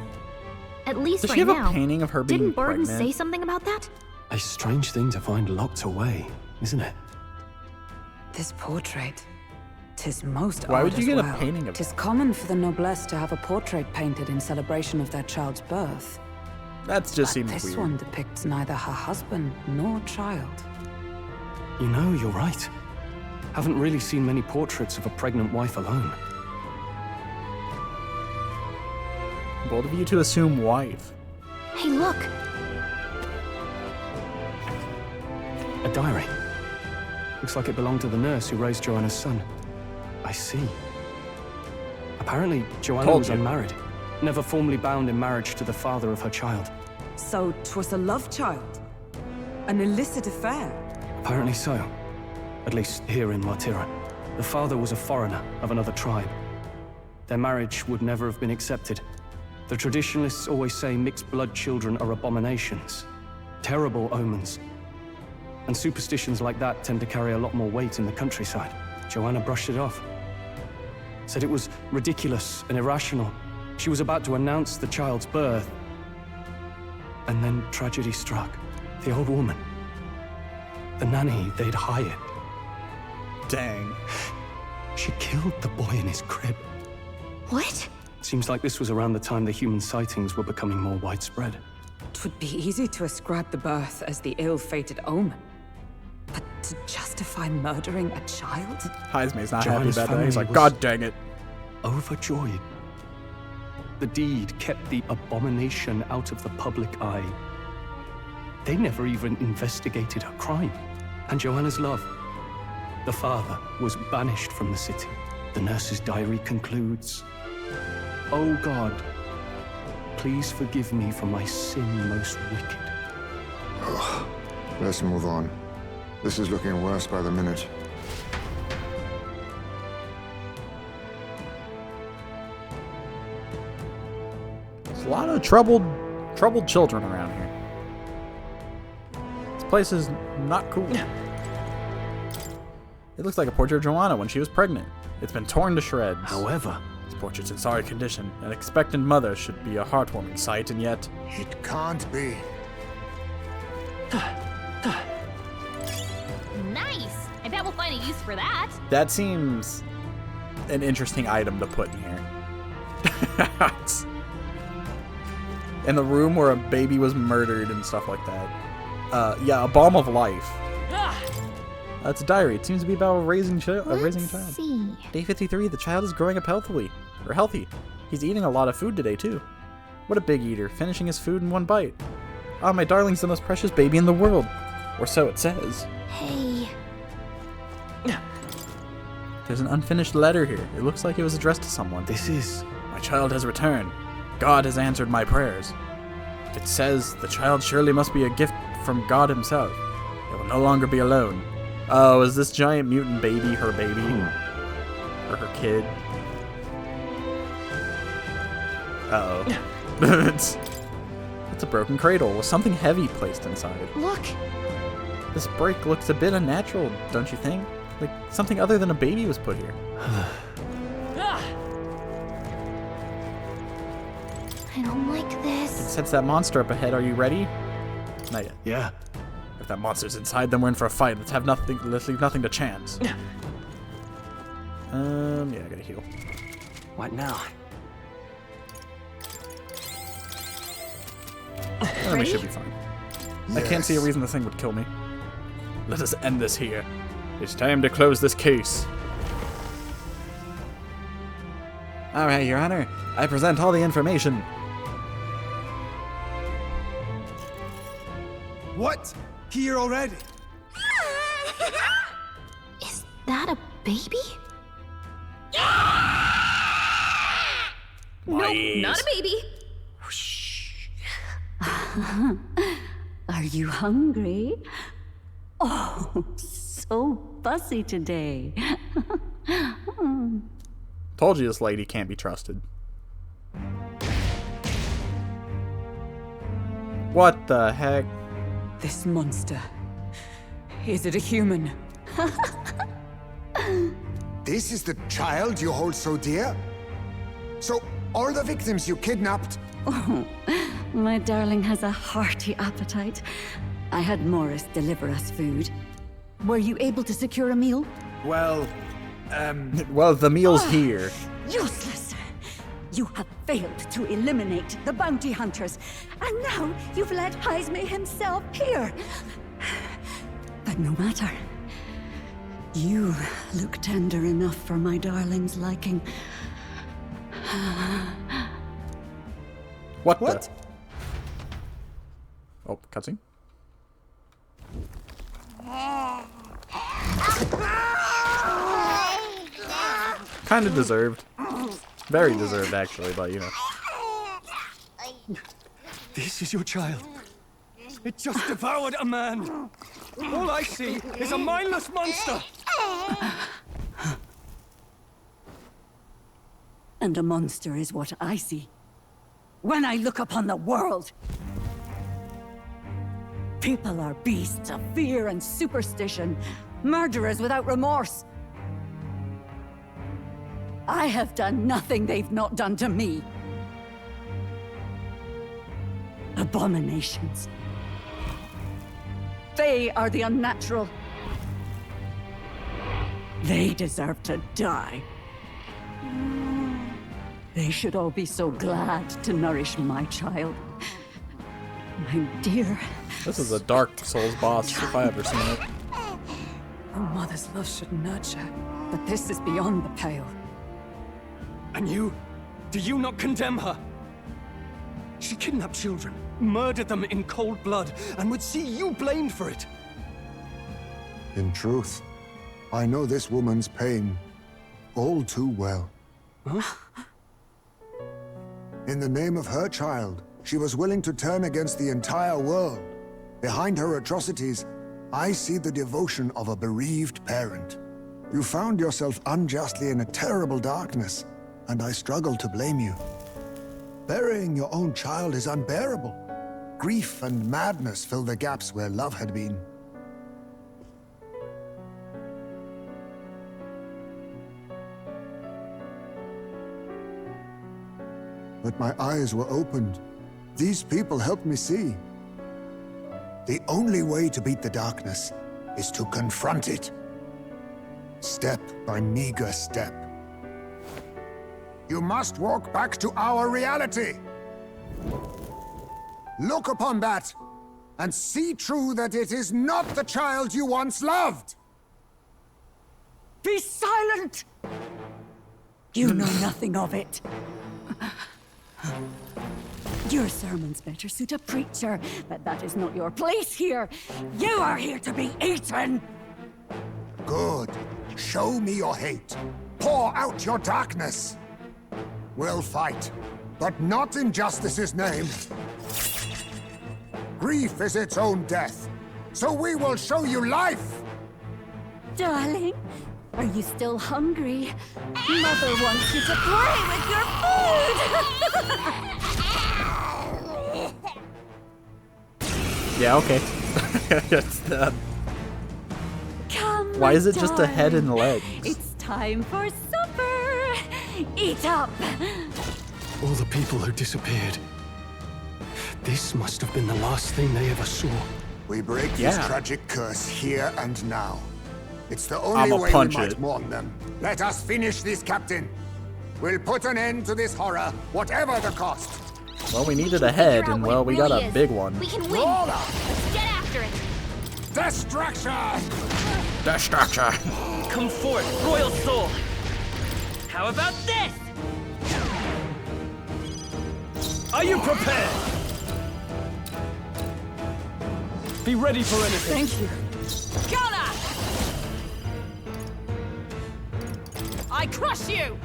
At least Does right she have now. a painting of her being Didn't Burden pregnant? say something about that? a strange thing to find locked away, isn't it? This portrait. 'Tis most Why odd would you as get well. a painting of 'Tis that? common for the noblesse to have a portrait painted in celebration of their child's birth. That just seems This weird. one depicts neither her husband nor child. You know, you're right. Haven't really seen many portraits of a pregnant wife alone. Bold of you to assume wife. Hey, look! A diary. Looks like it belonged to the nurse who raised Joanna's son. I see. Apparently, Joanna Told was you. unmarried, never formally bound in marriage to the father of her child. So 'twas a love child? An illicit affair? Apparently so. At least here in Martira. The father was a foreigner of another tribe. Their marriage would never have been accepted. The traditionalists always say mixed blood children are abominations. Terrible omens. And superstitions like that tend to carry a lot more weight in the countryside. Joanna brushed it off. Said it was ridiculous and irrational. She was about to announce the child's birth. And then tragedy struck. The old woman. The nanny they'd hired. Dang. She killed the boy in his crib. What? Seems like this was around the time the human sightings were becoming more widespread. 'Twould be easy to ascribe the birth as the ill-fated omen. But to justify murdering a child? Heismay's not Joanna's happy about that. He's family like, was- God dang it. Overjoyed. The deed kept the abomination out of the public eye. They never even investigated her crime. And Joanna's love. The father was banished from the city. The nurse's diary concludes, "Oh God, please forgive me for my sin most wicked." Let's move on. This is looking worse by the minute. There's a lot of troubled children around here. This place is not cool. It looks like a portrait of Joanna when she was pregnant. It's been torn to shreds. However, this portrait's in sorry condition. An expectant mother should be a heartwarming sight, and yet... It can't be. Nice! I bet we'll find a use for that. That seems an interesting item to put in here. In the room where a baby was murdered and stuff like that. Yeah, a balm of life. It's a diary. It seems to be about raising a child. Let's see. Day 53, the child is growing up healthy. He's eating a lot of food today, too. What a big eater, finishing his food in one bite. Ah, my darling's the most precious baby in the world. Or so it says. Hey. There's an unfinished letter here. It looks like it was addressed to someone. this is... My child has returned. God has answered my prayers. It says the child surely must be a gift from God himself. It will no longer be alone. Oh, is this giant mutant baby her baby? Or her kid? Uh-oh. It's a broken cradle with something heavy placed inside. Look! This break looks a bit unnatural, don't you think? Like something other than a baby was put here. I don't like this. It sense that monster up ahead. Are you ready? Not yet. Yeah. If that monster's inside, then we're in for a fight. Let's leave nothing to chance. Yeah, I gotta heal. What now? We should be fine. Yes. I can't see a reason this thing would kill me. Let us end this here. It's time to close this case. Alright, Your Honor. I present all the information. What? Here already? Is that a baby? Nope, not a baby. Are you hungry? Oh, so fussy today. Told you this lady can't be trusted. What the heck? This monster. Is it a human? This is the child you hold so dear? So, all the victims you kidnapped? Oh, my darling has a hearty appetite. I had Morris deliver us food. Were you able to secure a meal? Well, well, the meal's here. Useless! You have failed to eliminate the bounty hunters, and now you've led Heisme himself here. But no matter. You look tender enough for my darling's liking. What the? Oh, cutscene. Kind of deserved. Very deserved, actually, but you know. This is your child. It just devoured a man. All I see is a mindless monster. And a monster is what I see when I look upon the world. People are beasts of fear and superstition, murderers without remorse. I have done nothing they've not done to me. Abominations. They are the unnatural. They deserve to die. They should all be so glad to nourish my child. My dear. This is a Dark Souls boss, if I ever seen it. A mother's love should nurture, but this is beyond the pale. And you? Do you not condemn her? She kidnapped children, murdered them in cold blood, and would see you blamed for it. In truth, I know this woman's pain all too well. Huh? In the name of her child, she was willing to turn against the entire world. Behind her atrocities, I see the devotion of a bereaved parent. You found yourself unjustly in a terrible darkness, and I struggle to blame you. Burying your own child is unbearable. Grief and madness fill the gaps where love had been. But my eyes were opened. These people helped me see. The only way to beat the darkness is to confront it. Step by meager step. You must walk back to our reality. Look upon that, and see true that it is not the child you once loved. Be silent! You know nothing of it. Your sermons better suit a preacher, but that is not your place here. You are here to be eaten! Good. Show me your hate. Pour out your darkness. We'll fight, but not in justice's name. Grief is its own death, so we will show you life! Darling, are you still hungry? Mother wants you to play with your food! Yeah, okay. That's the... Come, Why my is it just a head and darling. legs? It's time for supper. Eat up. All the people who disappeared. This must have been the last thing they ever saw. We break this Yeah. tragic curse here and now. It's the only I'ma way we punch might it. mourn them. Let us finish this, Captain. We'll put an end to this horror, whatever the cost. Well, we needed a head, and well, we got a big one. We can win. Roll up. Let's get after it. Destruction! Destruction! Come forth, royal soul! How about this? Are you prepared? Be ready for anything. Thank you. Gunner! I crush you!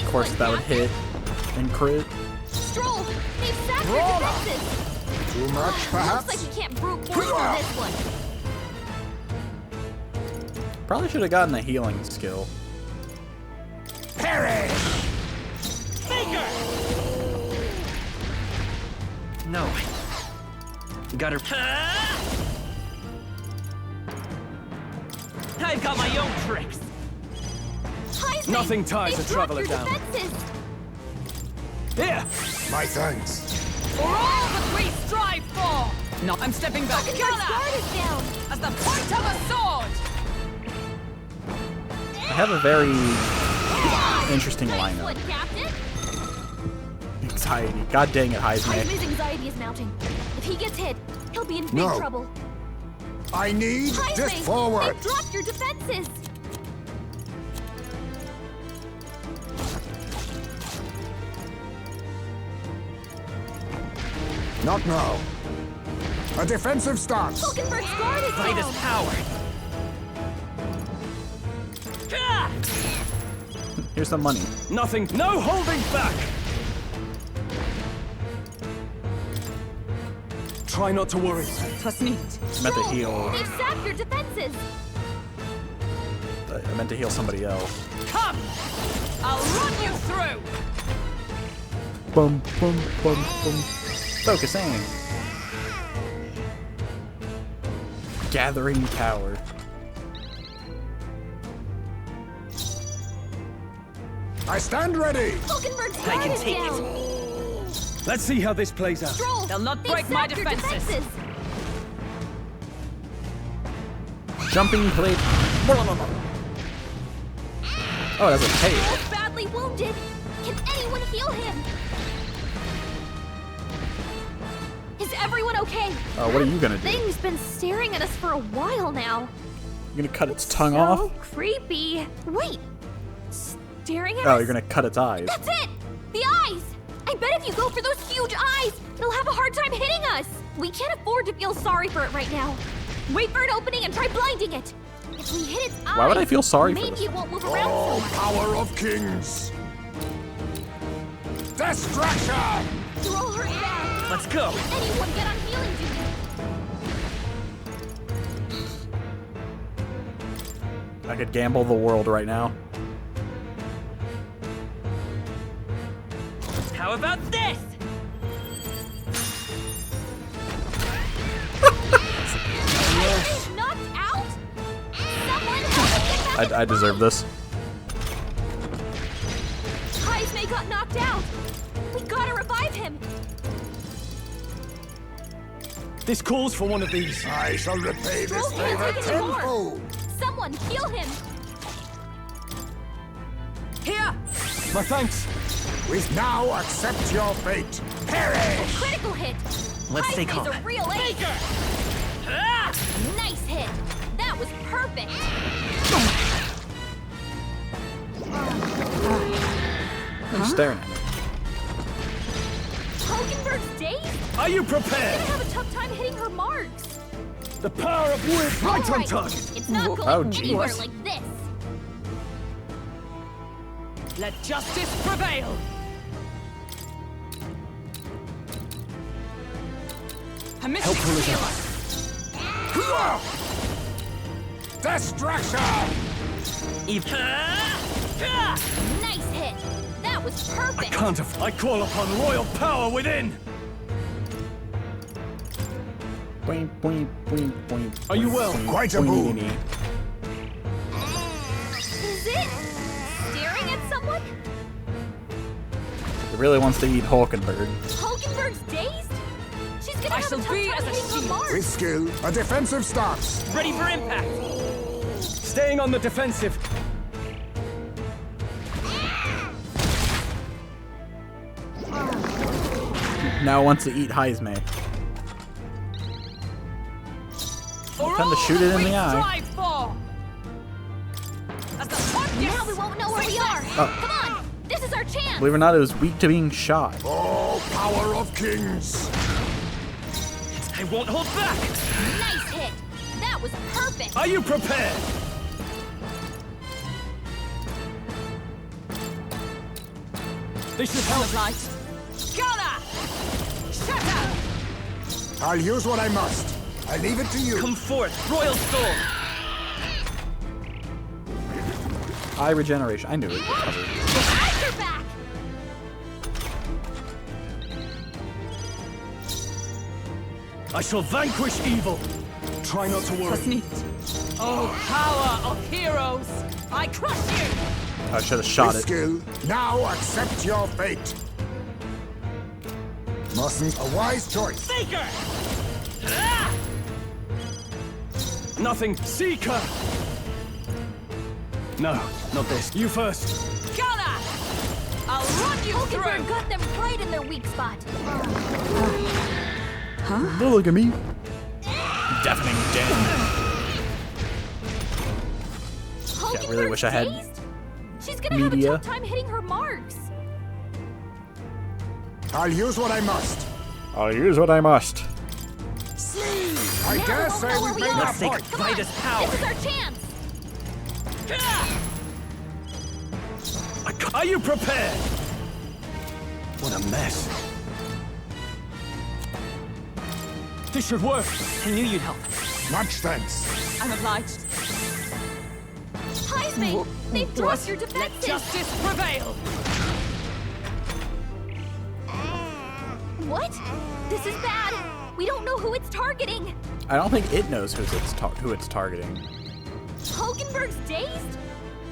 Of course, that would hit and crit. Stroll, they've sacked their Roll up. defenses. Too much, Looks perhaps? like you can't brute force on this one. Probably should have gotten a healing skill. Perish! No. Got her. I've got my own tricks. Heisman, Nothing ties they've a traveler dropped your down. defenses. Here! My thanks. For all that we strive for! No, I'm stepping back. Falconberg's Gunner! guard is down. As the point of a sword! I have a very interesting Nice lineup. one, Captain. Anxiety. God dang it, Heisman. Heisman's anxiety is mounting. If he gets hit, he'll be in big No. trouble. I need this Heisman, forward. they've dropped your defenses. Not now. A defensive stance. Falconberg's guard is Fight down. is power. Here's some money. Nothing. No holding back! Try not to worry. Twas neat. I meant to heal. They've sacked your defenses. I meant to heal somebody else. Come! I'll run you through! Boom, boom, boom, boom. Focus aim. Gathering power. I stand ready. Falconberg's I guard can is take down. Let's see how this plays out. Stroll, They'll not they've break my sacked your defenses. Jumping plate. Oh, that's a tail. Stroll's badly wounded. Can anyone heal him? Is everyone okay? What are you gonna do? Thing's been staring at us for a while now. You're gonna cut its tongue So off? creepy. Wait. Staring at Oh, us? you're gonna cut its eyes. That's it! The eyes! I bet if you go for those huge eyes, it'll have a hard time hitting us. We can't afford to feel sorry for it right now. Wait for an opening and try blinding it. If we hit its eyes, Why would I feel sorry for maybe this? it won't move around so Oh, much. power of kings. Destruction! They're all hurt bad. Let's go. Anyone get on healing duty? I could gamble the world right now. How about this? He's knocked out? Someone help him get back I deserve this. Heisman got knocked out. We gotta revive him. This calls for one of these. I shall repay this Stroll can't favor take it anymore. tenfold. Someone heal him. Here! My thanks. We now accept your fate. Perish! Critical hit. Let's stay Heisman's calm. a real ace. Ah, nice hit. That was perfect. I'm staring at me. Falconberg's dazed? Are you She's gonna prepared? have a tough time hitting her marks. The power of wood right on Alright, target. it's not going Oh, geez. anywhere like this. Let justice prevail! A mystic Helpful as healer! Destruction! Nice hit. That was perfect. I call upon royal power within. Boing, boing, boing, boing, Are you well? Quite a boon. Is it staring at someone? He really wants to eat Hulkenberg. Hulkenberg's dazed? She's gonna I have shall a tough be time as a hitting her shield. mark. With skill, a defensive stance. Ready for impact. Staying on the defensive. Now wants to eat Heisme. Time to shoot it in the eye. Now we won't know where we are. Oh. Come on, this is our chance. Believe it or not, it was weak to being shot. Oh, power of kings! I won't hold back. Nice hit. That was perfect. Are you prepared? They should help. Light. Gather! Shatter! I'll use what I must. I leave it to you. Come forth, royal soul. Eye regeneration. I knew it. Recovered. Eyes are back. I shall vanquish evil. Try not to worry. Oh, power of heroes! I crush you! I should have shot With it. skill, now accept your fate. Mustn't a wise choice. Faker! Ah! Nothing. Seeker! No, not this. You first. Gather! I'll run you Hulkenberg through! got them right in their weak spot. Don't look at me. Deafening den. Hulkenberg's really wish I had dazed? She's gonna media. have a tough time hitting her marks. I'll use what I must. I'll use what I must. I Now dare we won't say know we've where we made are. our point. Come on, Vitus power. this is our chance. Are you prepared? What a mess. This should work. I knew you'd help. Much thanks. I'm obliged. Heisme, they've dropped your defenses. Justice prevail! What? This is bad. We don't know who it's targeting. I don't think it knows who it's targeting. Hulkenberg's dazed?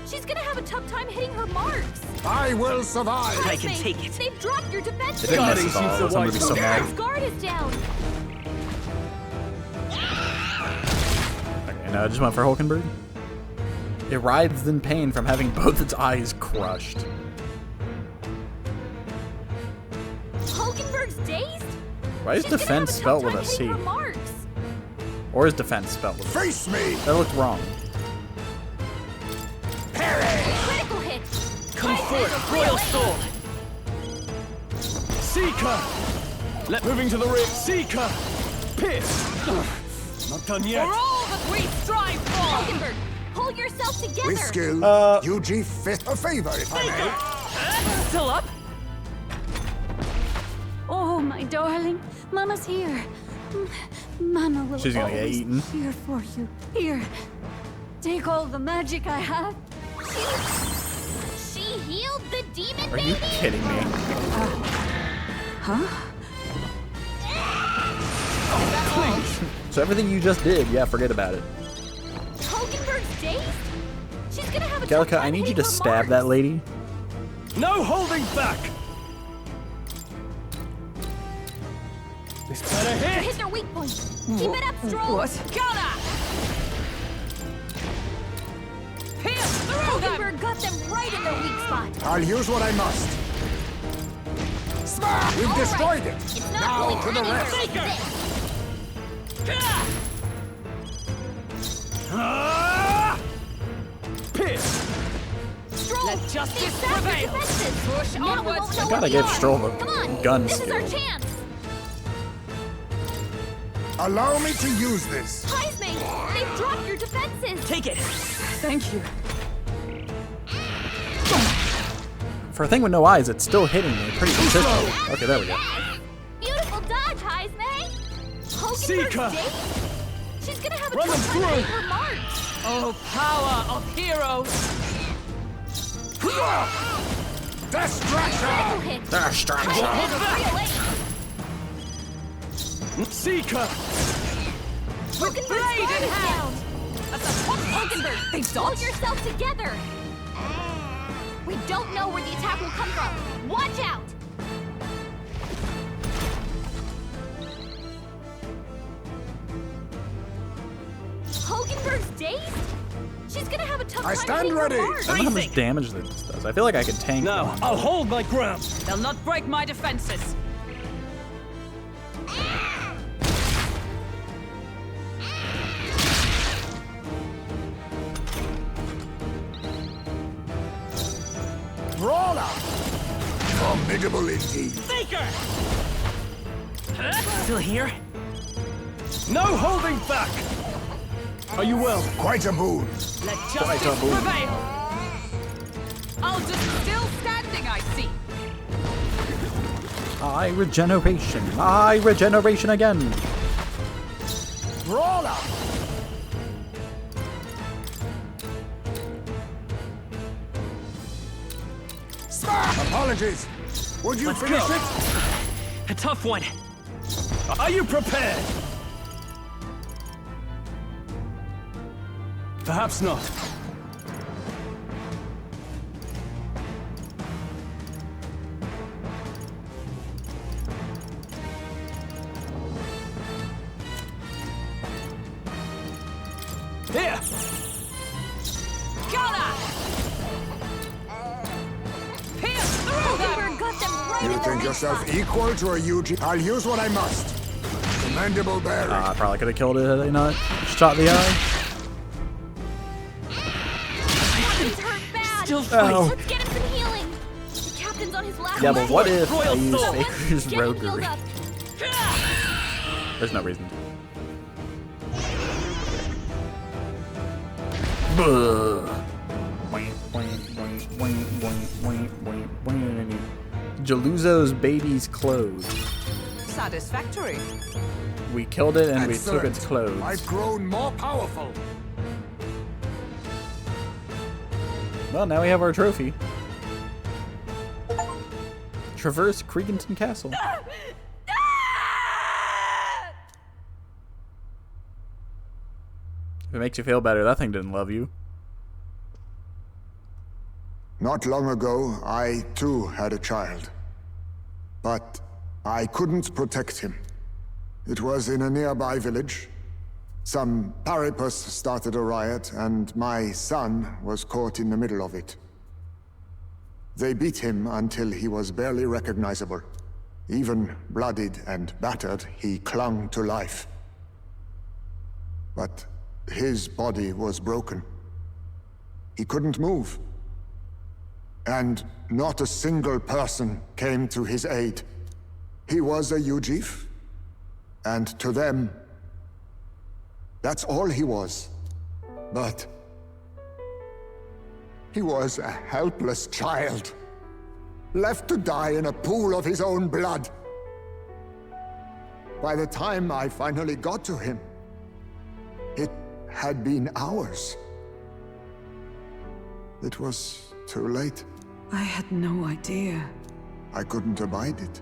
She's gonna have a tough time hitting her marks. I will survive. I can Heisme, take it. They've dropped your It defenses. didn't miss Guarding us all. seems the I'm gonna be so wise mad. His guard is down. Okay, now I just went for Hulkenberg. It writhes in pain from having both its eyes crushed. Hulkenberg's dazed? Why is She's gonna defense have a spelled tough with a time C? hitting her marks. Or is defense spelled with a C? Face me. That looked wrong. Critical hit. Come Heisme's forth, a real royal ace. soul. Seeker! Moving to the rear. Seeker! Pierce! Not done For yet. all that we strive for! Hulkenberg, pull yourself together. With skill, UG fit a favor, if I may. Still up? Oh, my darling. Mama's here. Mama will She's gonna get always eaten. be here for you. Here. Take all the magic I have. She healed the demon Are baby? you kidding me? So everything you just did, yeah, forget about it. Hulkenberg's dazed? She's gonna have a Gallica, tough time I need you hitting to her stab marks. that lady. No holding back! This better You hit! hit their weak point. Keep it up, Stroll. What? Gather! Pierce through them! Hulkenberg got them right in their weak spot. I'll use what I must. We've All destroyed right. it. It's not Now really to the hurting her rest. like this. Pierce! Stroll, Let justice they've sapped your prevail. defenses. Push Now we onwards. won't know I where gotta we give are. Stroll Come a on, gun this is our skill. chance. Allow me to use this. Heisme, they've dropped your defenses. Take it. Thank you. For a thing with no eyes, it's still hitting me pretty consistently. Okay, there we go. Yes. Beautiful dodge, Heisme. Seeker. Hulkenberg's dazed? She's gonna have a Run tough them time through. hitting her marks. Oh, power of heroes! Critical hit. Seeker! Blade in hand. That's a Hulkenberg. They pull yourself together. We don't know where the attack will come from. Watch out. Hulkenberg's dazed? She's gonna have a tough time. I stand ready. I don't know how much damage this does. I feel like I could tank. Now, I'll hold my ground. They'll not break my defenses. Brawler! Formidable indeed. Faker! Still here? No holding back! Are you well? Quite a boon. Let justice prevail. I'll just still standing, I see. I regeneration again. Brawler! Apologies. Would you finish it? A tough one. Are you prepared? Perhaps not. Here! Gunner! Pierce through them! Got them right You in the think right yourself spot. equal to a UG? I'll use what I must. Commendable bearing. I probably could have killed it had I not shot the eye. He's hurt bad. Still Oh. Let's get him some healing. The captain's on his last Yeah, but what if I Royal use Soul. Faker's Get him healed roguery? up. There's no reason to. Jaluzo's baby's clothes. Satisfactory. We killed it and we took Excellent. its clothes. I've grown more powerful. Well, now we have our trophy. Traverse Cregenton Castle. If it makes you feel better, that thing didn't love you. Not long ago, I too had a child. But I couldn't protect him. It was in a nearby village. Some paripus started a riot, and my son was caught in the middle of it. They beat him until he was barely recognizable. Even bloodied and battered, he clung to life. But his body was broken. He couldn't move. And not a single person came to his aid. He was a Ujif, and to them, that's all he was. But he was a helpless child, left to die in a pool of his own blood. By the time I finally got to him, it had been hours. It was too late. I had no idea. I couldn't abide it.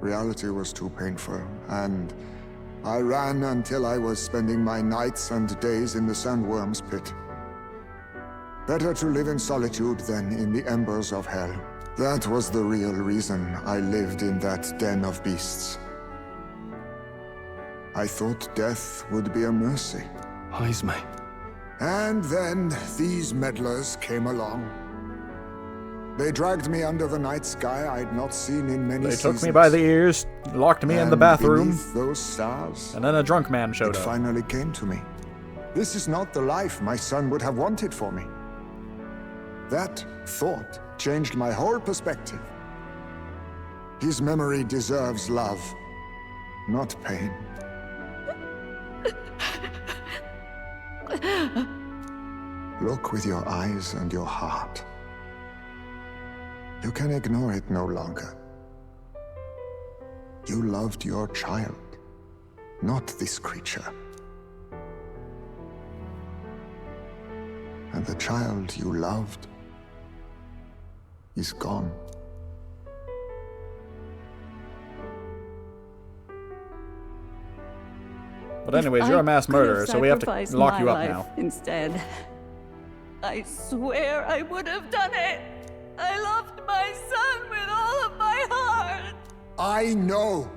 Reality was too painful, and I ran until I was spending my nights and days in the sandworm's pit. Better to live in solitude than in the embers of hell. That was the real reason I lived in that den of beasts. I thought death would be a mercy. Heisme. And then these meddlers came along. They dragged me under the night sky I'd not seen in many seasons. They took me by the ears, locked me in the bathroom, beneath those stars, and then a drunk man showed it up. finally came to me. This is not the life my son would have wanted for me. That thought changed my whole perspective. His memory deserves love, not pain. Look with your eyes and your heart. You can ignore it no longer. You loved your child, not this creature. And the child you loved is gone. But anyways, you're a mass murderer, so we have to lock you up now. Instead, I swear I would have done it. I loved my son with all of my heart. I know.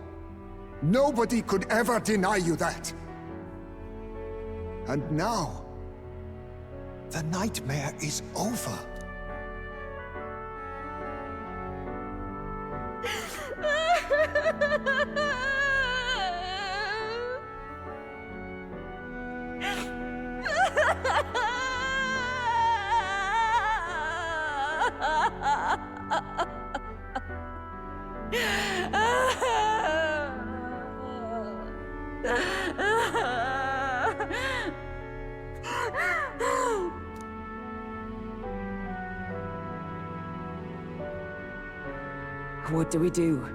Nobody could ever deny you that. And now, the nightmare is over. What do we do?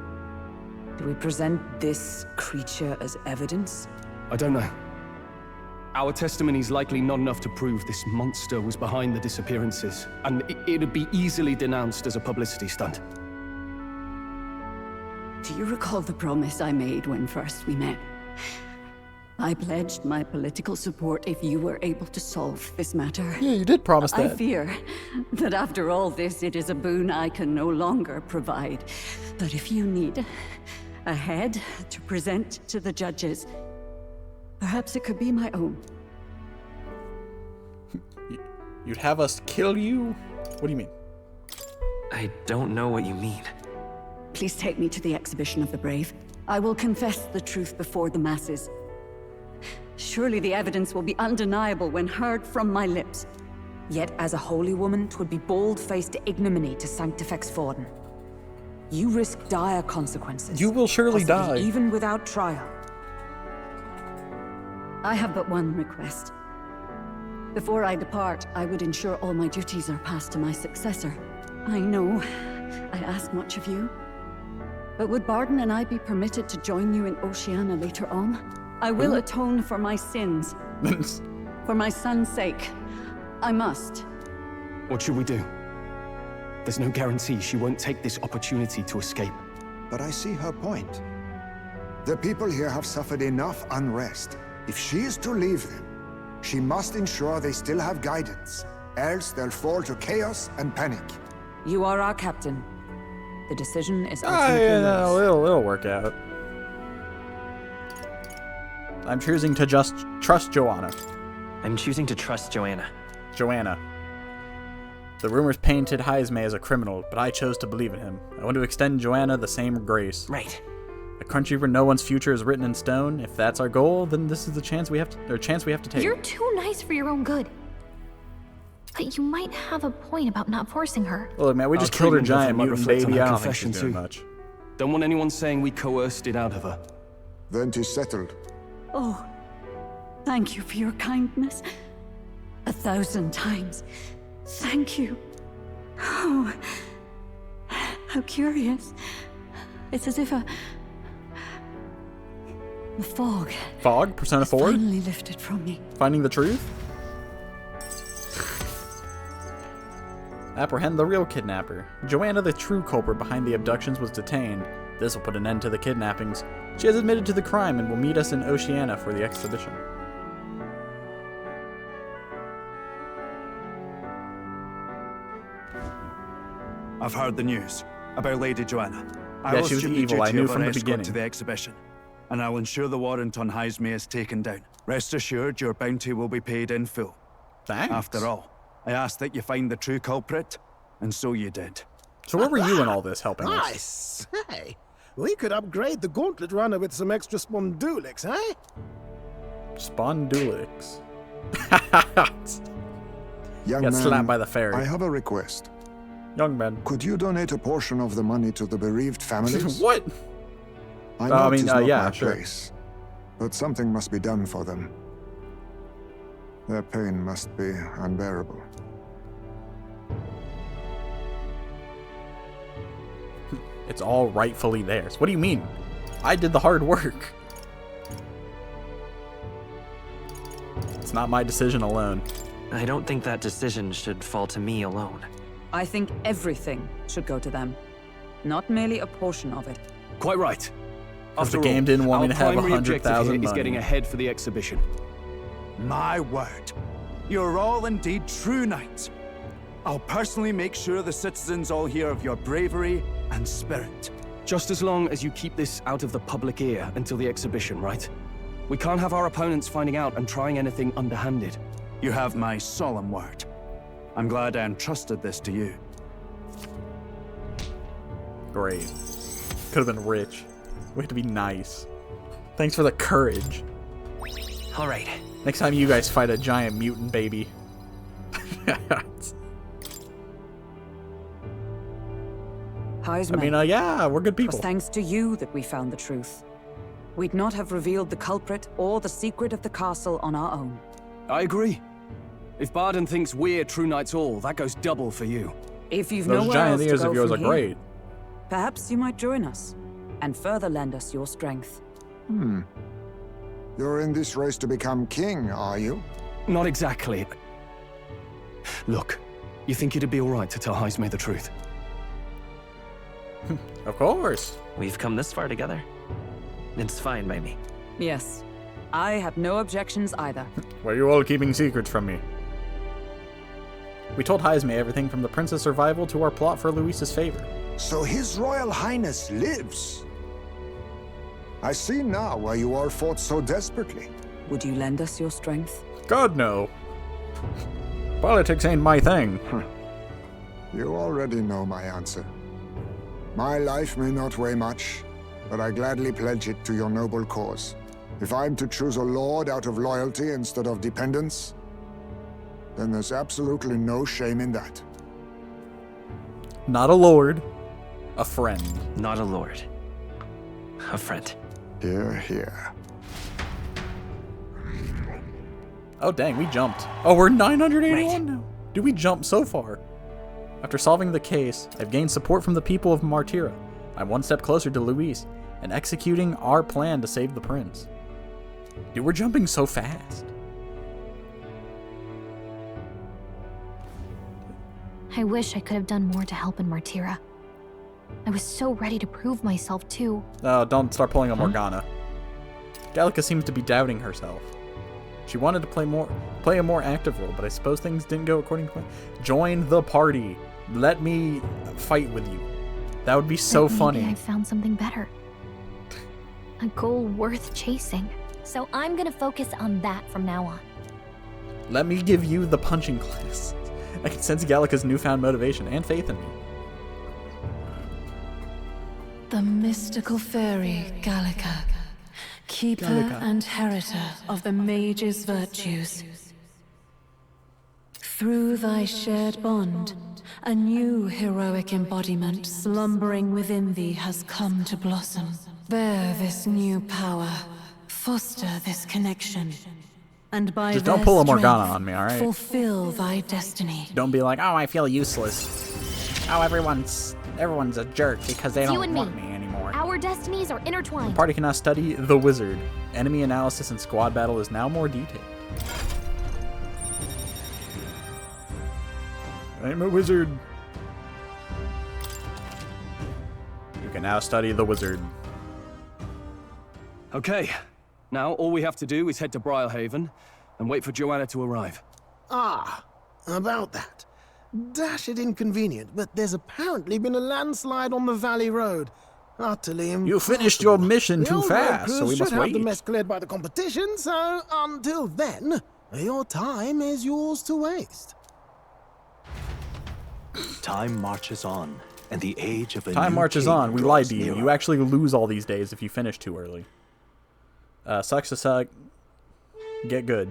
Do we present this creature as evidence? I don't know. Our testimony's likely not enough to prove this monster was behind the disappearances, and it'd be easily denounced as a publicity stunt. Do you recall the promise I made when first we met? I pledged my political support if you were able to solve this matter. Yeah, you did promise that. I fear that after all this, it is a boon I can no longer provide. But if you need a head to present to the judges, perhaps it could be my own. You'd have us kill you? What do you mean? I don't know what you mean. Please take me to the exhibition of the brave. I will confess the truth before the masses. Surely the evidence will be undeniable when heard from my lips. Yet as a holy woman, 'twould be bold-faced ignominy to sanctifex Spoodum. You risk dire consequences. You will surely possibly die. even without trial. I have but one request. Before I depart, I would ensure all my duties are passed to my successor. I know I ask much of you, but would Barden and I be permitted to join you in Oceania later on? I will atone for my sins. For my son's sake, I must. What should we do? There's no guarantee she won't take this opportunity to escape. But I see her point. The people here have suffered enough unrest. If she is to leave them, she must ensure they still have guidance. Else they'll fall to chaos and panic. You are our captain. The decision is ultimately yours. It'll work out. I'm choosing to just trust Joanna. I'm choosing to trust Joanna. Joanna. The rumors painted Heisme as a criminal, but I chose to believe in him. I want to extend Joanna the same grace. Right. A country where no one's future is written in stone. If that's our goal, then this is the chance we have to take. You're too nice for your own good. But you might have a point about not forcing her. Look, man, we just killed her giant mutant baby. I don't think she's doing much. Don't want anyone saying we coerced it out of her. Then 'tis settled. Oh, thank you for your kindness. 1,000 times. Thank you. Oh, how curious. It's as if the fog. Fog? Persona 4? Finally lifted from me. Finding the truth? Apprehend the real kidnapper. Joanna, the true culprit behind the abductions, was detained. This will put an end to the kidnappings. She has admitted to the crime and will meet us in Oceania for the exhibition. I've heard the news about Lady Joanna. Yeah, she was evil. I knew from the beginning. To the exhibition, and I'll ensure the warrant on Heisme is taken down. Rest assured, your bounty will be paid in full. Thanks. After all, I asked that you find the true culprit, and so you did. So where were you in all this helping us? I say, we could upgrade the gauntlet runner with some extra Spondulix, eh? Spondulix. Young Got man, slapped by the fairy. I have a request. Young man. Could you donate a portion of the money to the bereaved families? What? I know it is not yeah, my sure. place, but something must be done for them. Their pain must be unbearable. It's all rightfully theirs. What do you mean? I did the hard work. It's not my decision alone. I don't think that decision should fall to me alone. I think everything should go to them, not merely a portion of it. Quite right. After the game didn't want me to have 100,000 is getting ahead for the exhibition. My word. You're all indeed true knights. I'll personally make sure the citizens all hear of your bravery and spirit. Just as long as you keep this out of the public ear until the exhibition, right? We can't have our opponents finding out and trying anything underhanded. You have my solemn word. I'm glad I entrusted this to you. Great. Could have been rich. We have to be nice. Thanks for the courage. All right. Next time you guys fight a giant mutant baby. Heisman, I mean, yeah, we're good it people. was thanks to you that we found the truth. We'd not have revealed the culprit or the secret of the castle on our own. I agree. If Barden thinks we're true knights all, that goes double for you. If you've Those nowhere giant else ears to go of yours from are great. here, perhaps you might join us and further lend us your strength. You're in this race to become king, are you? Not exactly. Look, you think it'd be all right to tell Heisme the truth? Of course. We've come this far together. It's fine by me. Yes, I have no objections either. Why are you all keeping secrets from me? We told Heisme everything from the prince's survival to our plot for Luis's favor. So His Royal Highness lives. I see now why you all fought so desperately. Would you lend us your strength? God, no. Politics ain't my thing. You already know my answer. My life may not weigh much, but I gladly pledge it to your noble cause. If I'm to choose a lord out of loyalty instead of dependence, then there's absolutely no shame in that. Not a lord, a friend. Not a lord. A friend. Hear, hear. Oh, dang, we jumped. Oh, we're 981 now. Did we jump so far? After solving the case, I've gained support from the people of Martira. I'm one step closer to Luis and executing our plan to save the prince. Dude, we're jumping so fast. I wish I could have done more to help in Martira. I was so ready to prove myself, too. Oh, don't start pulling a Morgana. Gallica seems to be doubting herself. She wanted to play a more active role, but I suppose things didn't go according to plan. Join the party. Let me fight with you. That would be so funny. Maybe I found something better. A goal worth chasing. So I'm gonna focus on that from now on. Let me give you the punching class. I can sense Gallica's newfound motivation and faith in me. The mystical fairy Gallica, keeper and heritor of the mage's virtues. Through thy shared bond, a new heroic embodiment slumbering within thee has come to blossom. Bear this new power, foster this connection, and by just their don't pull a Morgana strength, on me, alright? fulfill thy destiny. Don't be like, oh, I feel useless. Oh, everyone's a jerk because they don't want me anymore. Our destinies are The intertwined. party can now study the wizard. Enemy analysis and squad battle is now more detailed. I'm a wizard. You can now study the wizard. Okay, now all we have to do is head to Briarhaven and wait for Joanna to arrive. Ah, about that. Dashed inconvenient, but there's apparently been a landslide on the Valley Road. Utterly impossible. You finished your mission The too old road fast, crews so we should must have wait. the mess cleared by the competition, so until then, your time is yours to waste. Time marches on, and the age of a Time new marches king on. We draws lied to you. nearer. You actually lose all these days if you finish too early. Sucks to suck. Get good.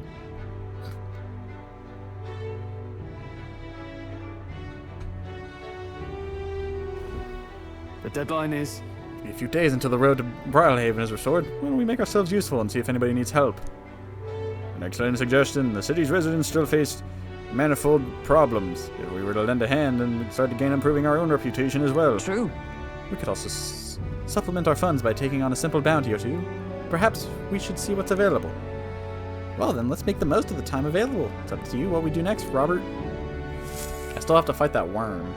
The deadline is... A few days until the road to Briarhaven is restored. Why don't we make ourselves useful and see if anybody needs help? An excellent suggestion. The city's residents still face manifold problems. If we were to lend a hand and start to gain improving our own reputation as well. True. We could also supplement our funds by taking on a simple bounty or two. Perhaps we should see what's available. Well then, let's make the most of the time available. It's up to you what we do next, Robert. I still have to fight that worm.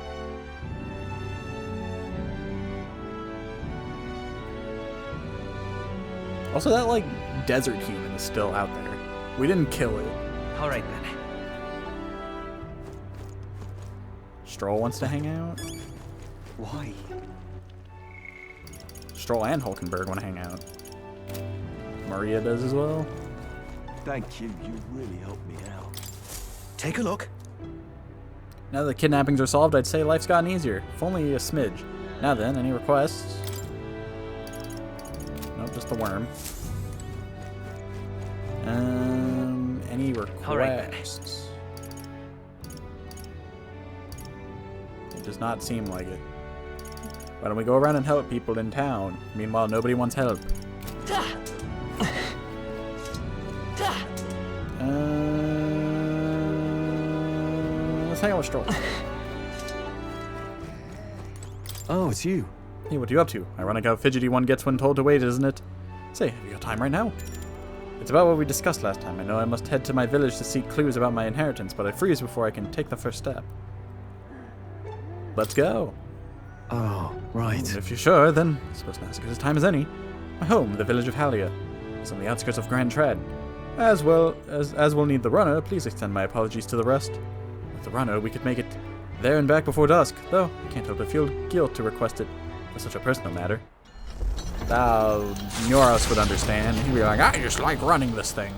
Also, that, like, desert human is still out there. We didn't kill it. All right, then. Stroll wants to hang out. Why? Stroll and Hulkenberg want to hang out. Maria does as well. Thank you. You really helped me out. Take a look. Now that the kidnappings are solved, I'd say life's gotten easier. If only a smidge. Now then, any requests? Nope, just the worm. Any requests? It does not seem like it. Why don't we go around and help people in town? Meanwhile, nobody wants help. Let's hang out with Stroll. Oh, it's you. Hey, what are you up to? Ironic how fidgety one gets when told to wait, isn't it? Say, have you got time right now? It's about what we discussed last time. I know I must head to my village to seek clues about my inheritance, but I freeze before I can take the first step. Let's go. Oh, right. If you're sure, then I suppose now's as good a time as any. My home, the village of Halia, is on the outskirts of Grand Tread. As well as we'll need the runner, please extend my apologies to the rest. With the runner, we could make it there and back before dusk, though I can't help but feel guilt to request it for such a personal matter. Nyoros would understand. He'd be like, I just like running this thing.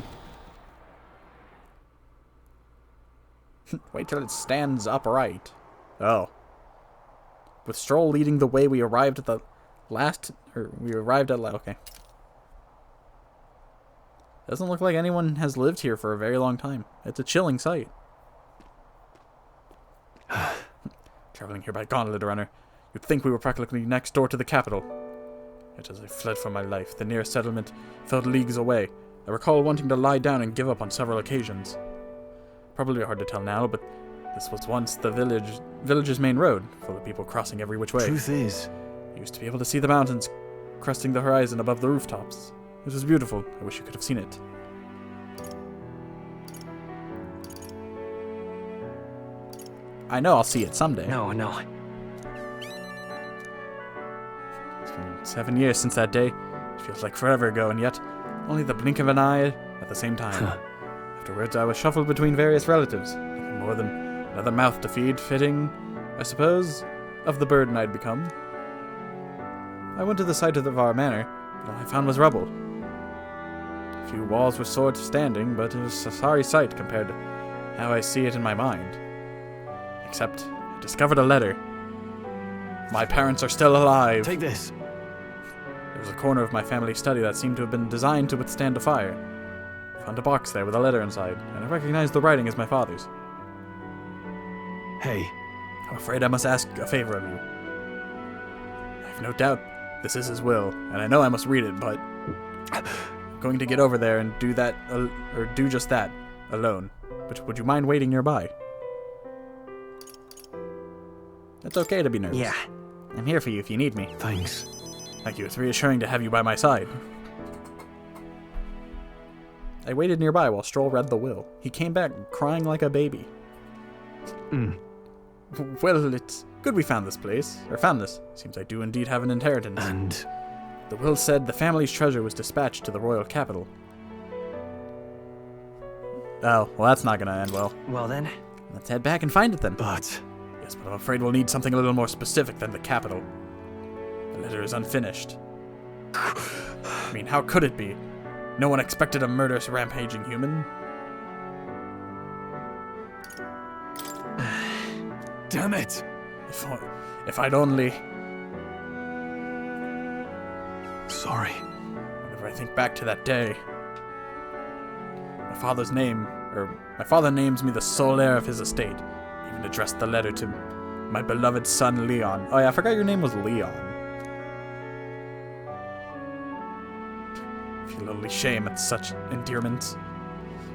Wait till it stands upright. Oh. With Stroll leading the way, we arrived at the okay. Doesn't look like anyone has lived here for a very long time. It's a chilling sight. Traveling here by gauntlet runner, you'd think we were practically next door to the capital. Yet as I fled for my life, the nearest settlement felt leagues away. I recall wanting to lie down and give up on several occasions. Probably hard to tell now, but this was once the village's main road, full of people crossing every which way. Truth is, I used to be able to see the mountains cresting the horizon above the rooftops. It was beautiful. I wish you could have seen it. I know I'll see it someday. No. It's been 7 years since that day. It feels like forever ago, and yet only the blink of an eye at the same time. Afterwards, I was shuffled between various relatives. Nothing more than another mouth to feed, fitting, I suppose, of the burden I'd become. I went to the site of our manor, but all I found was rubble. A few walls were sort standing, but it was a sorry sight compared to how I see it in my mind. Except, I discovered a letter. My parents are still alive. Take this. There was a corner of my family study that seemed to have been designed to withstand a fire. I found a box there with a letter inside, and I recognized the writing as my father's. Hey. I'm afraid I must ask a favor of you. I have no doubt this is his will, and I know I must read it, but I'm going to get over there and do that, or do just that, alone. But would you mind waiting nearby? It's okay to be nervous. Yeah. I'm here for you if you need me. Thanks. Thank you. It's reassuring to have you by my side. I waited nearby while Stroll read the will. He came back crying like a baby. Well, it's good we found this place. Or found this. Seems I do indeed have an inheritance. And the will said the family's treasure was dispatched to the royal capital. Oh, well that's not gonna end well. Well then. Let's head back and find it then. But... Yes, but I'm afraid we'll need something a little more specific than the capital. The letter is unfinished. I mean, how could it be? No one expected a murderous, rampaging human. Damn it! If I'd only... Sorry. Whenever I think back to that day... My father names me the sole heir of his estate. Even addressed the letter to my beloved son, Leon. Oh yeah, I forgot your name was Leon. I feel only shame at such endearments.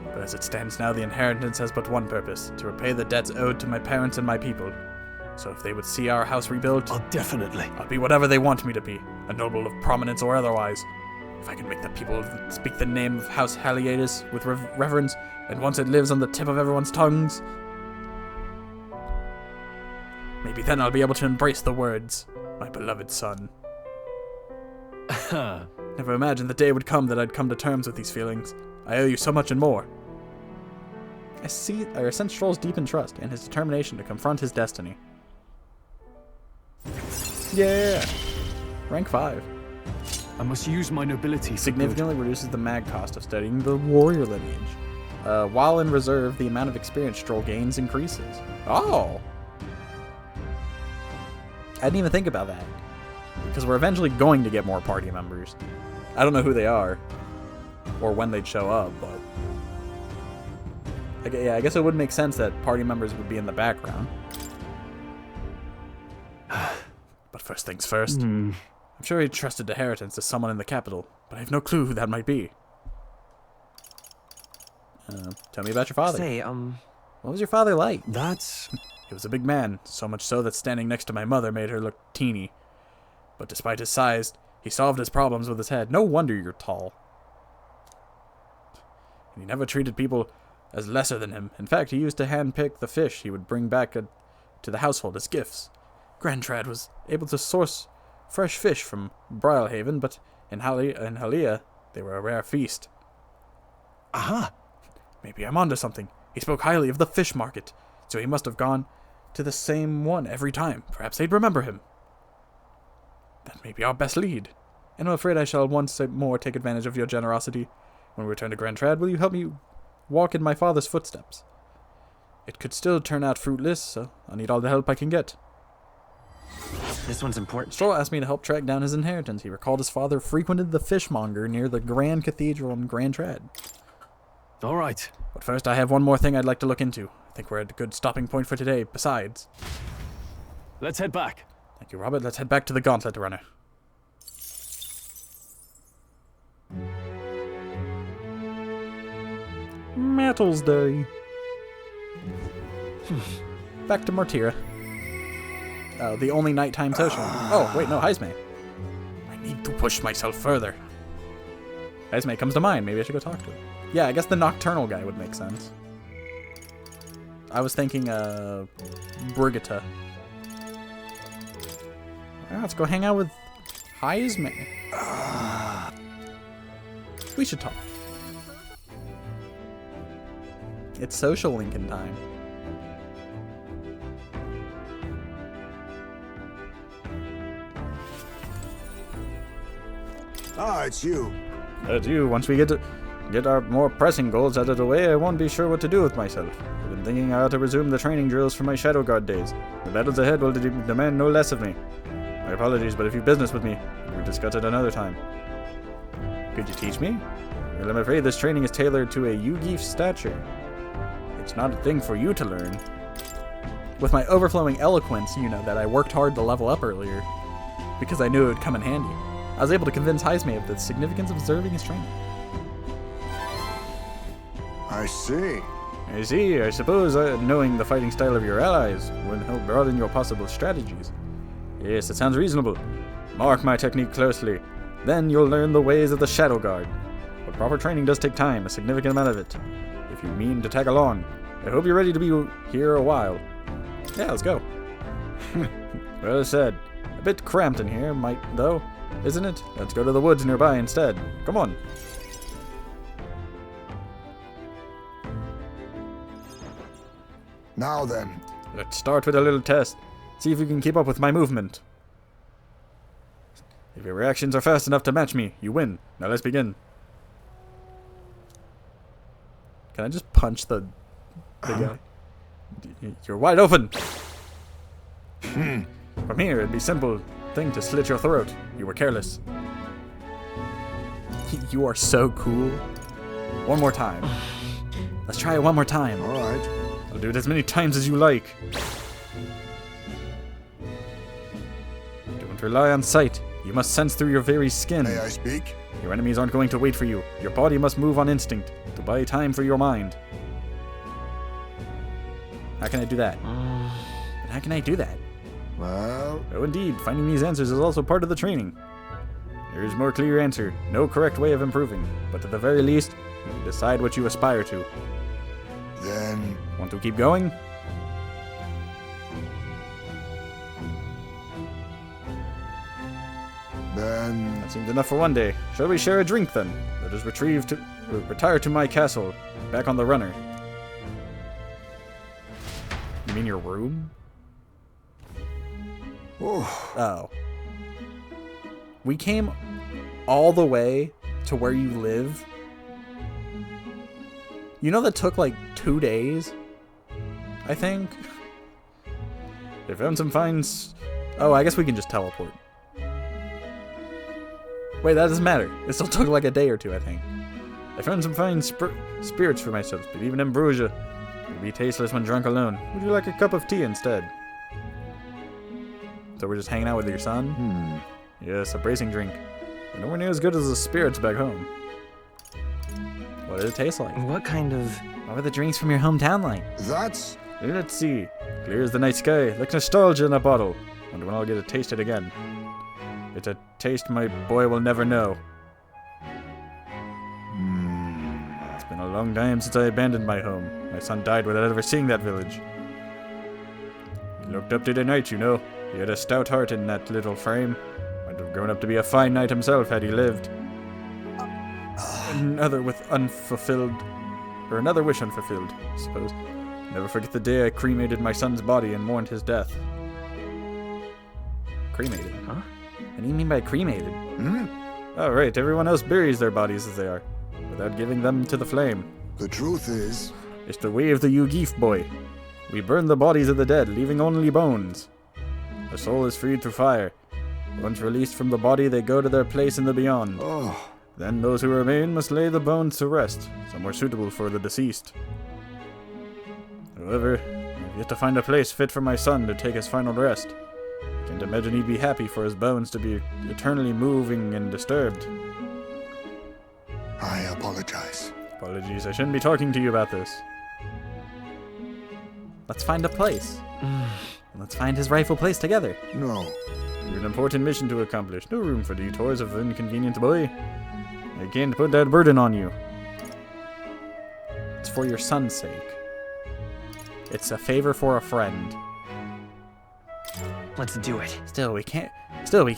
But as it stands now, the inheritance has but one purpose, to repay the debts owed to my parents and my people. So if they would see our house rebuilt... I'll be whatever they want me to be, a noble of prominence or otherwise. If I can make the people speak the name of House Haliatus with reverence, and once it lives on the tip of everyone's tongues... Maybe then I'll be able to embrace the words, my beloved son. Never imagined the day would come that I'd come to terms with these feelings. I owe you so much and more. I sense Stroll's deep in trust and his determination to confront his destiny. Yeah! Rank 5. I must use my nobility. Significantly reduces the mag cost of studying the warrior lineage. While in reserve, the amount of experience Stroll gains increases. Oh! I didn't even think about that. Because we're eventually going to get more party members. I don't know who they are. Or when they'd show up, but... yeah, I guess it would make sense that party members would be in the background. But first things first. I'm sure he trusted inheritance to someone in the capital, but I have no clue who that might be. Tell me about your father. Say, what was your father like? That's... He was a big man, so much so that standing next to my mother made her look teeny. But despite his size, he solved his problems with his head. No wonder you're tall. And he never treated people as lesser than him. In fact, he used to handpick the fish he would bring back to the household as gifts. Grandtrad was able to source fresh fish from Brylehaven, but in Halia, they were a rare feast. Aha! Maybe I'm onto something. He spoke highly of the fish market, so he must have gone to the same one every time. Perhaps they'd remember him. That may be our best lead. And I'm afraid I shall once more take advantage of your generosity. When we return to Grandtrad, will you help me walk in my father's footsteps? It could still turn out fruitless, so I'll need all the help I can get. This one's important. Stroll asked me to help track down his inheritance. He recalled his father frequented the fishmonger near the Grand Cathedral in Grandtrad. All right. But first, I have one more thing I'd like to look into. I think we're at a good stopping point for today. Besides... Let's head back. Thank you, Robert. Let's head back to the Gauntlet Runner. Metals Day. Back to Martira. The only nighttime social. Oh, wait, no, Heisme. I need to push myself further. Heisme comes to mind. Maybe I should go talk to him. Yeah, I guess the nocturnal guy would make sense. I was thinking, Brigitta. Well, let's go hang out with Heisme. We should talk. It's social Lincoln time. Ah, it's you. It's you. Once we get our more pressing goals out of the way, I won't be sure what to do with myself. I've been thinking I ought to resume the training drills for my Shadow Guard days. The battles ahead will demand no less of me. My apologies, but if you've business with me, we'll discuss it another time. Could you teach me? Well, I'm afraid this training is tailored to a Yugi stature. It's not a thing for you to learn. With my overflowing eloquence, you know, that I worked hard to level up earlier, because I knew it would come in handy, I was able to convince Heisme of the significance of observing his training. I see. I see. I suppose knowing the fighting style of your allies would help broaden your possible strategies. Yes, it sounds reasonable. Mark my technique closely. Then you'll learn the ways of the Shadow Guard. But proper training does take time, a significant amount of it. If you mean to tag along, I hope you're ready to be here a while. Yeah, let's go. Well said. A bit cramped in here, though, isn't it? Let's go to the woods nearby instead. Come on. Now then. Let's start with a little test. See if you can keep up with my movement. If your reactions are fast enough to match me, you win. Now let's begin. Can I just punch the guy? You're wide open! From here, it'd be a simple thing to slit your throat. You were careless. You are so cool. One more time. Let's try it one more time. Alright. I'll do it as many times as you like. Don't rely on sight. You must sense through your very skin. May I speak? Your enemies aren't going to wait for you. Your body must move on instinct to buy time for your mind. How can I do that? How can I do that? Well... Oh, indeed. Finding these answers is also part of the training. There is a more clear answer. No correct way of improving. But at the very least, you decide what you aspire to. Then... Want to keep going? Then... That seems enough for one day. Shall we share a drink, then? Let us retire to my castle, back on the runner. You mean your room? Oh. We came all the way to where you live. You know that took like 2 days? I think. They found some finds. Oh, I guess we can just teleport. Wait, that doesn't matter. It still took like a day or two, I think. I found some fine spirits for myself, but even ambrosia would be tasteless when drunk alone. Would you like a cup of tea instead? So we're just hanging out with your son? Yes, a bracing drink. But nowhere near as good as the spirits back home. What did it taste like? What kind of... What were the drinks from your hometown like? That's... Let's see. Clear as the night sky, like nostalgia in a bottle. Wonder when I'll get to taste it again. It's a taste my boy will never know. It's been a long time since I abandoned my home. My son died without ever seeing that village. He looked up to the knight, you know. He had a stout heart in that little frame. Might have grown up to be a fine knight himself had he lived. Another wish unfulfilled, I suppose. Never forget the day I cremated my son's body and mourned his death. Cremated? Huh? What do you mean by cremated? Oh, right. Everyone else buries their bodies as they are, without giving them to the flame. The truth is... It's the way of the Yugif boy. We burn the bodies of the dead, leaving only bones. The soul is freed through fire. Once released from the body, they go to their place in the beyond. Then those who remain must lay the bones to rest, somewhere suitable for the deceased. However, I've yet to find a place fit for my son to take his final rest. I can't imagine he'd be happy for his bones to be eternally moving and disturbed. I apologize. Apologies, I shouldn't be talking to you about this. Let's find a place. Let's find his rightful place together. No. You've an important mission to accomplish. No room for detours of inconvenient boy. I can't put that burden on you. It's for your son's sake. It's a favor for a friend. Let's do it. Still, we can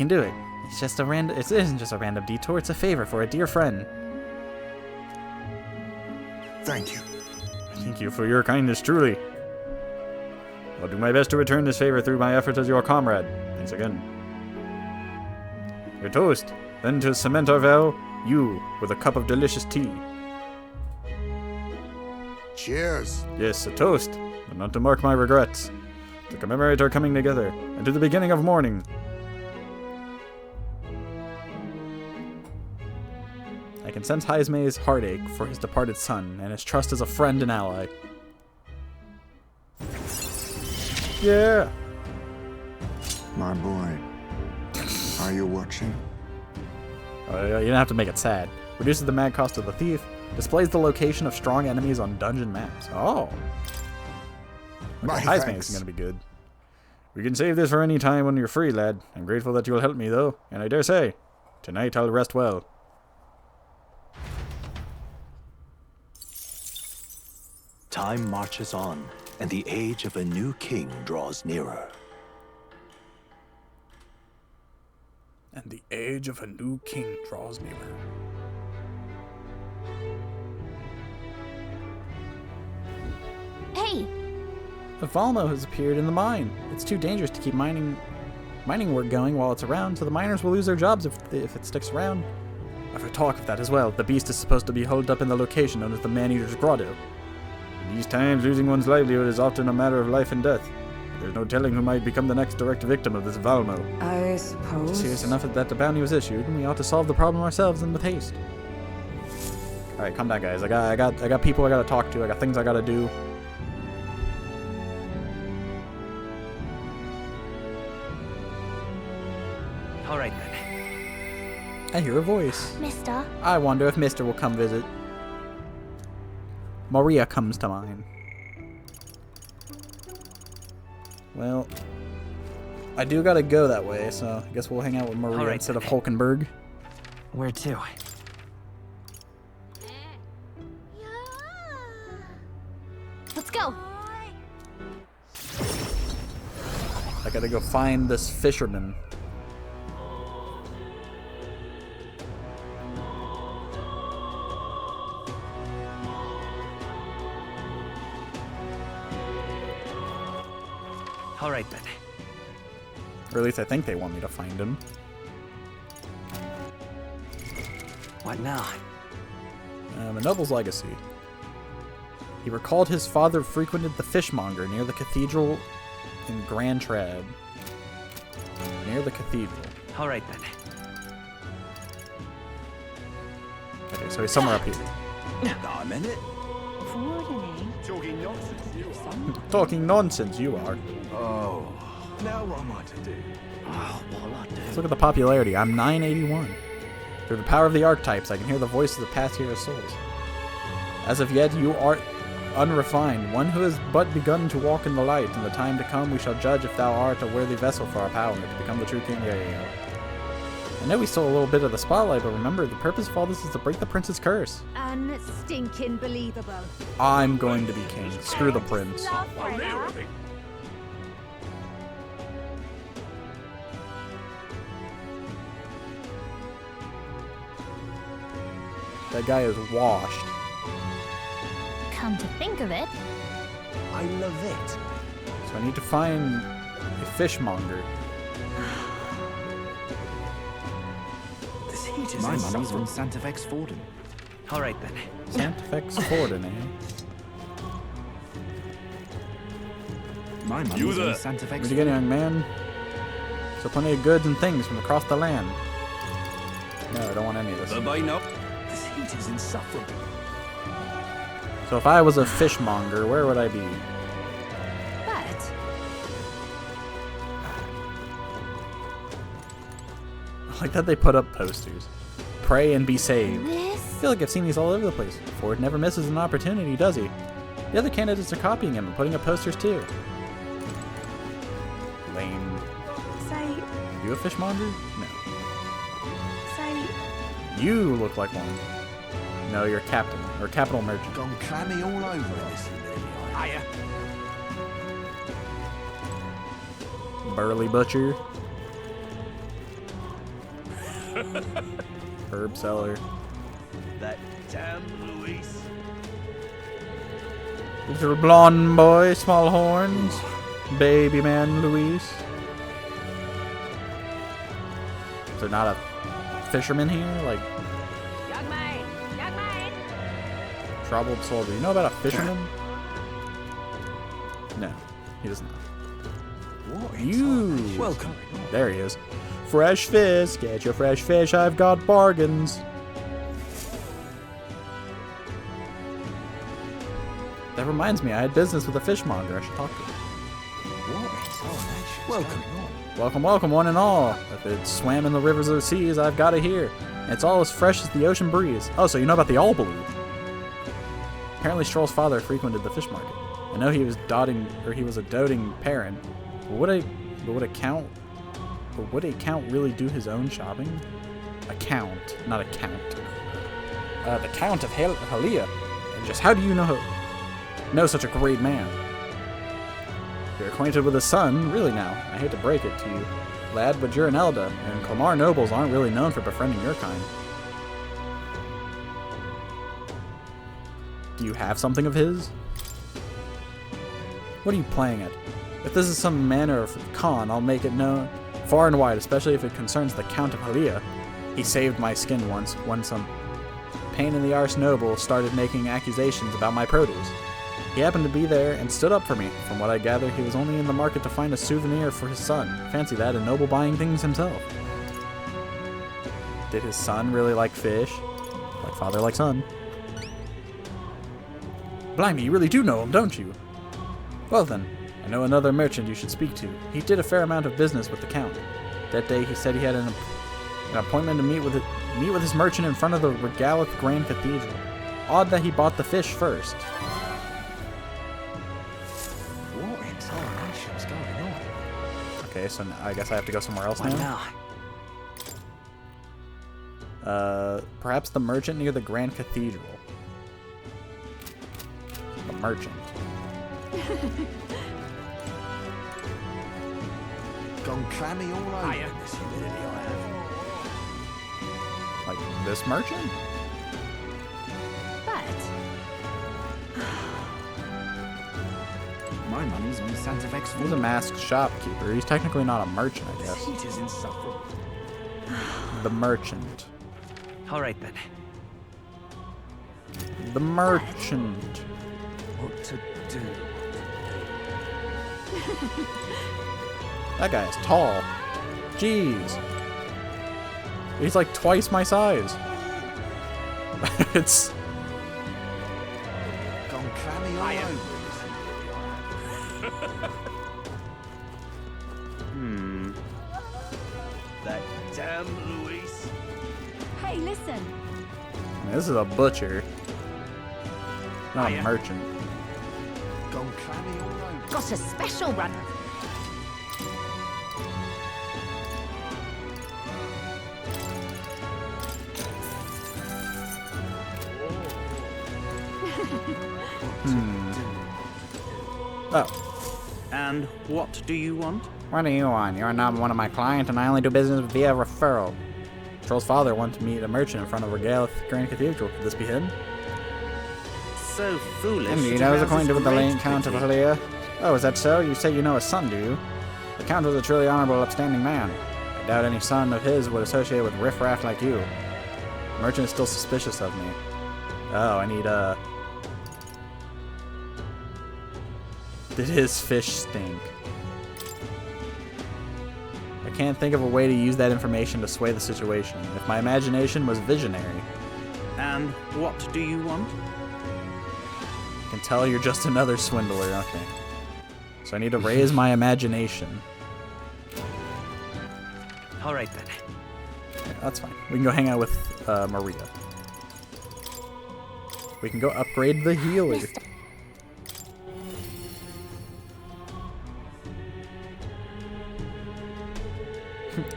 do it. It's just a random. It isn't just a random detour. It's a favor for a dear friend. Thank you. Thank you for your kindness, truly. I'll do my best to return this favor through my efforts as your comrade. Thanks again. Your toast. Then to cement our vow, you with a cup of delicious tea. Cheers. Yes, a toast, but not to mark my regrets. To commemorate our coming together, and to the beginning of morning. I can sense Heismay's heartache for his departed son, and his trust as a friend and ally. Yeah! My boy, are you watching? You don't have to make it sad. Reduces the mad cost of the thief. Displays the location of strong enemies on dungeon maps. Oh! Heisman is going to be good. We can save this for any time when you're free, lad. I'm grateful that you'll help me, though. And I dare say, tonight I'll rest well. Time marches on, and the age of a new king draws nearer. And the age of a new king draws nearer. Hey! A Valmo has appeared in the mine. It's too dangerous to keep mining work going while it's around, so the miners will lose their jobs if it sticks around. I've heard talk of that as well. The beast is supposed to be holed up in the location known as the Man-Eater's Grotto. In these times, losing one's livelihood is often a matter of life and death. There's no telling who might become the next direct victim of this Valmo. I suppose... It's serious enough that the bounty was issued, and we ought to solve the problem ourselves and with haste. Alright, calm down, guys. I got people I gotta talk to. I got things I gotta do. Alright then. I hear a voice. Mister? I wonder if Mister will come visit. Maria comes to mind. Well, I do gotta go that way, so I guess we'll hang out with Maria instead of Hulkenberg. Where to? Let's go. I gotta go find this fisherman. Alright then. Or at least I think they want me to find him. What now? A noble's legacy. He recalled his father frequented the fishmonger near the cathedral in Grand Trad. Near the cathedral. Alright then. Okay, so he's somewhere up here. I'm in it. Talking nonsense, you are. Talking nonsense, you are. Oh, now what am I to do? Oh, what'll I do? Let's look at the popularity. I'm 981. Through the power of the archetypes, I can hear the voices of past heroes' souls. As of yet, you are unrefined, one who has but begun to walk in the light. In the time to come, we shall judge if thou art a worthy vessel for our power to become the true king. Yeah. I know we stole a little bit of the spotlight, but remember, the purpose of all this is to break the prince's curse. Unstinking believable. I'm going to be king. Screw the prince. That guy is washed. Come to think of it, I love it. So I need to find a fishmonger. This heat is My money's on insufferable. Santa Vex Forden. Alright then. Santa Fex Forden, eh? My money's on Santa Vex Where'd you get, young man? So plenty of goods and things from across the land. No, I don't want any of this. This heat is insufferable. So if I was a fishmonger, where would I be? but I like that they put up posters. Pray and be saved. I this... feel like I've seen these all over the place. Ford never misses an opportunity, does he? The other candidates are copying him and putting up posters too. Lame. Say, You a fishmonger? No. say, You look like one. No, you're a captain, or capital merchant. Gone clammy all over in this humidity. Hiya. Burly butcher. Herb seller. That damn Luis. Little blonde boy, small horns. Baby man Luis. Is there not a fisherman here? Like, Young man! Young man! troubled soldier. You know about a fisherman? No, he does not. You. Welcome. There he is. Fresh fish. Get your fresh fish. I've got bargains. That reminds me, I had business with a fishmonger. I should talk to him. Welcome. Welcome, welcome, one and all. If it swam in the rivers or seas, I've got it here. And it's all as fresh as the ocean breeze. Oh, so you know about the all blue. Apparently Stroll's father frequented the fish market. I know he was a doting parent. But would a count really do his own shopping? A count, not a count. The Count of Halia. And just how do you know such a great man? You're acquainted with his son, really now. I hate to break it to you, lad, but you're an Elda, and Clamar nobles aren't really known for befriending your kind. Do you have something of his? What are you playing at? If this is some manner of con, I'll make it known far and wide, especially if it concerns the Count of Halia. He saved my skin once, when some pain-in-the-arse noble started making accusations about my produce. He happened to be there and stood up for me. From what I gather, he was only in the market to find a souvenir for his son. Fancy that, a noble buying things himself. Did his son really like fish? Like father, like son. Blimey, you really do know him, don't you? Well then, I know another merchant you should speak to. He did a fair amount of business with the Count. That day he said he had an appointment to meet with his merchant in front of the Regalith Grand Cathedral. Odd that he bought the fish first. What in tarnation's going on? Okay, so I guess I have to go somewhere else now. Perhaps the merchant near the Grand Cathedral. The merchant. Gone clammy all over in this humidity I have. Like this merchant? But My diamonds on Santa Vex. He's a masked shopkeeper. He's technically not a merchant, I guess. Heat is insufferable. The merchant. All right then. The merchant. What to do? That guy is tall. Jeez. He's like twice my size. It's... Gone clammy all over. That damn Luis. Hey, listen. This is a butcher. Not a merchant. Gone clammy all over. Got a special runner. Oh. And what do you want? What do you want? You're not one of my clients, and I only do business via referral. Troll's father wanted to meet a merchant in front of Regalith Grand Cathedral. Could this be him? So foolish. Indeed, I was acquainted with the late Count of Halia. Oh, is that so? You say you know his son, do you? The Count was a truly honorable, upstanding man. I doubt any son of his would associate with riffraff like you. The merchant is still suspicious of me. Oh, I need, Did his fish stink? I can't think of a way to use that information to sway the situation. If my imagination was visionary. And what do you want? I can tell you're just another swindler. Okay. So I need to raise my imagination. All right then. Yeah, that's fine. We can go hang out with Maria. We can go upgrade the healer.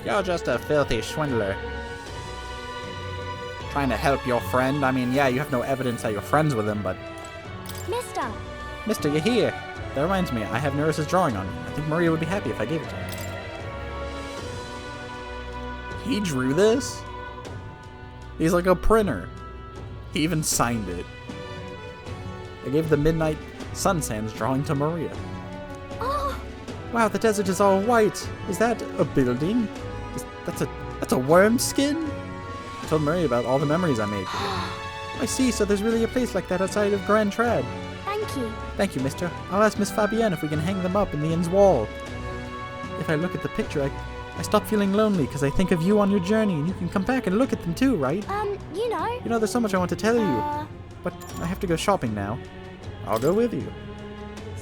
You're just a filthy swindler. Trying to help your friend. I mean, yeah, you have no evidence that you're friends with him, but... Mister! Mister, you're here. That reminds me, I have Neris's drawing on you. I think Maria would be happy if I gave it to her. He drew this? He's like a printer. He even signed it. I gave the Midnight Sun Sands drawing to Maria. Oh! Wow, the desert is all white. Is that a building? That's a worm skin? I told Maria about all the memories I made. I see, so there's really a place like that outside of Grand Trad. Thank you. Thank you, mister. I'll ask Miss Fabienne if we can hang them up in the inn's wall. If I look at the picture, I stop feeling lonely because I think of you on your journey, and you can come back and look at them too, right? You know. You know, there's so much I want to tell you. But I have to go shopping now. I'll go with you.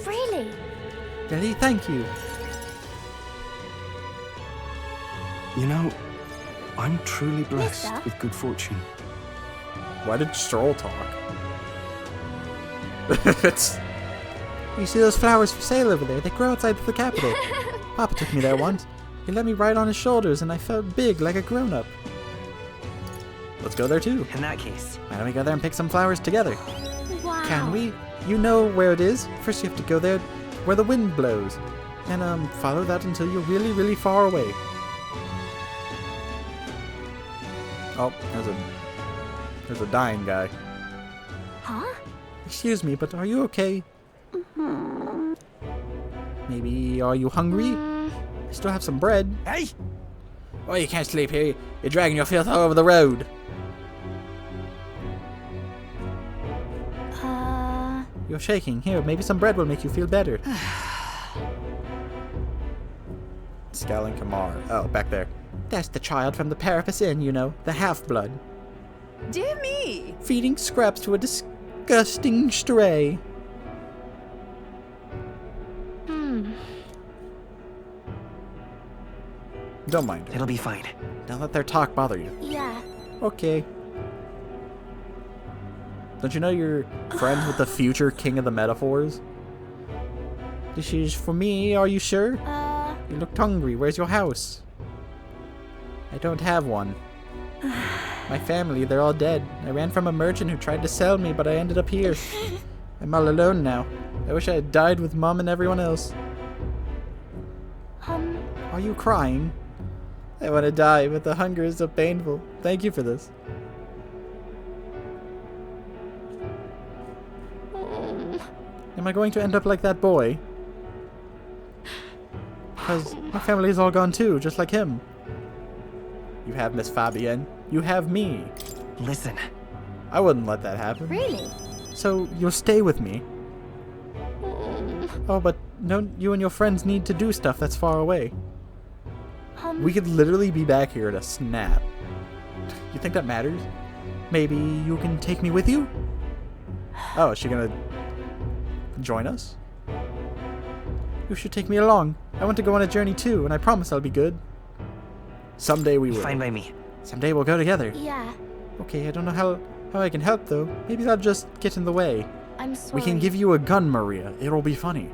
Really? Really? Thank you. You know, I'm truly blessed Mister? with good fortune. Why did Stroll talk? It's... You see those flowers for sale over there? They grow outside the capital. Papa took me there once. He let me ride on his shoulders, and I felt big, like a grown-up. Let's go there, too. In that case. Why don't we go there and pick some flowers together? Wow. Can we? You know where it is. First you have to go there where the wind blows. And, follow that until you're really, really far away. Oh, there's a dying guy. Huh? Excuse me, but are you okay? Maybe, are you hungry? I still have some bread. Hey! Oh, you can't sleep here. You're dragging your filth all over the road. You're shaking. Here, maybe some bread will make you feel better. Scowling Kamar. Oh, back there. That's the child from the Parapus Inn, you know. The half-blood. Dear me! Feeding scraps to a disgusting stray. Don't mind her. It'll be fine. Don't let their talk bother you. Yeah. Okay. Don't you know you're friends with the future king of the metaphors? This is for me, are you sure? You looked hungry. Where's your house? I don't have one. My family, they're all dead. I ran from a merchant who tried to sell me, but I ended up here. I'm all alone now. I wish I had died with Mom and everyone else. Are you crying? I want to die, but the hunger is so painful. Thank you for this. Am I going to end up like that boy? Because my family is all gone too, just like him. You have Miss Fabienne. You have me. Listen. I wouldn't let that happen. Really? So you'll stay with me. Oh, but no, you and your friends need to do stuff that's far away. We could literally be back here to snap. You think that matters? Maybe you can take me with you? Oh, is she gonna join us? You should take me along. I want to go on a journey too, and I promise I'll be good. Someday we will. Fine by me. Someday we'll go together. Yeah. Okay, I don't know how I can help though. Maybe I'll just get in the way. I'm sorry. We can give you a gun, Maria. It'll be funny.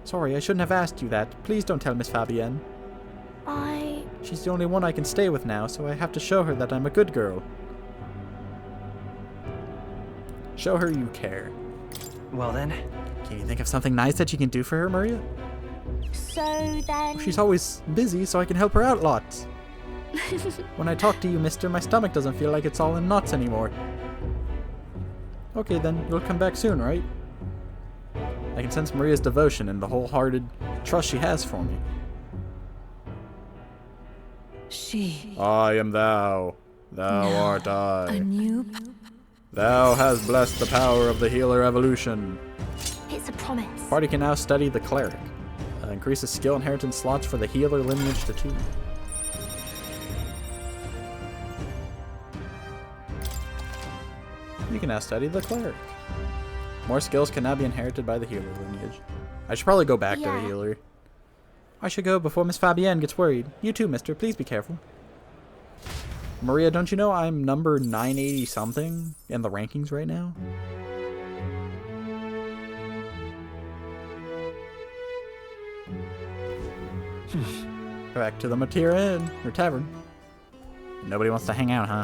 Sorry, I shouldn't have asked you that. Please don't tell Miss Fabienne. She's the only one I can stay with now, so I have to show her that I'm a good girl. Show her you care. Well then. Can you think of something nice that you can do for her, Maria? So then... She's always busy, so I can help her out lots. When I talk to you, mister, my stomach doesn't feel like it's all in knots anymore. Okay then, you'll come back soon, right? I can sense Maria's devotion and the wholehearted trust she has for me. I am thou. Thou art I. A new... Thou hast blessed the power of the healer evolution. It's a promise. Party can now study the cleric. Increases skill inheritance slots for the healer lineage to 2. You can now study the cleric. More skills can now be inherited by the healer lineage. I should probably go back to the healer. I should go before Miss Fabienne gets worried. You too, mister. Please be careful. Maria, don't you know I'm number 980 something in the rankings right now? Back to the Matira Inn, or tavern. Nobody wants to hang out, huh?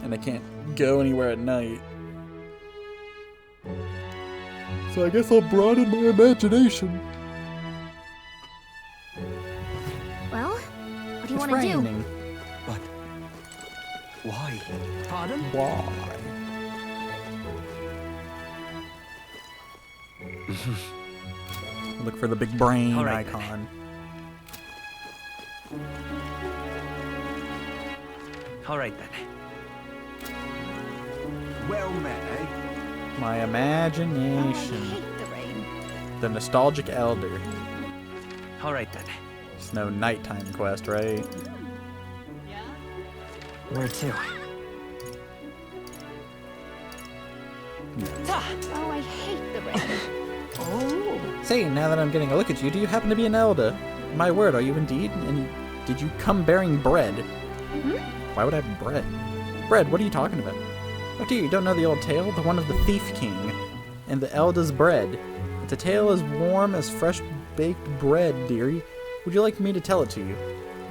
And I can't go anywhere at night. So I guess I'll broaden my imagination. Well, what do you want to do? But why? Pardon? Why? Look for the big brain icon. Alright then. Well met, eh? My imagination. The nostalgic elder. Alright then. It's no nighttime quest, right? Where to? Oh, I hate the rain. Oh. Say, now that I'm getting a look at you, do you happen to be an elder? My word, are you indeed? And did you come bearing bread? Why would I have bread? Bread, what are you talking about? Oh dear, you don't know the old tale? The one of the Thief King and the elder's bread. It's a tale as warm as fresh baked bread, dearie. Would you like me to tell it to you?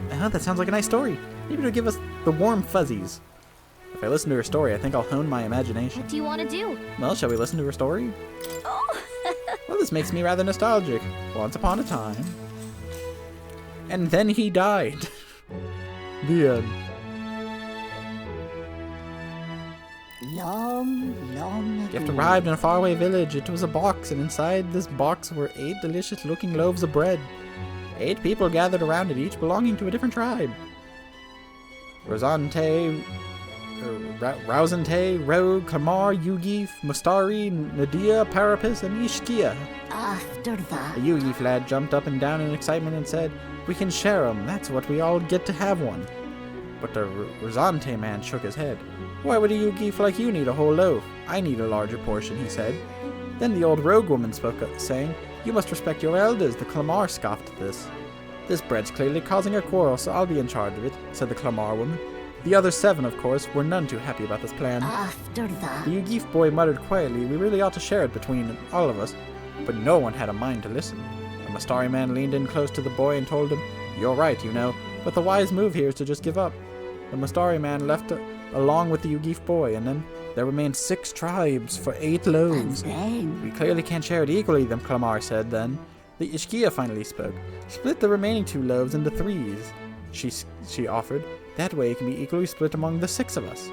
That sounds like a nice story. Maybe it'll give us the warm fuzzies. If I listen to her story, I think I'll hone my imagination. What do you want to do? Well, shall we listen to her story? Oh. Well, this makes me rather nostalgic. Once upon a time. And then he died. The end. Long Gift arrived in a faraway village. It was a box, and inside this box were 8 delicious-looking loaves of bread. 8 people gathered around it, each belonging to a different tribe. Rousante, Rogue, Klamar, Yugif, Mustari, Nadia, Parapis, and Ishkia. After that... The Yugif lad jumped up and down in excitement and said, "We can share 'em. That's what we all get to have one." But the Rousante man shook his head. "Why would a Yugif like you need a whole loaf? I need a larger portion," he said. Then the old rogue woman spoke up, saying, "You must respect your elders." The Clamar scoffed at this. "This bread's clearly causing a quarrel, so I'll be in charge of it," said the Clamar woman. The other 7, of course, were none too happy about this plan. After that... The Yugif boy muttered quietly, "We really ought to share it between all of us." But no one had a mind to listen. The Mustari man leaned in close to the boy and told him, "You're right, you know, but the wise move here is to just give up." The Mustari man left along with the Yugif boy, and then there remained 6 tribes for 8 loaves. "We clearly can't share it equally," the Clamar said then. The Ishkia finally spoke. "Split the remaining 2 loaves into 3s, she offered. "That way it can be equally split among the 6 of us."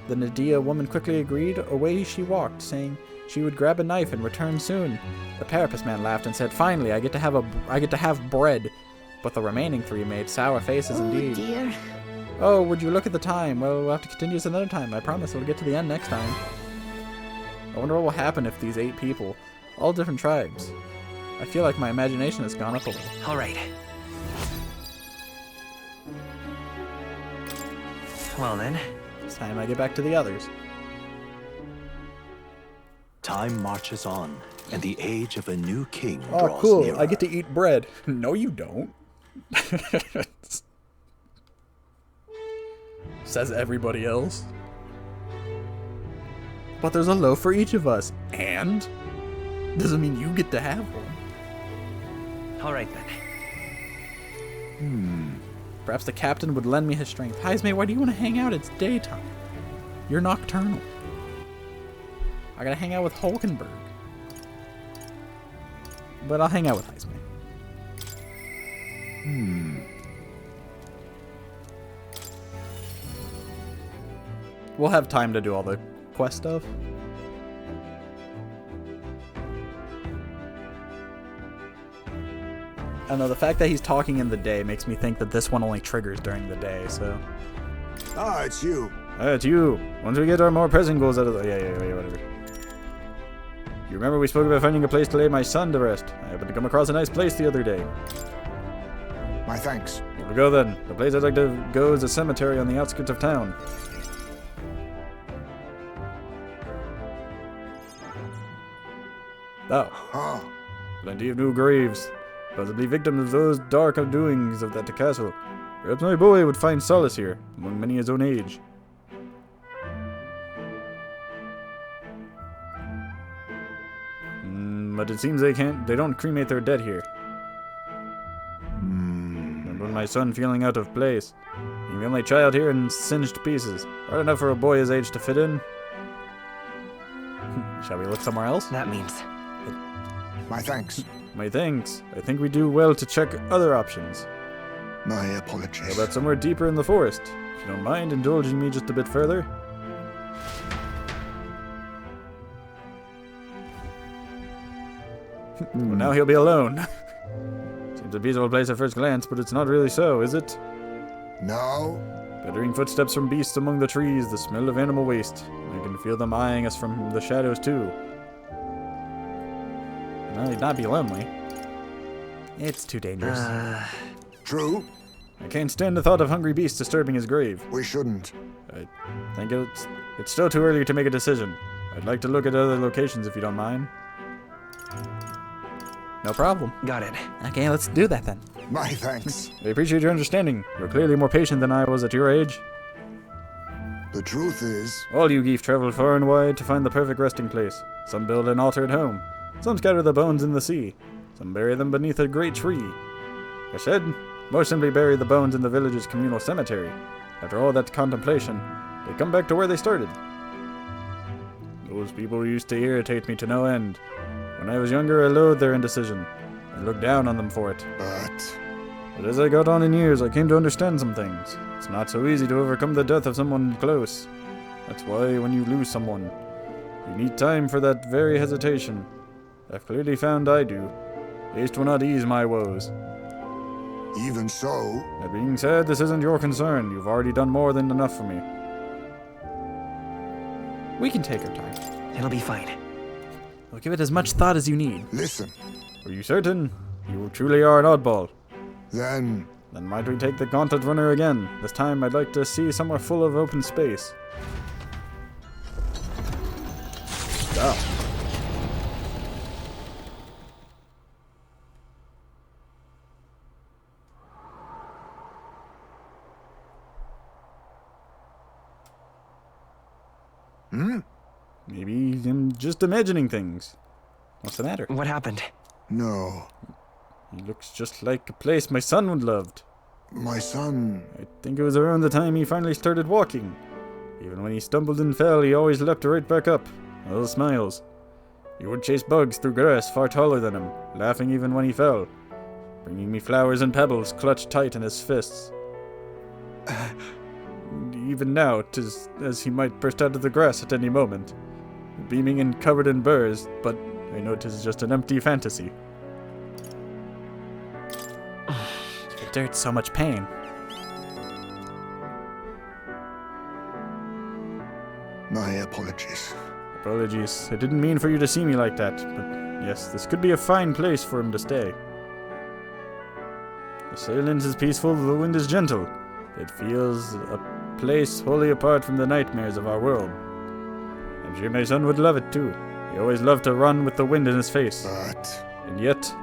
The Nadia woman quickly agreed. Away she walked, saying she would grab a knife and return soon. The Parapus man laughed and said, "Finally, I get to have bread." But the remaining 3 made sour faces indeed. Oh dear. Oh, would you look at the time? Well, we'll have to continue this another time. I promise we'll get to the end next time. I wonder what will happen if these 8 people, all different tribes. I feel like my imagination has gone up a little. All right. Well then. It's time I get back to the others. Time marches on, and the age of a new king Oh, draws cool. nearer. I get to eat bread. No, you don't. Says everybody else. But there's a loaf for each of us. And? Doesn't mean you get to have one. All right then. Perhaps the captain would lend me his strength. Heisme, why do you want to hang out? It's daytime. You're nocturnal. I gotta hang out with Hulkenberg. But I'll hang out with Heisme. We'll have time to do all the quest stuff. I don't know, the fact that he's talking in the day makes me think that this one only triggers during the day, so... Ah, it's you. It's you. Once we get our more pressing goals out of the... Yeah, whatever. You remember we spoke about finding a place to lay my son to rest? I happened to come across a nice place the other day. My thanks. Here we go then. The place I'd like to go is a cemetery on the outskirts of town. Oh. Plenty of new graves. Possibly victims of those dark doings of that castle. Perhaps my boy would find solace here, among many his own age. But it seems they don't cremate their dead here. And when my son feeling out of place, being the only child here and singed to pieces. Hard enough for a boy his age to fit in. Shall we look somewhere else? That means... My thanks. My thanks. I think we do well to check other options. My apologies. How about somewhere deeper in the forest? If you don't mind indulging me just a bit further. Well, now he'll be alone. Seems a peaceful place at first glance, but it's not really so, is it? No. Pattering footsteps from beasts among the trees, the smell of animal waste. I can feel them eyeing us from the shadows, too. No, he'd not be lonely. It's too dangerous. True. I can't stand the thought of hungry beasts disturbing his grave. We shouldn't. I think it's still too early to make a decision. I'd like to look at other locations if you don't mind. No problem. Got it. Okay, let's do that then. My thanks. I appreciate your understanding. You're clearly more patient than I was at your age. The truth is... All you geef travel far and wide to find the perfect resting place. Some build an altar at home. Some scatter the bones in the sea. Some bury them beneath a great tree. I said, more simply bury the bones in the village's communal cemetery. After all that contemplation, they come back to where they started. Those people used to irritate me to no end. When I was younger, I loathed their indecision. I looked down on them for it. But as I got on in years, I came to understand some things. It's not so easy to overcome the death of someone close. That's why when you lose someone, you need time for that very hesitation. I've clearly found I do. Haste will not ease my woes. Even so... That being said, this isn't your concern. You've already done more than enough for me. We can take our time. It'll be fine. I'll give it as much thought as you need. Listen. Are you certain? You truly are an oddball. Then might we take the Gauntlet Runner again? This time I'd like to see somewhere full of open space. Stop. Maybe I'm just imagining things. What's the matter? What happened? No. He looks just like a place my son would loved. My son... I think it was around the time he finally started walking. Even when he stumbled and fell, he always leapt right back up. All smiles. He would chase bugs through grass far taller than him, laughing even when he fell, bringing me flowers and pebbles clutched tight in his fists. even now, 'tis as he might burst out of the grass at any moment, beaming and covered in burrs, but I know 'tis just an empty fantasy. The dirt's so much pain. My apologies. Apologies. I didn't mean for you to see me like that, but yes, this could be a fine place for him to stay. The silence is peaceful, the wind is gentle. It feels a place wholly apart from the nightmares of our world. I'm sure my son would love it too. He always loved to run with the wind in his face. But... And yet...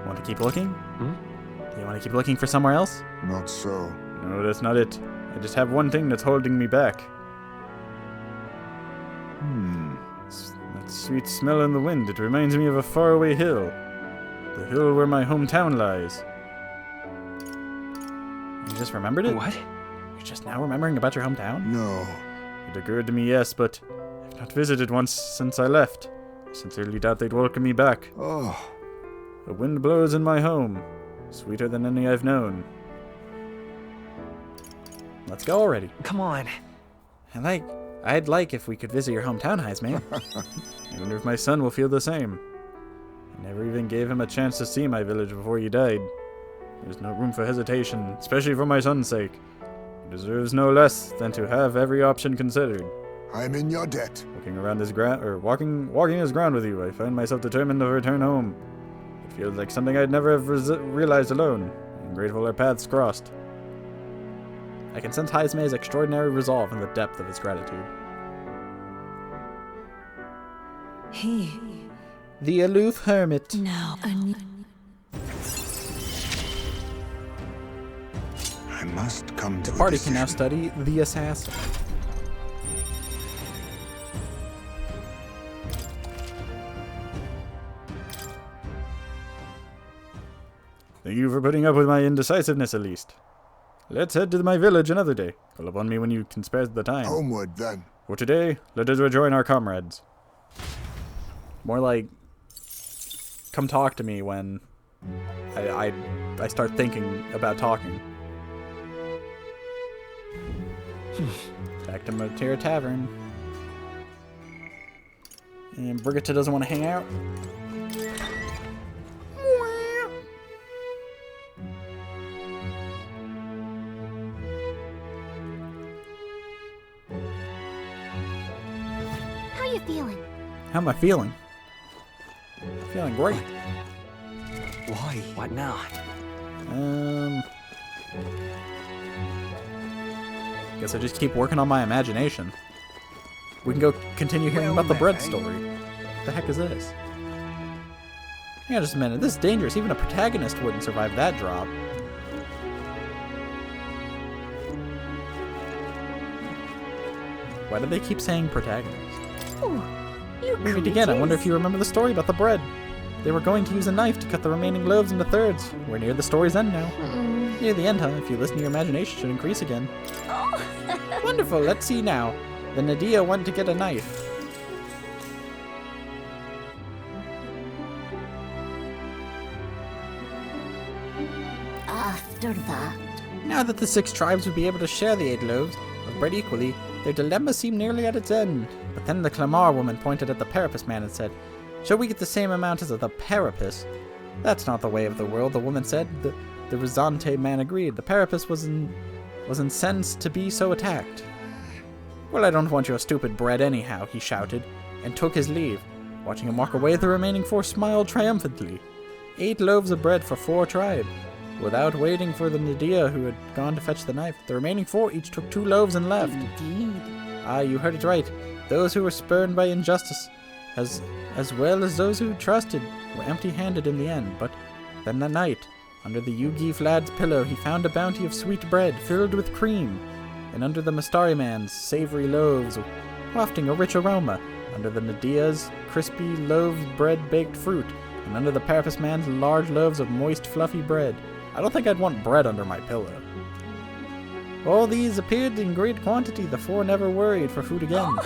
Want to keep looking? Do you want to keep looking for somewhere else? Not so. No, that's not it. I just have one thing that's holding me back. That sweet smell in the wind, it reminds me of a faraway hill. The hill where my hometown lies. You just remembered it? What? You're just now remembering about your hometown? No. It occurred to me, yes, but I've not visited once since I left. I sincerely doubt they'd welcome me back. Oh. The wind blows in my home, sweeter than any I've known. Let's go already. Come on. I'd like if we could visit your hometown, Heisman. I wonder if my son will feel the same. I never even gave him a chance to see my village before he died. There's no room for hesitation, especially for my son's sake. He deserves no less than to have every option considered. I'm in your debt. Walking around this ground, or walking this ground with you, I find myself determined to return home. It feels like something I'd never have realized alone, and grateful our paths crossed. I can sense Heismay's extraordinary resolve in the depth of his gratitude. The aloof hermit. Now, I must come to the party can now study the assassin. Thank you for putting up with my indecisiveness, at least. Let's head to my village another day. Call upon me when you can spare the time. Homeward, then. For today, let us rejoin our comrades. More like, come talk to me when I start thinking about talking. Back to Matera Tavern. And Brigitte doesn't want to hang out. How you feeling? How am I feeling? Feeling great. Why? What now? Guess I just keep working on my imagination. We can go continue hearing about the bread story. What the heck is this? Hang on just a minute. This is dangerous. Even a protagonist wouldn't survive that drop. Why do they keep saying protagonist? Ooh, you Read it again. I wonder if you remember the story about the bread. They were going to use a knife to cut the remaining loaves into thirds. We're near the story's end now. Near the end, huh? If you listen, your imagination should increase again. Oh. Wonderful. Let's see now. The Nadia went to get a knife. After that... Now that the 6 tribes would be able to share the 8 loaves of bread equally, their dilemma seemed nearly at its end. But then the Clamar woman pointed at the Parapus man and said, "Shall we get the same amount as the Parapus?" "That's not the way of the world," the woman said. The Resante man agreed. The Parapus was incensed to be so attacked. "Well, I don't want your stupid bread anyhow," he shouted, and took his leave. Watching him walk away, the remaining 4 smiled triumphantly. 8 loaves of bread for 4 tribes. Without waiting for the Nadia who had gone to fetch the knife, the remaining 4 each took 2 loaves and left. Indeed. Ah, you heard it right. Those who were spurned by injustice, as well as those who trusted, were empty-handed in the end. But then that night, under the Yugi lad's pillow, he found a bounty of sweet bread filled with cream, and under the Mastari man's savory loaves, wafting a rich aroma, under the Nadia's crispy loaves bread baked fruit, and under the Parapus man's large loaves of moist, fluffy bread. I don't think I'd want bread under my pillow. All these appeared in great quantity. The 4 never worried for food again.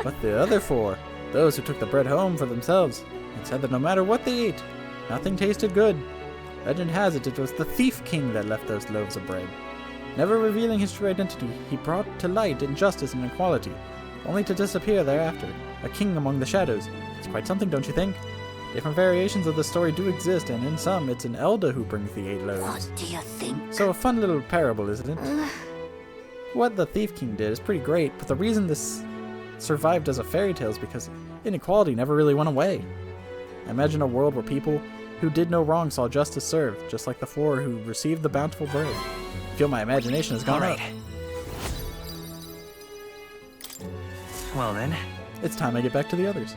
But the other 4, those who took the bread home for themselves, and said that no matter what they ate, nothing tasted good. Legend has it, it was the Thief King that left those loaves of bread. Never revealing his true identity, he brought to light injustice and inequality, only to disappear thereafter, a king among the shadows. It's quite something, don't you think? Different variations of the story do exist, and in some, it's an elder who brings the 8 loaves. What do you think? So a fun little parable, isn't it? What the Thief King did is pretty great, but the reason this survived as a fairy tale is because inequality never really went away. I imagine a world where people who did no wrong saw justice served, just like the 4 who received the bountiful bread. I feel my imagination has gone up. Well then. It's time I get back to the others.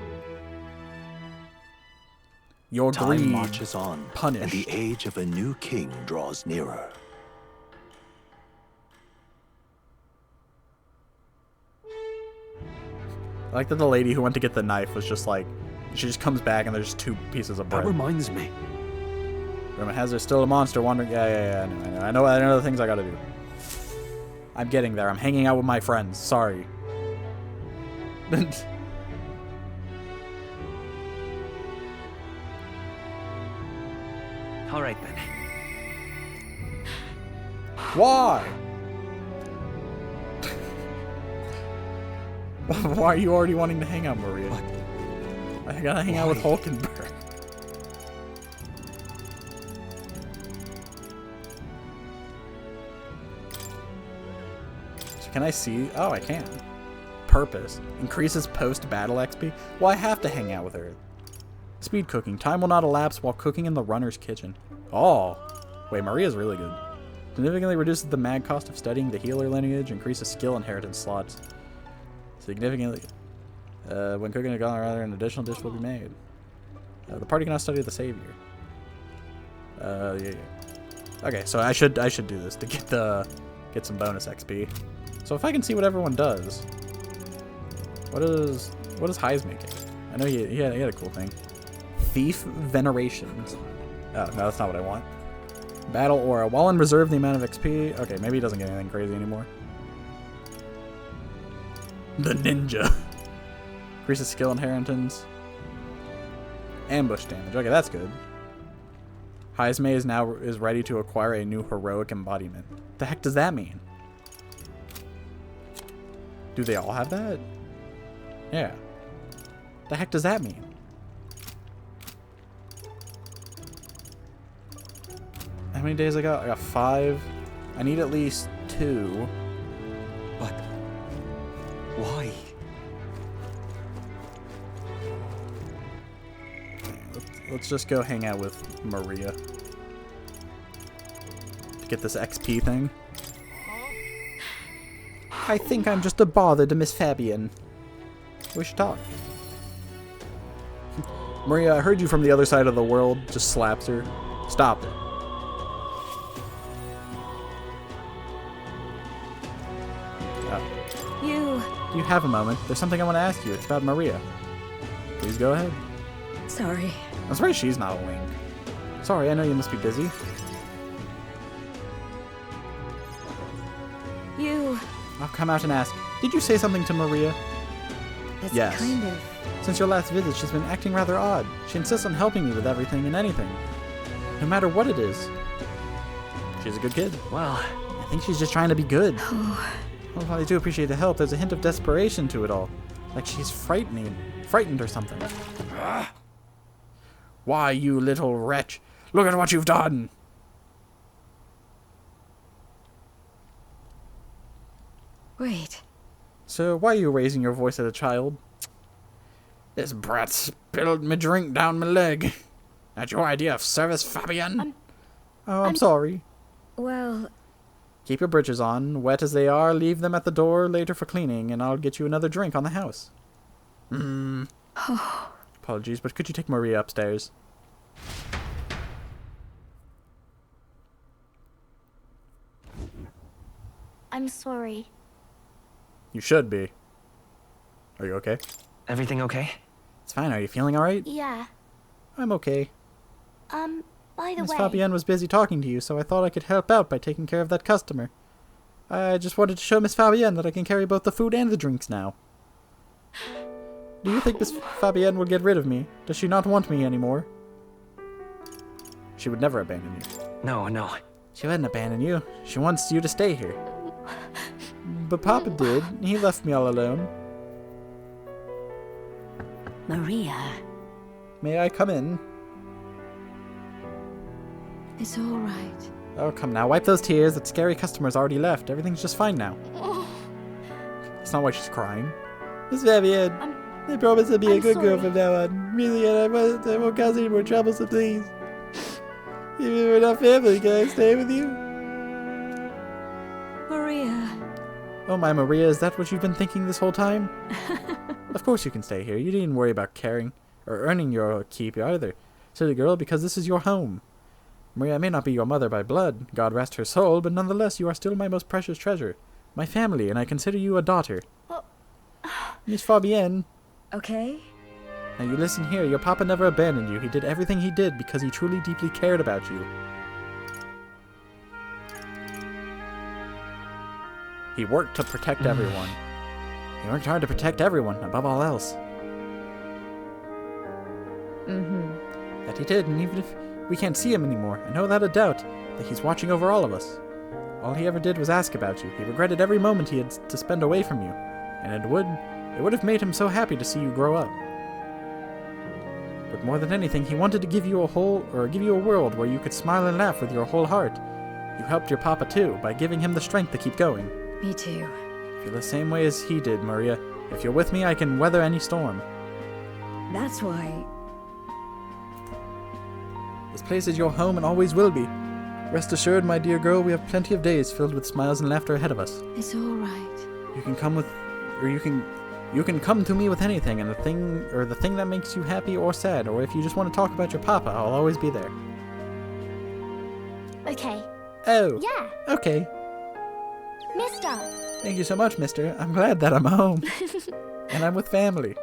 Your Time greed marches on, punished. and the age of a new king draws nearer. I like that the lady who went to get the knife was just like, she just comes back and there's just 2 pieces of bread. That reminds me. Rumor has there's still a monster wandering. Yeah, I know the things I gotta do. I'm getting there. I'm hanging out with my friends. Sorry. Alright then. Why? Why are you already wanting to hang out, Maria? I gotta hang out with Hulkenberg. So can I see? Oh, I can. Purpose. Increases post-battle XP? Well, I have to hang out with her. Speed cooking. Time will not elapse while cooking in the runner's kitchen. Oh. Wait, Maria's really good. Significantly reduces the mag cost of studying the healer lineage. Increases skill inheritance slots. Significantly. When cooking a gauntlet, rather, an additional dish will be made. The party cannot study the savior. Yeah. Okay, so I should do this to get some bonus XP. So if I can see what everyone does, what does Heise make? I know he had a cool thing. Thief Veneration. Oh no, that's not what I want. Battle Aura. While in reserve, the amount of XP. Okay, maybe he doesn't get anything crazy anymore. The ninja. Increases skill inheritance. Ambush damage. Okay, that's good. Heisme is ready to acquire a new heroic embodiment. The heck does that mean? Do they all have that? Yeah. The heck does that mean? How many days I got? I got 5. I need at least 2. But why? Let's just go hang out with Maria to get this XP thing. I think I'm just a bother to Miss Fabian. We should talk. Maria, I heard you from the other side of the world. Just slaps her. Stop it. Do you have a moment? There's something I want to ask you. It's about Maria. Please go ahead. Sorry. I'm sorry she's not a Link. Sorry, I know you must be busy. I'll come out and ask. Did you say something to Maria? That's yes. kind of... Since your last visit, she's been acting rather odd. She insists on helping me with everything and anything. No matter what it is. She's a good kid. Well, I think she's just trying to be good. Well, while I do appreciate the help, there's a hint of desperation to it all. Like she's frightened or something. Why, you little wretch? Look at what you've done! Wait. So, why are you raising your voice at a child? This brat spilled me drink down my leg. That's your idea of service, Fabian? I'm sorry. Well... Keep your britches on. Wet as they are, leave them at the door later for cleaning, and I'll get you another drink on the house. Apologies, but could you take Maria upstairs? I'm sorry. You should be. Are you okay? Everything okay? It's fine. Are you feeling alright? Yeah. I'm okay. By the Miss way... Fabienne was busy talking to you, so I thought I could help out by taking care of that customer. I just wanted to show Miss Fabienne that I can carry both the food and the drinks now. Do you think Miss Fabienne will get rid of me? Does she not want me anymore? She would never abandon you. No. She wouldn't abandon you. She wants you to stay here. But Papa did. He left me all alone. Maria. May I come in? It's all right. Oh, come now. Wipe those tears. That scary customer's already left. Everything's just fine now. That's not why she's crying. Miss Vivian, I promise to be a good girl from now on. Really, and I won't cause any more trouble, so please. Even if we're not family, can I stay with you? Maria. Oh my, Maria, is that what you've been thinking this whole time? Of course you can stay here. You needn't worry about caring or earning your keep either, silly girl, because this is your home. Maria, I may not be your mother by blood, God rest her soul, but nonetheless you are still my most precious treasure. My family, and I consider you a daughter. Miss Fabienne. Okay. Now you listen here, your papa never abandoned you. He did everything he did because he truly deeply cared about you. He worked to protect everyone. He worked hard to protect everyone, above all else. That he did, and even if we can't see him anymore, I know without a doubt that he's watching over all of us. All he ever did was ask about you. He regretted every moment he had to spend away from you, and it would have made him so happy to see you grow up. But more than anything, he wanted to give you a world where you could smile and laugh with your whole heart. You helped your papa too, by giving him the strength to keep going. Me too. I feel the same way as he did, Maria. If you're with me, I can weather any storm. That's why... This place is your home and always will be. Rest assured, my dear girl, we have plenty of days filled with smiles and laughter ahead of us. It's all right. You can come with, or you can come to me with anything, and the thing that makes you happy or sad, or if you just want to talk about your papa, I'll always be there. Okay. Oh. Yeah. Okay. Mister. Thank you so much, mister. I'm glad that I'm home. And I'm with family.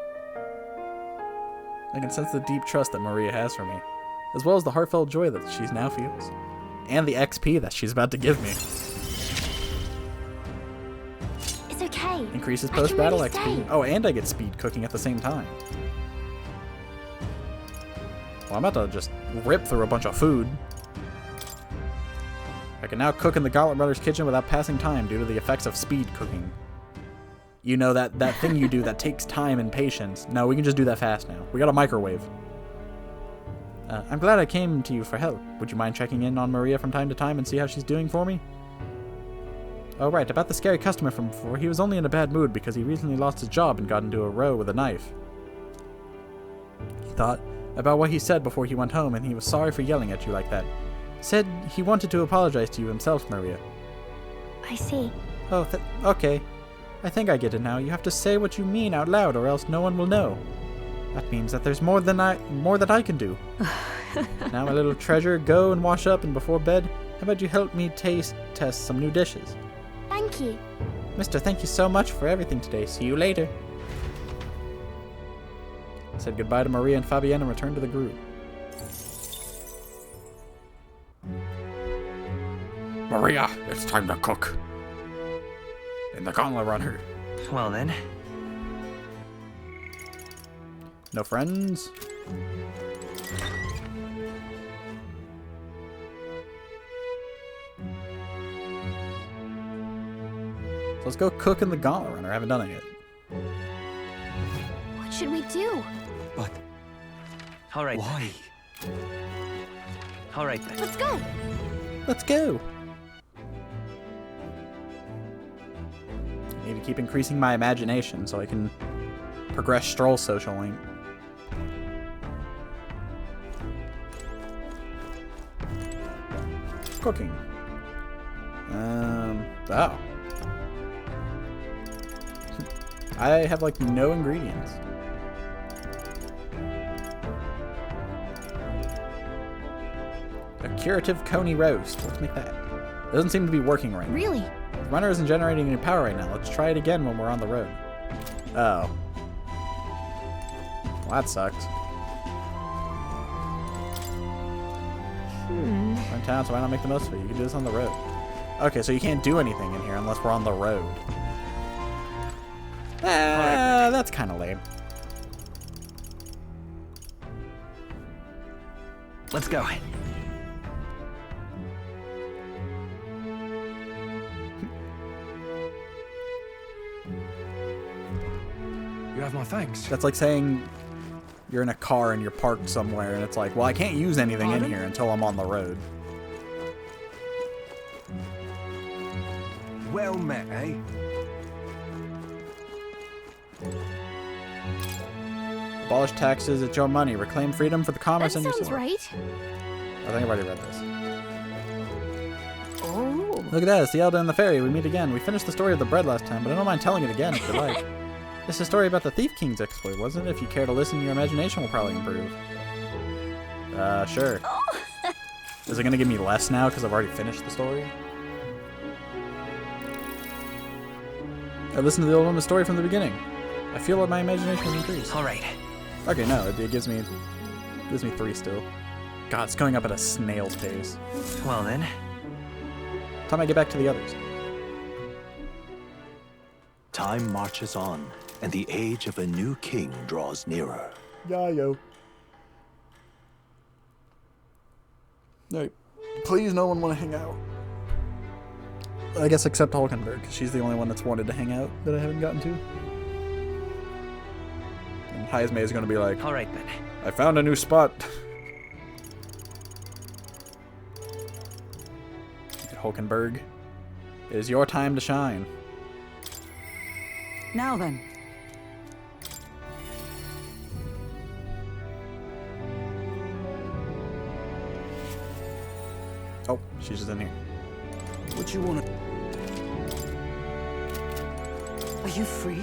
I can sense the deep trust that Maria has for me, as well as the heartfelt joy that she now feels. And the XP that she's about to give me. It's okay. Increases post-battle really XP. stay. Oh, and I get speed cooking at the same time. Well, I'm about to just rip through a bunch of food. I can now cook in the Gauntlet Brothers kitchen without passing time due to the effects of speed cooking. You know that thing you do that takes time and patience. No, we can just do that fast now. We got a microwave. I'm glad I came to you for help. Would you mind checking in on Maria from time to time and see how she's doing for me? Oh right, about the scary customer from before. He was only in a bad mood because he recently lost his job and got into a row with a knife. He thought about what he said before he went home, and he was sorry for yelling at you like that. Said he wanted to apologize to you himself, Maria. I see. Oh, okay. I think I get it now. You have to say what you mean out loud, or else no one will know. That means that there's more that I can do. Now, my little treasure, go and wash up, and before bed, how about you help me test some new dishes? Thank you. Mister, thank you so much for everything today. See you later. I said goodbye to Maria and Fabienne and returned to the group. Maria, it's time to cook. In the Gauntlet Runner. Well then. No friends? So let's go cook in the Gauntlet Runner. I haven't done it yet. What should we do? What? All right. Why? All right then. Let's go. Let's go. I need to keep increasing my imagination so I can progress Stroll Social Link. Cooking. Oh. I have like no ingredients. A curative coney roast. Let's make that. Doesn't seem to be working right now. Really? The runner isn't generating any power right now. Let's try it again when we're on the road. Oh. Well, that sucks. We're in town, so why not make the most of it? You can do this on the road. Okay, so you can't do anything in here unless we're on the road. That's kind of lame. Let's go. You have my thanks. That's like saying you're in a car and you're parked somewhere and it's like, well, I can't use anything in here until I'm on the road. Well met, eh? Abolish taxes, it's your money. Reclaim freedom for the commerce That and your sounds sword. right. I think I've already read this. Oh. Look at that, it's the Elder and the Fairy. We meet again. We finished the story of the bread last time, but I don't mind telling it again if you like. This is a story about the Thief King's exploit, wasn't it? If you care to listen, your imagination will probably improve. Sure. Is it going to give me less now because I've already finished the story? I listened to the old woman's story from the beginning. I feel like my imagination has increased. All right. Okay, no, it gives me 3 still. God, it's going up at a snail's pace. Well then. Time I get back to the others. Time marches on, and the age of a new king draws nearer. Yayo. Alright. Please, no one want to hang out. I guess except Hulkenberg, because she's the only one that's wanted to hang out that I haven't gotten to. And Heisme is going to be like, all right then. I found a new spot. Hulkenberg, it is your time to shine. Now then. Oh, she's just in here. What you want to... Are you free?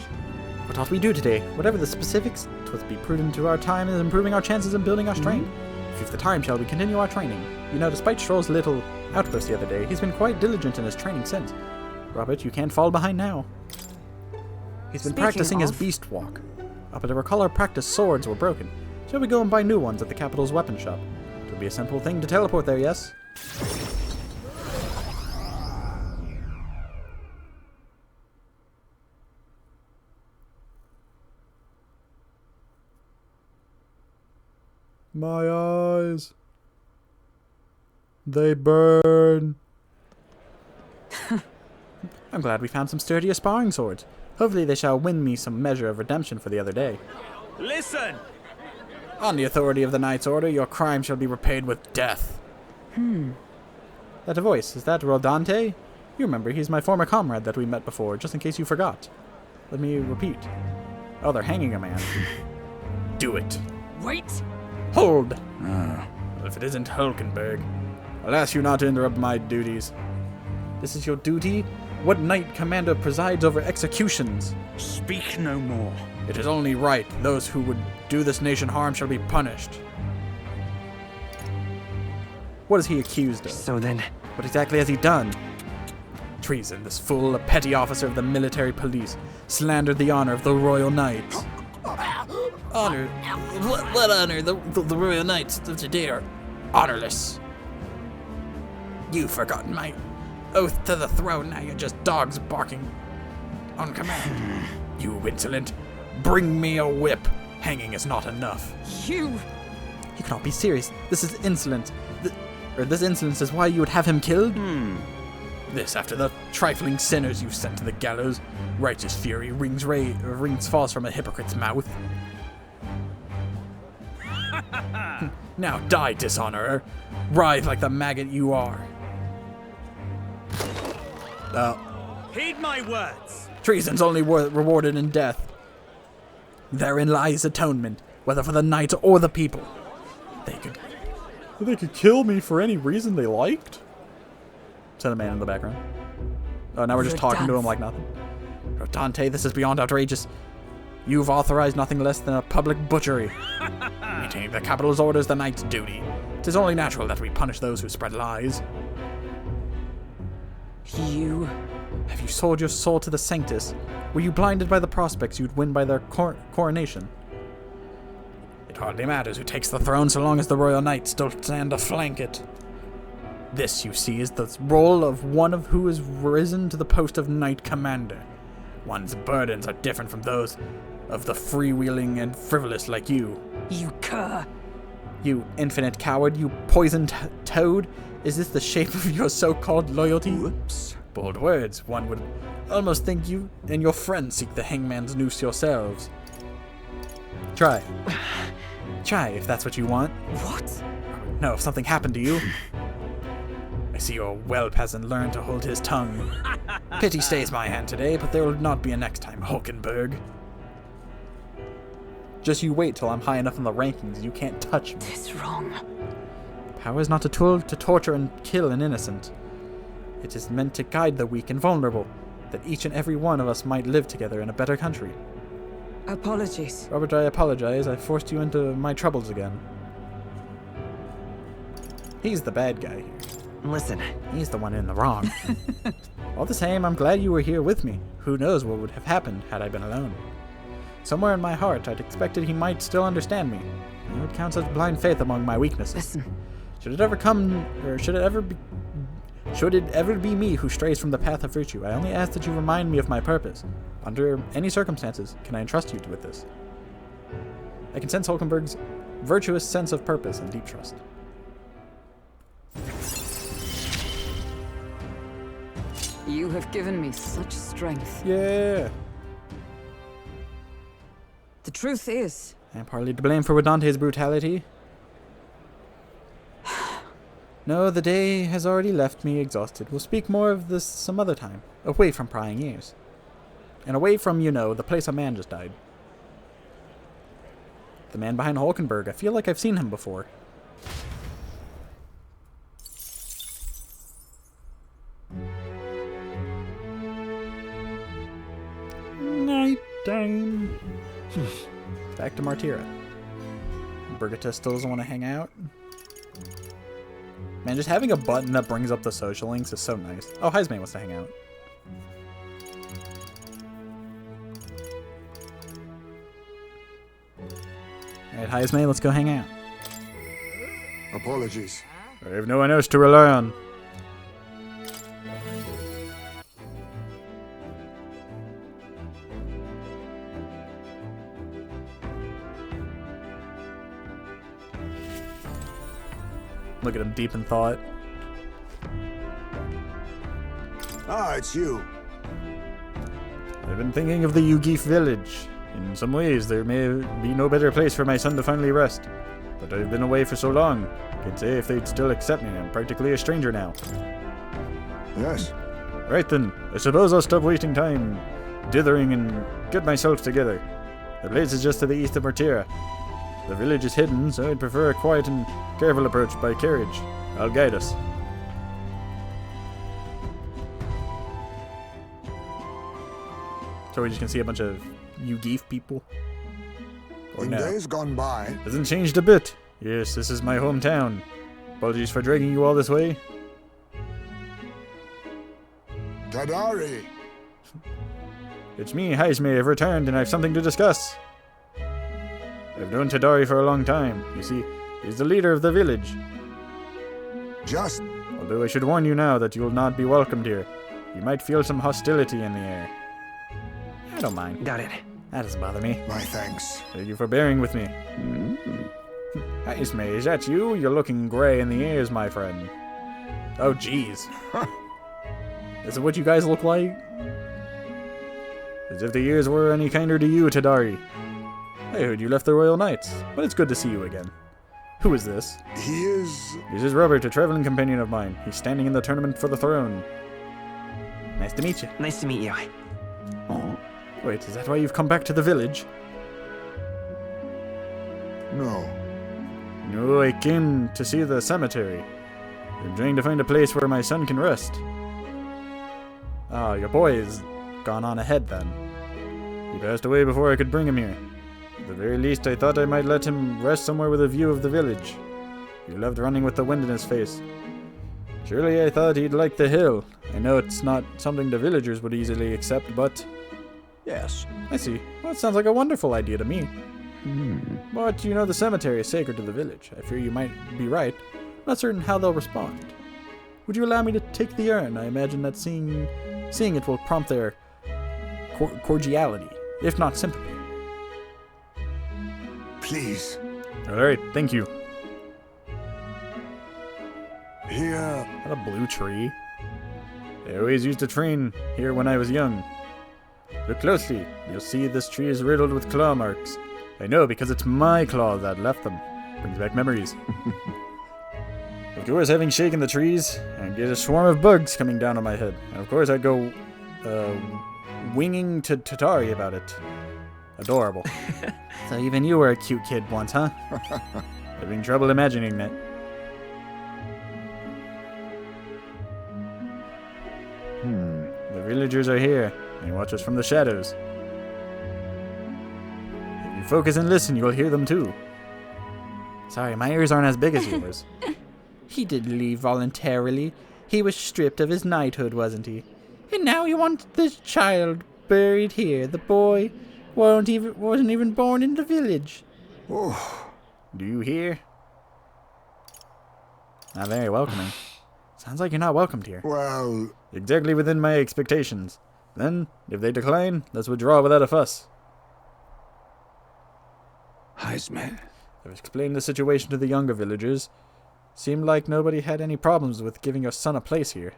What ought we do today? Whatever the specifics, 'twill be prudent to our time in improving our chances and building our strength. If you've the time, shall we continue our training? You know, despite Stroll's little outburst the other day, he's been quite diligent in his training since. Robert, you can't fall behind now. He's been practicing his beast walk. But I recall our practice swords were broken. Shall we go and buy new ones at the capital's weapon shop? It'll be a simple thing to teleport there, yes? My eyes. They burn. I'm glad we found some sturdier sparring swords. Hopefully they shall win me some measure of redemption for the other day. Listen! On the authority of the Knight's Order, your crime shall be repaid with death. That a voice, is that Rodante? You remember, he's my former comrade that we met before, just in case you forgot. Let me repeat. Oh, they're hanging a man. Do it. Wait! Hold! Well, if it isn't Hulkenberg, I'll ask you not to interrupt my duties. This is your duty? What knight commander presides over executions? Speak no more. It is only right. Those who would do this nation harm shall be punished. What is he accused of? So then... What exactly has he done? Treason. This fool, a petty officer of the military police, slandered the honor of the Royal Knights. Honor? What honor? The Royal Knights of today are honorless. You've forgotten my oath to the throne. Now you're just dogs barking on command. You insolent. Bring me a whip. Hanging is not enough. You cannot be serious. This is insolent. This insolence is why you would have him killed? This after the trifling sinners you sent to the gallows. Righteous fury rings false from a hypocrite's mouth. Now die, dishonorer. Writhe like the maggot you are. Heed my words. Treason's only rewarded in death. Therein lies atonement, whether for the knights or the people. They could kill me for any reason they liked? Said a man in the background. Oh, now we're just talking to him like nothing. Dante, this is beyond outrageous. You've authorized nothing less than a public butchery. Maintaining the capital's orders the knight's duty. 'Tis only natural that we punish those who spread lies. Have you sold your soul to the Sanctus? Were you blinded by the prospects you'd win by their coronation? It hardly matters who takes the throne so long as the Royal Knights still stand to flank it. This, you see, is the role of one of who has risen to the post of Knight Commander. One's burdens are different from those of the freewheeling and frivolous like you. You cur! You infinite coward, you poisoned toad! Is this the shape of your so-called loyalty? Whoops. Bold words. One would almost think you and your friends seek the hangman's noose yourselves. Try. Try, if that's what you want. What? No, if something happened to you. I see your whelp hasn't learned to hold his tongue. Pity stays my hand today, but there will not be a next time, Hulkenberg. Just you wait till I'm high enough in the rankings, you can't touch me. This wrong. Power is not a tool to torture and kill an innocent. It is meant to guide the weak and vulnerable, that each and every one of us might live together in a better country. Apologies. Robert, I apologize. I forced you into my troubles again. He's the bad guy here. Listen. He's the one in the wrong. All the same, I'm glad you were here with me. Who knows what would have happened had I been alone. Somewhere in my heart, I'd expected he might still understand me. He would count such blind faith among my weaknesses. Listen. Should it ever be me who strays from the path of virtue, I only ask that you remind me of my purpose. Under any circumstances, can I entrust you with this? I can sense Hulkenberg's virtuous sense of purpose and deep trust. You have given me such strength. Yeah. The truth is, I am partly to blame for Rodante's brutality. No, the day has already left me exhausted. We'll speak more of this some other time, away from prying ears. And away from, you know, the place a man just died. The man behind Hulkenberg. I feel like I've seen him before. Nighttime. Back to Martira. Brigitte still doesn't want to hang out. Man, just having a button that brings up the social links is so nice. Oh, Heisman wants to hang out. Alright, Heisman, let's go hang out. Apologies. I have no one else to rely on. Look at him deep in thought. Ah, it's you. I've been thinking of the Yugif village. In some ways, there may be no better place for my son to finally rest. But I've been away for so long. Can't say if they'd still accept me. I'm practically a stranger now. Yes. Right then, I suppose I'll stop wasting time dithering and get myself together. The place is just to the east of Martira. The village is hidden, so I'd prefer a quiet and careful approach by carriage. I'll guide us. So we just can see a bunch of Yugif people? Or In no? days gone by... Hasn't changed a bit. Yes, this is my hometown. Apologies for dragging you all this way. Tadari! It's me, Heisme. I've returned and I've something to discuss. I've known Tadari for a long time. You see, he's the leader of the village. Just... Although I should warn you now that you will not be welcomed here. You might feel some hostility in the air. I don't mind. Got it. That doesn't bother me. My thanks. Thank you for bearing with me. Heisme, is that you? You're looking gray in the ears, my friend. Oh, jeez. Is it what you guys look like? As if the ears were any kinder to you, Tadari. I heard you left the Royal Knights, but it's good to see you again. Who is this? He is... This is Robert, a traveling companion of mine. He's standing in the tournament for the throne. Nice to meet you. Nice to meet you. Oh. Wait, is that why you've come back to the village? No. No, I came to see the cemetery. I'm trying to find a place where my son can rest. Ah, your boy is gone on ahead then. He passed away before I could bring him here. At the very least, I thought I might let him rest somewhere with a view of the village. He loved running with the wind in his face. Surely I thought he'd like the hill. I know it's not something the villagers would easily accept, but... Yes. I see. Well, it sounds like a wonderful idea to me. But, you know, the cemetery is sacred to the village. I fear you might be right. I'm not certain how they'll respond. Would you allow me to take the urn? I imagine that seeing it will prompt their cordiality, if not sympathy. Please. Alright, thank you. Here... What a blue tree. I always used to train here when I was young. Look closely. You'll see this tree is riddled with claw marks. I know, because it's my claw that left them. Brings back memories. Of course, having shaken the trees, I get a swarm of bugs coming down on my head. And of course, I go winging to Tatari about it. Adorable. So even you were a cute kid once, huh? Having trouble imagining that. The villagers are here. They watch us from the shadows. If you focus and listen, you'll hear them too. Sorry, my ears aren't as big as yours. He didn't leave voluntarily. He was stripped of his knighthood, wasn't he? And now he wants this child buried here. The boy wasn't even born in the village. Oh. Do you hear? Not very welcoming. Sounds like you're not welcomed here. Well... Exactly within my expectations. Then, if they decline, let's withdraw without a fuss. Heisman. I've explained the situation to the younger villagers. Seemed like nobody had any problems with giving your son a place here.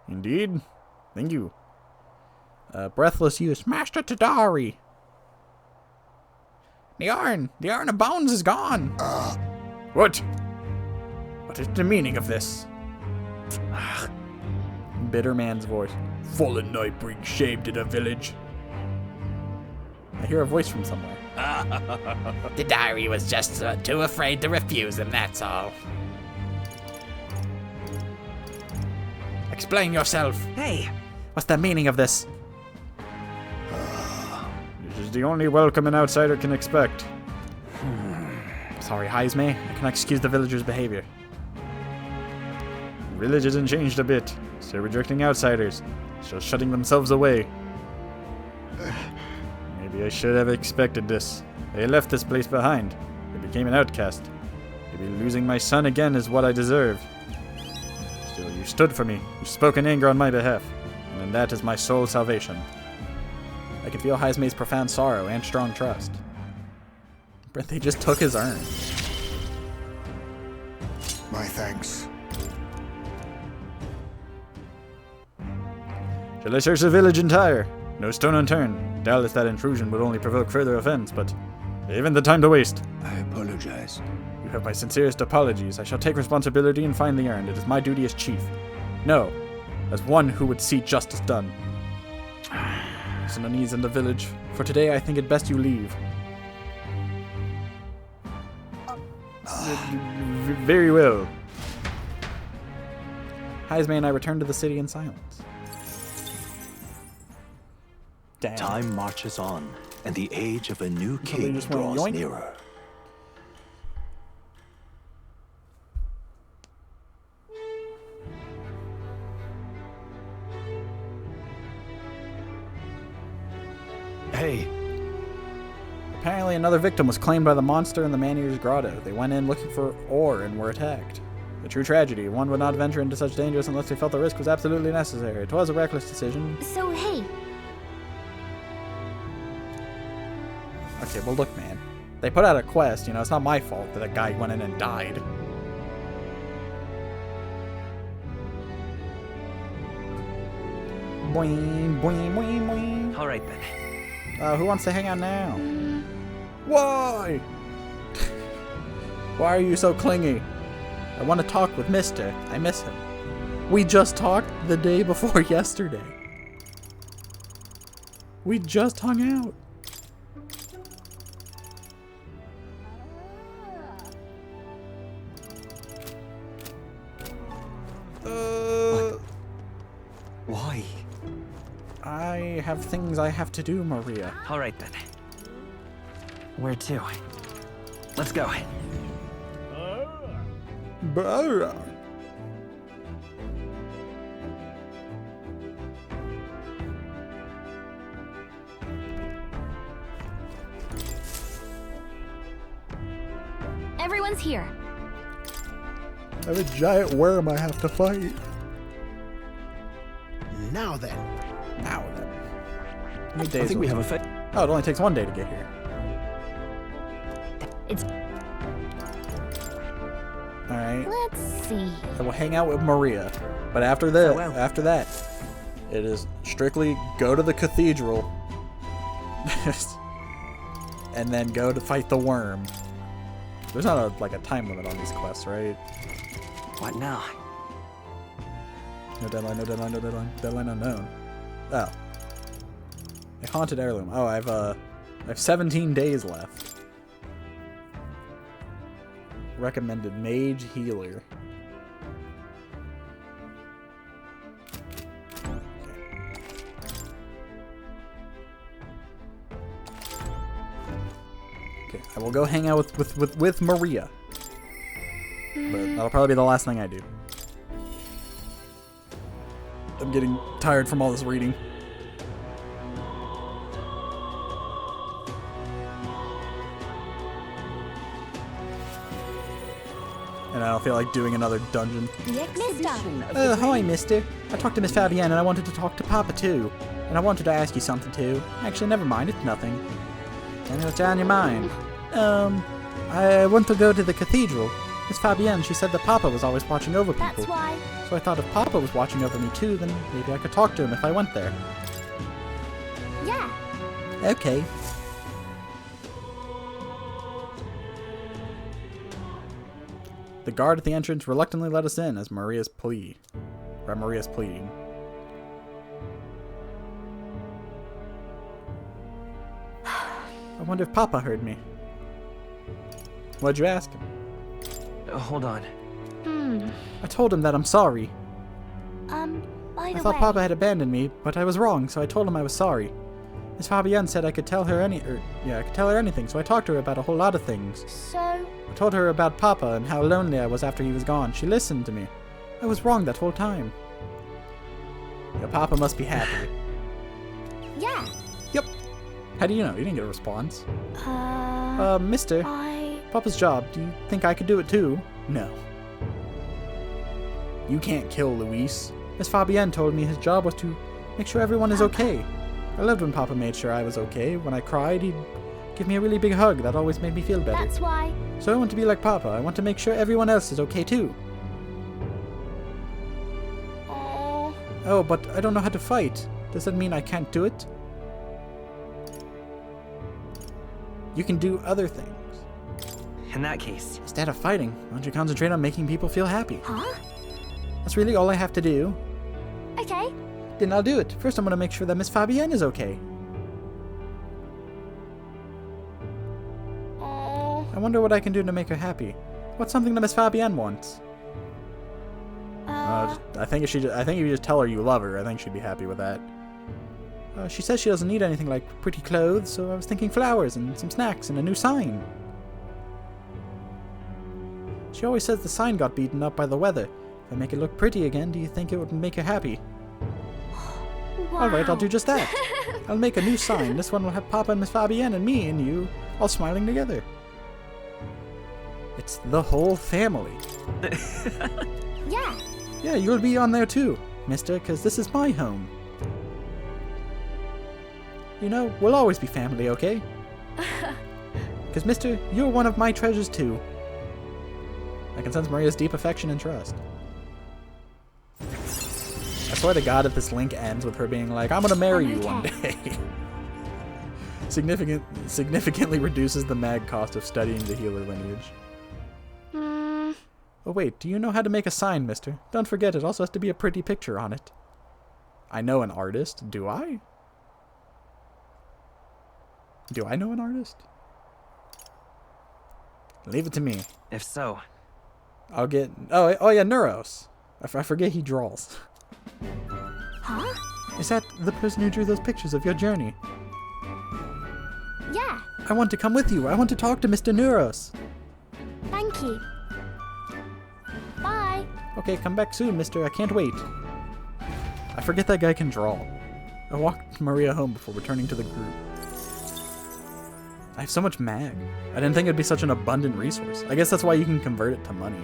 Indeed? Thank you. Breathless use. Master Tadari! The urn of bones is gone! What? What is the meaning of this? Bitter man's voice. Fallen knight brings shame to the village. I hear a voice from somewhere. The diary was just too afraid to refuse him, that's all. Explain yourself. Hey, what's the meaning of this? This is the only welcome an outsider can expect. Sorry, Heisme. I cannot excuse the villagers' behavior. The village hasn't changed a bit. Still rejecting outsiders. Still shutting themselves away. Maybe I should have expected this. They left this place behind. They became an outcast. Maybe losing my son again is what I deserve. Still, you stood for me. You spoke in anger on my behalf. And in that is my sole salvation. I could feel Heisme's profound sorrow and strong trust. But they just took his urn. My thanks. Shall I search the village entire? No stone unturned. Doubtless that intrusion would only provoke further offense, but I haven't the time to waste. I apologize. You have my sincerest apologies. I shall take responsibility and find the urn. It is my duty as chief. No, as one who would see justice done. Some unease in the village. For today, I think it best you leave. Very well. Heisme and I return to the city in silence. Damn. Time marches on, and the age of a new king draws nearer. Hey. Apparently another victim was claimed by the monster in the Man-Eater's Grotto. They went in looking for ore and were attacked. A true tragedy. One would not venture into such dangers unless they felt the risk was absolutely necessary. It was a reckless decision. So, hey. Okay, well look, man. They put out a quest, you know, it's not my fault that a guy went in and died. Boing, boing, boing, boing. Alright then. Who wants to hang out now? Why? Why are you so clingy? I want to talk with Mister. I miss him. We just talked the day before yesterday. We just hung out. Why? I have things I have to do, Maria. Alright then. Where to? Let's go. Brr. Everyone's here. I have a giant worm I have to fight. Now then. Now then. How many days I think we have a fit. Oh, it only takes 1 day to get here. It's... Alright. Let's see. I will hang out with Maria. But after that, after that, it is strictly go to the cathedral. and then go to fight the worm. There's not like a time limit on these quests, right? What now? No deadline, no deadline, no deadline. Deadline unknown. Oh. A haunted heirloom. Oh, I have 17 days left. Recommended mage healer. Okay, I will go hang out with Maria. But that'll probably be the last thing I do. I'm getting tired from all this reading. And I don't feel like doing another dungeon. Hi, mister. I talked to Miss Fabienne and I wanted to talk to Papa too. And I wanted to ask you something too. Actually, never mind, it's nothing. Tell me what's on your mind. I want to go to the cathedral. Miss Fabienne, she said that Papa was always watching over people. That's why. So I thought if Papa was watching over me too, then maybe I could talk to him if I went there. Yeah. Okay. The guard at the entrance reluctantly let us in as Maria's pleading. I wonder if Papa heard me. What'd you ask him? Hold on. I told him that I'm sorry. By the I thought way. Papa had abandoned me, but I was wrong, so I told him I was sorry. Miss Fabienne said I could tell her anything, so I talked to her about a whole lot of things. So? I told her about Papa and how lonely I was after he was gone. She listened to me. I was wrong that whole time. Yeah, Papa must be happy. Yeah. Yep. How do you know? You didn't get a response. Mister. Papa's job. Do you think I could do it too? No. You can't kill Luis. Miss Fabienne told me his job was to make sure everyone is okay. I loved when Papa made sure I was okay. When I cried, he'd give me a really big hug. That always made me feel better. That's why. So I want to be like Papa. I want to make sure everyone else is okay too. Oh, but I don't know how to fight. Does that mean I can't do it? You can do other things. In that case. Instead of fighting, why don't you concentrate on making people feel happy? Huh? That's really all I have to do. Okay. Then I'll do it. First, I'm going to make sure that Miss Fabienne is okay. I wonder what I can do to make her happy. What's something that Miss Fabienne wants? I think if you just tell her you love her, I think she'd be happy with that. She says she doesn't need anything like pretty clothes, so I was thinking flowers and some snacks and a new sign. She always says the sign got beaten up by the weather. If I make it look pretty again, do you think it would make her happy? Wow. Alright, I'll do just that. I'll make a new sign. This one will have Papa and Miss Fabienne and me and you all smiling together. It's the whole family. Yeah. Yeah, you'll be on there too, mister, because this is my home. You know, we'll always be family, okay? Because, mister, you're one of my treasures too. I can sense Maria's deep affection and trust. I swear to God if this link ends with her being like, I'm gonna marry you one day. Significantly reduces the mag cost of studying the healer lineage. Oh wait, do you know how to make a sign, mister? Don't forget, it also has to be a pretty picture on it. I know an artist, do I? Do I know an artist? Leave it to me. If so. I'll get... Oh yeah, Neuros. I forget he draws. Huh? Is that the person who drew those pictures of your journey? Yeah. I want to come with you. I want to talk to Mr. Neuros. Thank you. Bye. Okay, come back soon, mister. I can't wait. I forget that guy can draw. I walked Maria home before returning to the group. I have so much mag. I didn't think it'd be such an abundant resource. I guess that's why you can convert it to money.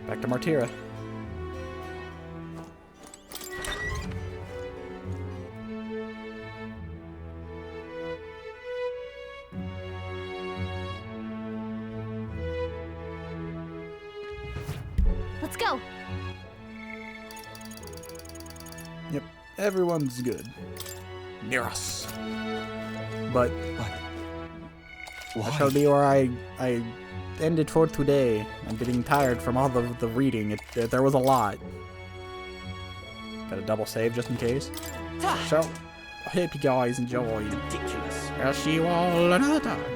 Back to Martira. Let's go. Yep, everyone's good. near us. But that shall be where I ended for today. I'm getting tired from all the reading. There was a lot. Got a double save just in case. So, I hope you guys enjoyed. Ridiculous. I'll see you all another time.